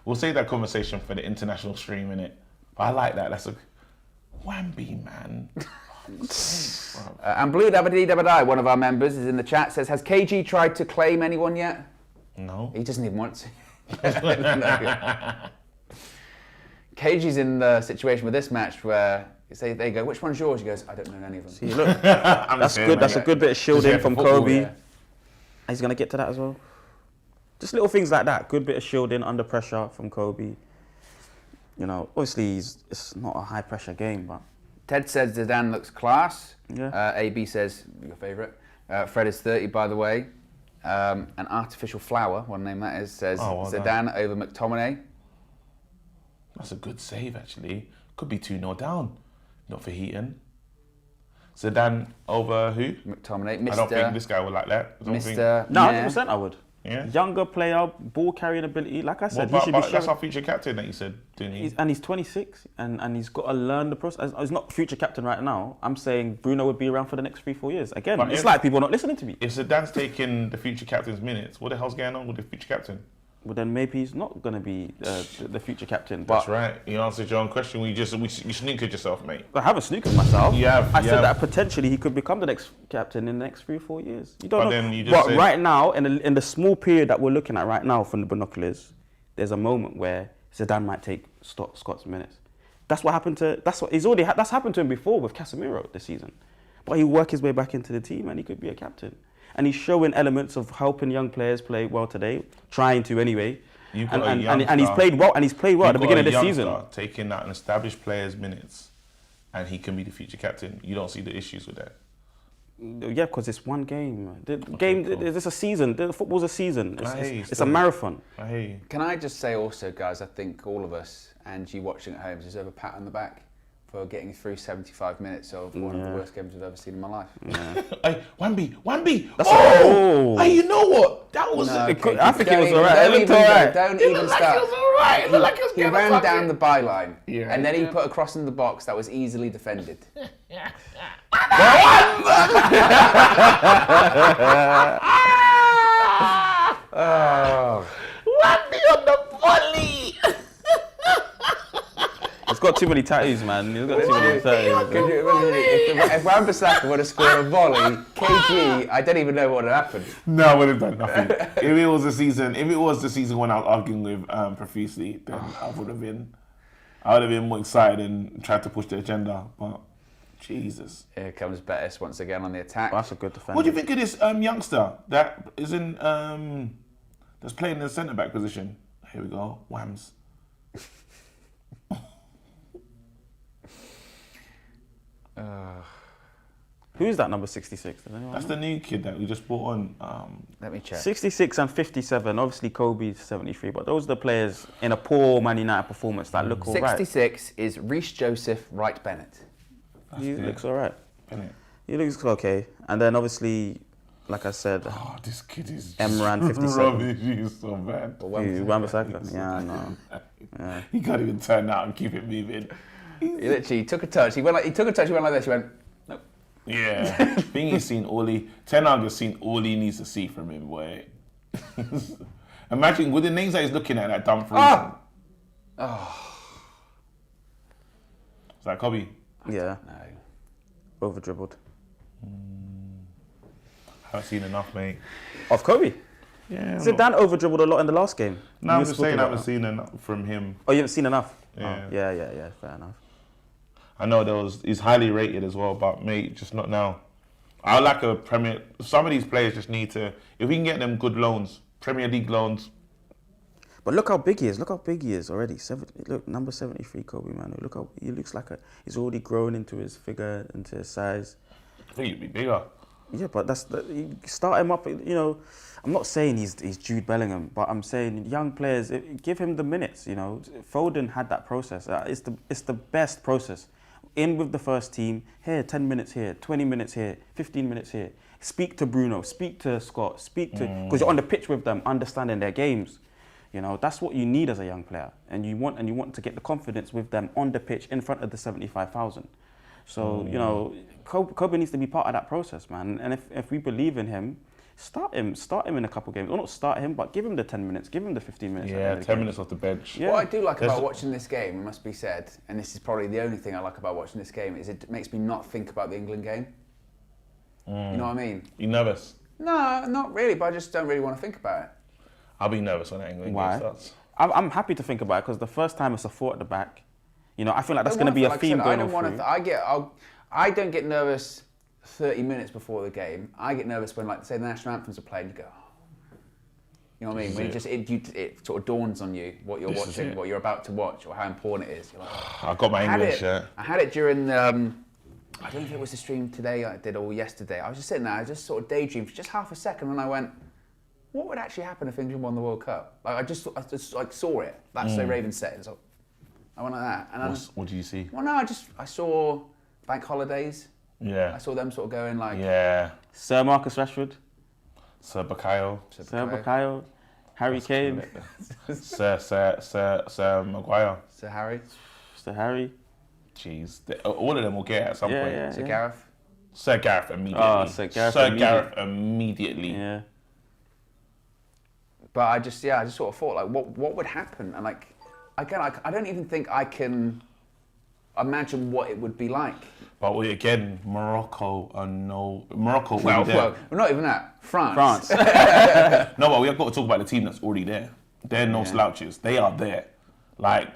We'll save that conversation for the international stream, innit? But I like that. That's a Wamby, man. And Blue Dabba Dabba, one of our members, is in the chat. Says, has KG tried to claim anyone yet? No. He doesn't even want to. KG's in the situation with this match where they go, which one's yours? He goes, I don't know any of them. See, look, that's good. That's a good bit of shielding here from for football, Kobe. yeah. He's gonna get to that as well. Just little things like that. Good bit of shielding under pressure from Kobe. You know, obviously it's not a high pressure game, but Ted says Zidane looks class. Yeah. AB says, your favourite. Fred is 30, by the way. An artificial flower, one name that is, says Oh, well Zidane over McTominay. That's a good save, actually. Could be 2-0 down. Not for Heaton. Zidane over who? McTominay. I don't think this guy would like that. I don't think- Mr. no, Meh. 100% I would. Yeah. Younger player, ball carrying ability. Like I said, he should be That's showing. our future captain that you said, didn't you? He's 26 and he's got to learn the process. He's not future captain right now. I'm saying Bruno would be around for the next 3-4 years. Again, But it's if- like people are not listening to me. If Zidane's taking the future captain's minutes, what the hell's going on with the future captain? Well, then maybe he's not going to be the future captain. That's But right. You answered your own question. You snookered yourself, mate. I haven't snookered myself. You have, I you said have. that potentially he could become the next captain in the next 3 or 4 years. You don't But know. then you just but said- right now, in the small period that we're looking at right now from the binoculars, there's a moment where Zidane might take Scott's minutes. That's what happened to. That's happened to him before with Casemiro this season. But he'll work his way back into the team and he could be a captain. And he's showing elements of helping young players play well today, trying to anyway. You've got a And he's youngster- played well. And he's played well at the You've beginning got of a the season. youngster taking out an established player's minutes, and he can be the future captain. You don't see the issues with that. Yeah, because it's one game. cool. It's a season. The football's a season. I hear you It's a still. marathon. I hear you. Can I just say also, guys, I think all of us and you watching at home deserve a pat on the back for getting through 75 minutes of one of the Yeah. worst games I've ever seen in my life. Hey, Wamby! That's oh! a- Hey, you know what? That was. No, I think don't it was even- alright. It don't looked even- alright. Don't It even looked like start. it was alright. It looked like it was He gonna ran fucking- down the byline, Yeah. and then he put a cross in the box that was easily defended. Wamby on the volley! He's got too many tattoos, man. He's got too many tattoos. Could you imagine if Wan-Bissaka would have scored a volley, KG, I don't even know what would have happened. No, I would have done nothing. If it was the season when I was arguing with Profusely, then I would have been more excited and tried to push the agenda. But Jesus, Here comes Betis once again on the attack. That's a good defender. what do you think of this youngster that is in that's playing in the centre back position? Here we go, Whams. Who's that number 66? Does anyone That's know? the new kid that we just brought on. Let me check. 66 and 57. Obviously, Kobe's 73. But those are the players in a poor Man United performance that look all right. 66 is Reece Joseph, Wright Bennett. He looks all right. Innit? He looks okay. And then obviously, like I said, Oh, this kid is Emran 57. rubbish. He's so bad. Wan-Bissaka. Yeah, I know. Yeah. He can't even turn out and keep it moving. He literally took a touch. He went like this. He went, nope. Yeah. I think he's seen all he... Ten Hag has seen all he needs to see from him, boy. Imagine with the names that he's looking at, that Dumfries. Is that Kobe? Yeah. No. Over dribbled. Haven't seen enough, mate. Of Kobe. Yeah. Zidane over dribbled a lot in the last game. No, You I'm were just speaking saying I about haven't seen enough from him. Oh, you haven't seen enough? Yeah. Oh, yeah. Fair enough. I know he's highly rated as well, but mate, just not now. I like a Premier... Some of these players just need to... If we can get them good loans, Premier League loans... But look how big he is. Look how big he is already. Look, number 73, Kobe, man. Look how he looks like he's already grown into his figure, into his size. I think he'd be bigger. Yeah, but you start him up. You know, I'm not saying he's Jude Bellingham, but I'm saying young players, give him the minutes. You know, Foden had that process. It's the best process. In with the first team. Here, 10 minutes here, 20 minutes here, 15 minutes here. Speak to Bruno. Speak to Scott. Because you're on the pitch with them, understanding their games. You know, that's what you need as a young player, and you want to get the confidence with them on the pitch in front of the 75,000. So you know, Kobe needs to be part of that process, man. And if we believe in him, start him in a couple games, or not start him, but give him the 10 minutes, give him the 15 minutes. Yeah, 10 minutes off the bench. Yeah. What I do like about watching this game, it must be said, and this is probably the only thing I like about watching this game, is it makes me not think about the England game. You know what I mean? You nervous? No, not really, but I just don't really want to think about it. I'll be nervous when that England game starts. I'm happy to think about it because the first time it's a 4 at the back. You know, I feel like that's going to be a theme going on through. I don't get nervous 30 minutes before the game. I get nervous when, like, say, the national anthems are playing. You go, you know what I mean? When it sort of dawns on you what you're watching, what you're about to watch, or how important it is. You're like, I got my England shirt. I had it during. I don't know if it was the stream today I did or yesterday. I was just sitting there. I just sort of daydreamed for just half a second, and I went, what would actually happen if England won the World Cup? Like I just like saw it. That's so Ravens said. So I went like that. And What do you see? Well, no, I saw bank holidays. Yeah. I saw them sort of going like. Yeah. Sir Marcus Rashford. Sir Bakayo. Sir Bakayo. Harry Kane. Sir Maguire. Sir Harry. Sir Harry. Jeez. All of them will get at some point. Yeah, Sir Gareth. Sir Gareth immediately. Oh, Sir Gareth Gareth immediately. Yeah. But I just sort of thought like, what would happen? And like, again, I don't even think I can imagine what it would be like. But again, Morocco. Well, not even that. France. No, but we have got to talk about the team that's already there. They're no slouches. They are there. Like,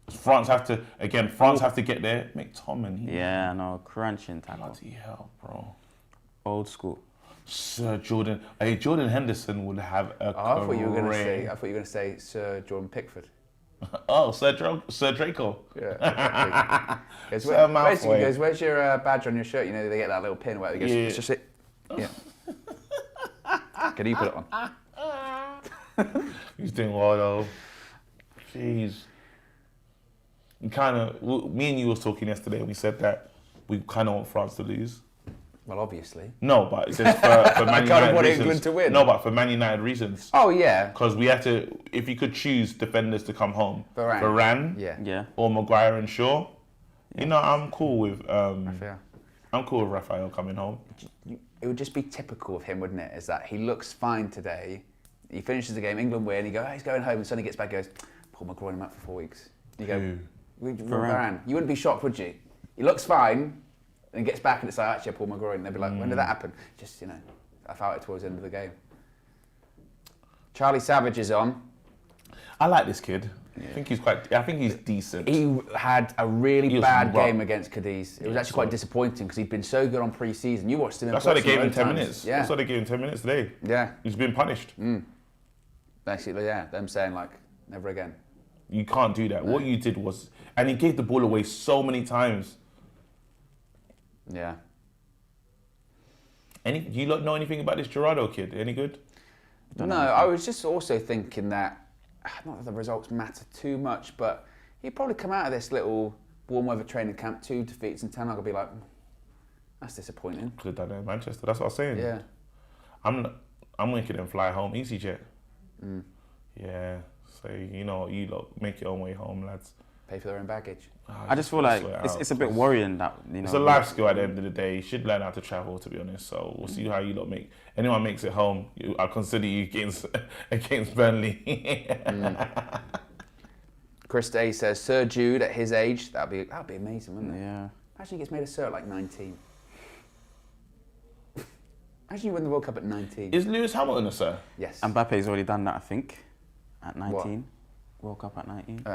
France have to get there. McTominay. Yeah, no, crunching tackle. Bloody hell, bro. Old school. Sir Jordan. Jordan Henderson would have a career. I thought you were going to say Sir Jordan Pickford. Oh, Sir Draco. Yeah. Basically, goes, where's your badge on your shirt? You know, they get that little pin where it goes, it's just it. Yeah. Can you put it on? He's doing well though. Jeez. Me and you was talking yesterday and we said that we kind of want France to lose. Well, obviously. No, but just for Man United want reasons. England to win. No, but for Man United reasons. Oh, yeah. Because we have to, if you could choose defenders to come home, Varane yeah. or Maguire and Shaw, you know, I'm cool with Raphael. I'm cool with Raphael coming home. It would just be typical of him, wouldn't it? Is that he looks fine today, he finishes the game, England win, he goes, he's going home, and suddenly gets back and goes, Paul McGraw him out for 4 weeks. You go, Varane. You wouldn't be shocked, would you? He looks fine, and gets back and it's like, actually, Paul McGraw, and they'd be like, when did that happen? Just, you know, I felt it towards the end of the game. Charlie Savage is on. I like this kid. Yeah. I think he's decent. He had a really bad game against Cadiz. It was actually quite disappointing because he'd been so good on pre-season. You watched him. That's why they gave him 10 minutes. Yeah. That's why they gave him 10 minutes today. Yeah. He's been punished. Basically, yeah. Them saying like, never again. You can't do that. No. What you did was, and he gave the ball away so many times. Yeah. You lot know anything about this Gerardo kid? Any good? No, I was just also thinking that, not that the results matter too much, but he'd probably come out of this little warm weather training camp, 2 defeats, and Ten Hag will be like, That's disappointing. Could have done it in Manchester. That's what I was saying. Yeah. I'm making them fly home EasyJet. Yeah. So you lot make your own way home, lads. Pay for their own baggage. I just feel like it's a bit worrying that it's a life skill at the end of the day. You should learn how to travel, to be honest. So we'll see how you lot make. Anyone makes it home, I'll consider you against Burnley. Chris Day says Sir Jude at his age, that'd be amazing, wouldn't it? Yeah. Imagine he gets made a Sir at like 19. Imagine you win the World Cup at 19. Is Lewis Hamilton a Sir? Yes. Mbappe's already done that, I think, at 19. World Cup at 19.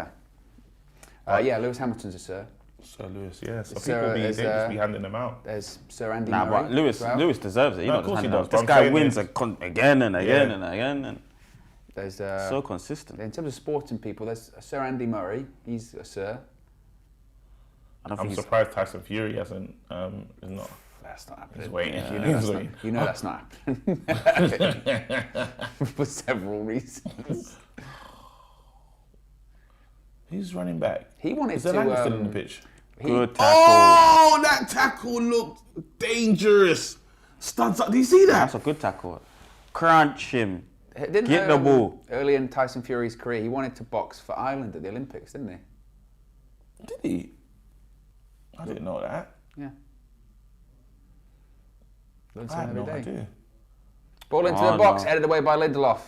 Yeah, Lewis Hamilton's a Sir. Sir Lewis, yeah. So Sir, people just be handing them out. There's Sir Andy Nah, Murray. but Lewis deserves it. No, of course he does. This guy wins again and again and again. And there's so consistent. In terms of sporting people, there's Sir Andy Murray. He's a Sir. I'm surprised Tyson Fury hasn't. Is not. That's not happening. He's waiting. You know that's not happening. For several reasons. Who's running back? He wanted Is there to. still in the pitch? Good tackle. Oh, that tackle looked dangerous. Studs up. Do you see that? That's a good tackle. Crunch him. Get the ball. Early in Tyson Fury's career, he wanted to box for Ireland at the Olympics, didn't he? Did he? I didn't know that. Yeah. I had no idea. Ball into the box, headed away by Lindelof.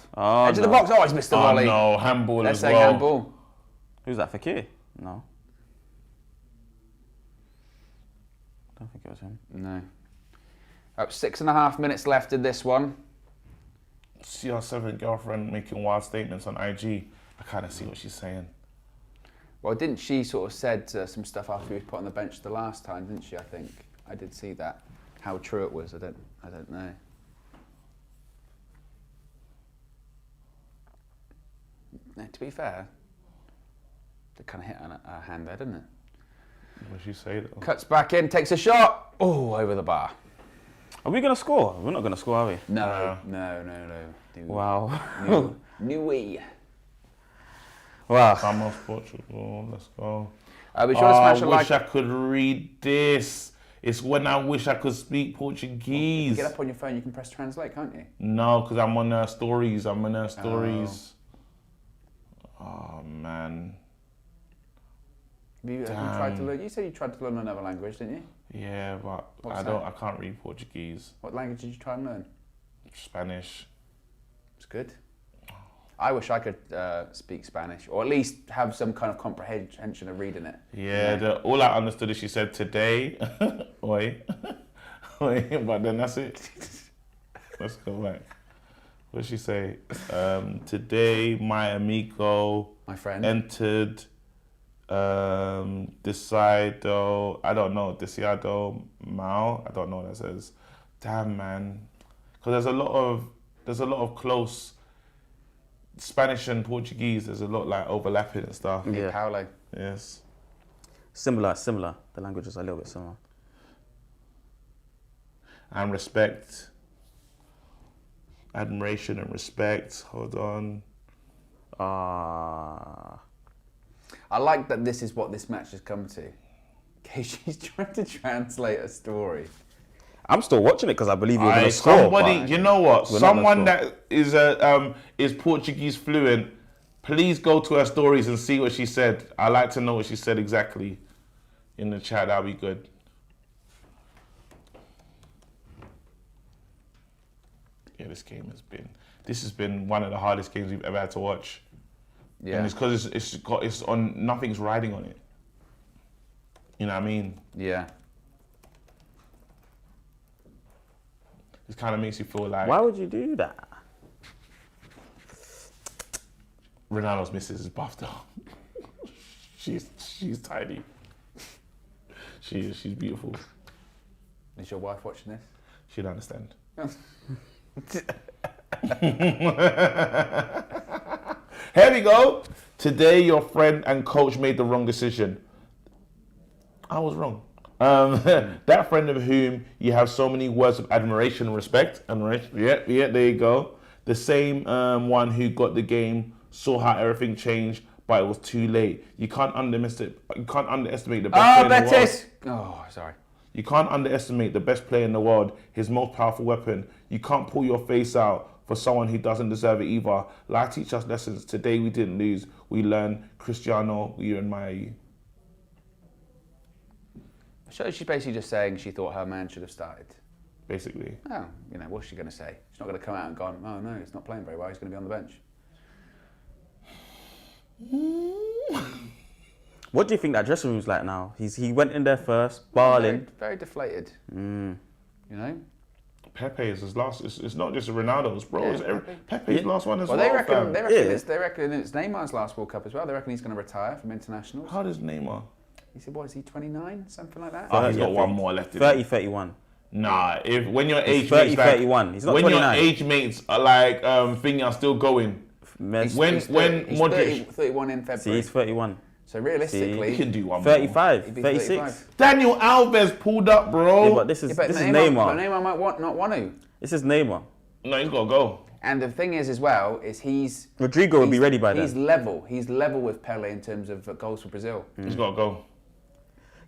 Edge of the box, he's missed the volley. No, handball Let's as say well. handball. Who's that, Fekir? No. I don't think it was him. No. 6.5 minutes left in this one. CR7 girlfriend making wild statements on IG. I kind of see what she's saying. Well, didn't she sort of said some stuff after he was put on the bench the last time, didn't she, I think? I did see that. How true it was, I don't know. Now, to be fair, they kind of hit on her hand there, didn't it? What did she say though? Cuts back in, takes a shot. Oh, over the bar. Are we going to score? We're not going to score, are we? No. Wow. New. Wow. Ramos, Portugal, let's go. We trying to smash I a wish like. I could read this. It's when I wish I could speak Portuguese. Get up on your phone, you can press translate, can't you? No, because I'm on her stories. Oh man. Have you tried to learn? You said you tried to learn another language, didn't you? Yeah, but What's I can't read Portuguese. What language did you try and learn? Spanish. It's good. I wish I could speak Spanish, or at least have some kind of comprehension of reading it. Yeah, all I understood is she said today. Wait, but then that's it. Let's go back. What did she say? Today, my amigo, My friend, entered Decido. I don't know. Decido Mao. I don't know what that says. Damn, man. Because there's a lot of close Spanish and Portuguese. There's a lot like overlapping and stuff. yeah. Paolo. Yes. Similar. The languages are a little bit similar. And respect. Admiration and respect. Hold on. I like that this is what this match has come to. Okay, she's trying to translate a story. I'm still watching it because I believe you're going to score. Somebody, you know what? We're not Someone gonna that is Portuguese fluent, please go to her stories and see what she said. I like to know what she said exactly in the chat. That'll be good. Yeah, this has been one of the hardest games we've ever had to watch. Yeah. And it's because it's on, nothing's riding on it. You know what I mean? Yeah. It kind of makes you feel like Why would you do that? Ronaldo's missus is buffed up. she's tidy. She's beautiful. Is your wife watching this? She'd understand. Here we go. Today, your friend and coach made the wrong decision. I was wrong. That friend of whom you have so many words of admiration and respect. Yeah, there you go. The same one who got the game, saw how everything changed, but it was too late. You can't underestimate the best player in the world. Betis! Oh, sorry. You can't underestimate the best player in the world, his most powerful weapon. You can't pull your face out for someone who doesn't deserve it either. Life teach us lessons. Today we didn't lose. We learned. Cristiano, we admire you. So she's basically just saying she thought her man should have started. Basically. Oh, what's she going to say? She's not going to come out and go, oh no, he's not playing very well, he's going to be on the bench. What do you think that dressing room's like now? He went in there first, barling. Very, very deflated. You know? Pepe is his last. It's not just Ronaldo's, bro. Yeah, Pepe's last one as well. They reckon Yeah. it's Neymar's last World Cup as well. They reckon he's going to retire from internationals. How does Neymar? He said, what is he, 29? Something like that? Oh, he's got one more left. 30, 31. Nah, when your age 30, mates like, 31. He's not when 29. your age mates are like thinking are still going. Messi. When He's Modric 31 in February. See, he's 31. So realistically, he can do one 35, he'd be 36. 35. Daniel Alves pulled up, bro. Yeah, but this is But Neymar. But Neymar might not want to. This is Neymar. No, he's got to go. And the thing is, as well, is Rodrigo will be ready by then. He's level. He's level with Pele in terms of goals for Brazil. He's got to go.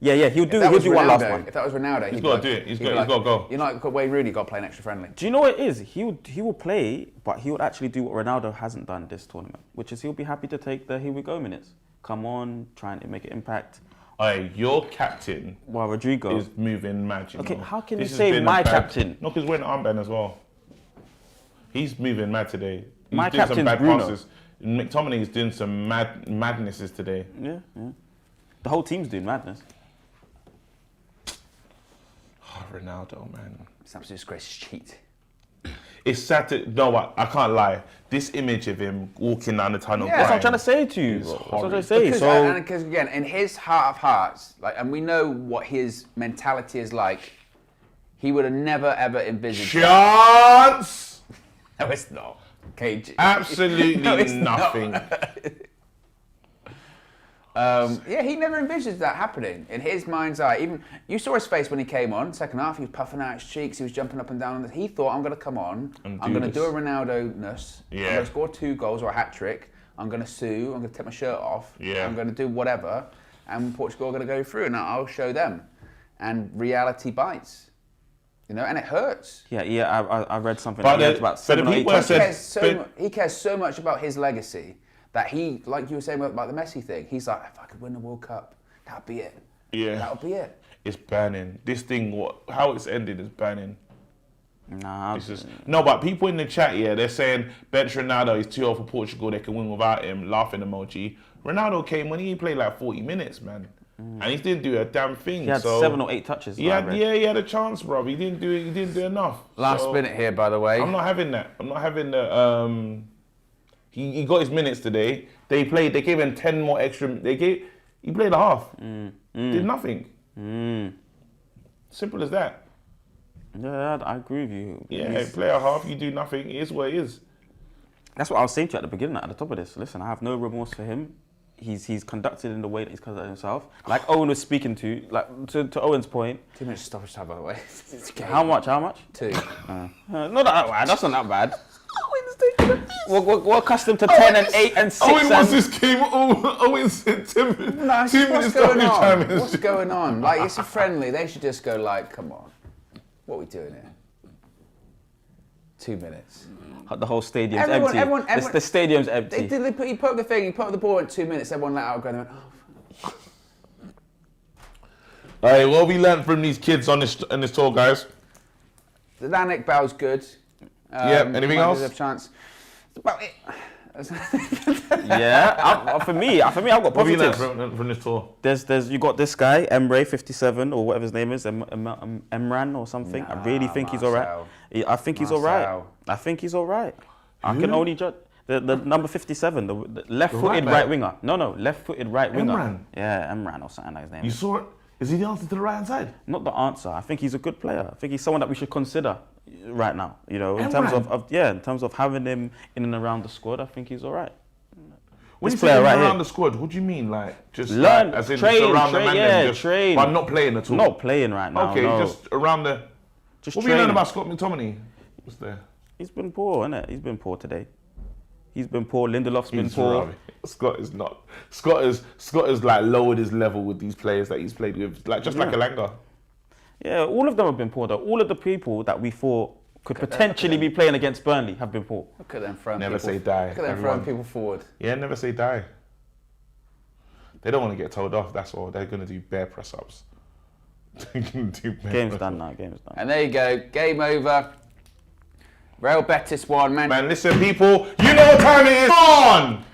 Yeah, he'll do Ronaldo, one last one. If that was Ronaldo, He's got to do it. He's got to go. You're not Wayne Rooney got to play an extra friendly. Do you know what it is? He will play, but he would actually do what Ronaldo hasn't done this tournament, which is he'll be happy to take the here we go minutes. Come on, trying to make an impact. Hey, your captain While Rodrigo is moving mad. You Okay, know. how can This you has say been a my bad- captain? No, because we're in armband as well. He's moving mad today. He's My doing some captain's bad Bruno. passes. McTominay is doing some madnesses today. Yeah. The whole team's doing madness. Oh, Ronaldo, man. It's absolutely disgrace. Cheat. It's sad to... No, what? I can't lie. This image of him walking down the tunnel... Yeah. That's what I'm trying to say to you. It's Bro. That's what I'm trying to horrid. say. Because again, in his heart of hearts, and we know what his mentality is like, he would have never ever envisaged. Chance! No, it's not. KG. Absolutely No, it's nothing. Yeah, he never envisaged that happening in his mind's eye. Even you saw his face when he came on. Second half, he was puffing out his cheeks. He was jumping up and down. He thought, "I'm going to come on. And I'm do going to this." do a Ronaldo-ness. Yeah. I'm going to score 2 goals or a hat trick. I'm going to sue. I'm going to take my shirt off. Yeah. I'm going to do whatever, and Portugal are going to go through, and I'll show them." And reality bites, and it hurts. Yeah. I read something But he had the- about but the 7 or 8 people that touches. said- He cares so much about his legacy that he, like you were saying about the Messi thing, he's like, if I could win the World Cup, that'd be it. Yeah. That'll be it. It's burning. This thing, how it's ended is burning. Nah. It's just, no, but people in the chat, they're saying bench Ronaldo is too old for Portugal. They can win without him. Laughing emoji. Ronaldo came when he played like 40 minutes, man, and he didn't do a damn thing. He had so 7 or 8 touches. he had a chance, bro. He didn't do enough. Last So, minute here, by the way. I'm not having that. I'm not having the. He got his minutes today. They gave him 10 more extra. He played a half. Did nothing. Simple as that. Yeah, I agree with you. Yeah, play a half. You do nothing. It is what it is. That's what I was saying to you at the beginning, at the top of this. Listen, I have no remorse for him. He's conducted in the way that he's conducted himself. Like Owen was speaking to, like to Owen's point. 2 minutes stoppage time, by the way. How much? 2. Not that bad. That's not that bad. We're accustomed to 10 and 8 and 6. Owen wants this game. Owen said 2 minutes. No, 2 minutes what's going stoppage time. on? What's going on? Like, it's a friendly. They should just go like, come on. What are we doing here? 2 minutes. The whole stadium's empty. Everyone- The stadium's empty. He put up the thing, he put up the ball in 2 minutes, everyone let out go and they went, oh. Hey, what we learned from these kids on this tour, guys? The Lanik Bell's good. Anything might else? deserve a chance. That's about it. Yeah, for me, I've got What have you learned positives. from this tour? There's you got this guy, Emre 57 or whatever his name is, Emran or something. I really think he's alright. Marcel. I think he's alright. Marcel. I think he's alright. I can only judge the number 57, the left-footed right right back? winger. No, left-footed right winger. Emran? Yeah, Emran or something like his name. You is. saw it? Is he the answer to the right hand side? Not the answer. I think he's a good player. I think he's someone that we should consider right now. In Emran? terms of having him in and around the squad, I think he's alright. When This you player say right around here. the squad, what do you mean? Like just Learn, like, as in train, just around the train, man, yeah, then just, train. but not playing at all. Not playing right now. Okay, no. just around the. Just What we learned training. about Scott McTominay? What's there? He's been poor, innit? He's been poor today. He's been poor. Lindelof's been He's poor. rubbish. Scott is not. Scott has like lowered his level with these players that he's played with, like just like Elanga. Yeah, all of them have been poor though. All of the people that we thought could potentially be playing against Burnley have been poor. Look at them throwing Never people. say die, Look at them everyone. throwing people forward. Yeah, never say die. They don't want to get told off, that's all. They're going to do bare press-ups. Game's done now, game's done. And there you go, game over. Real Betis won, man. Man, listen, people, you know what time it is. Come on!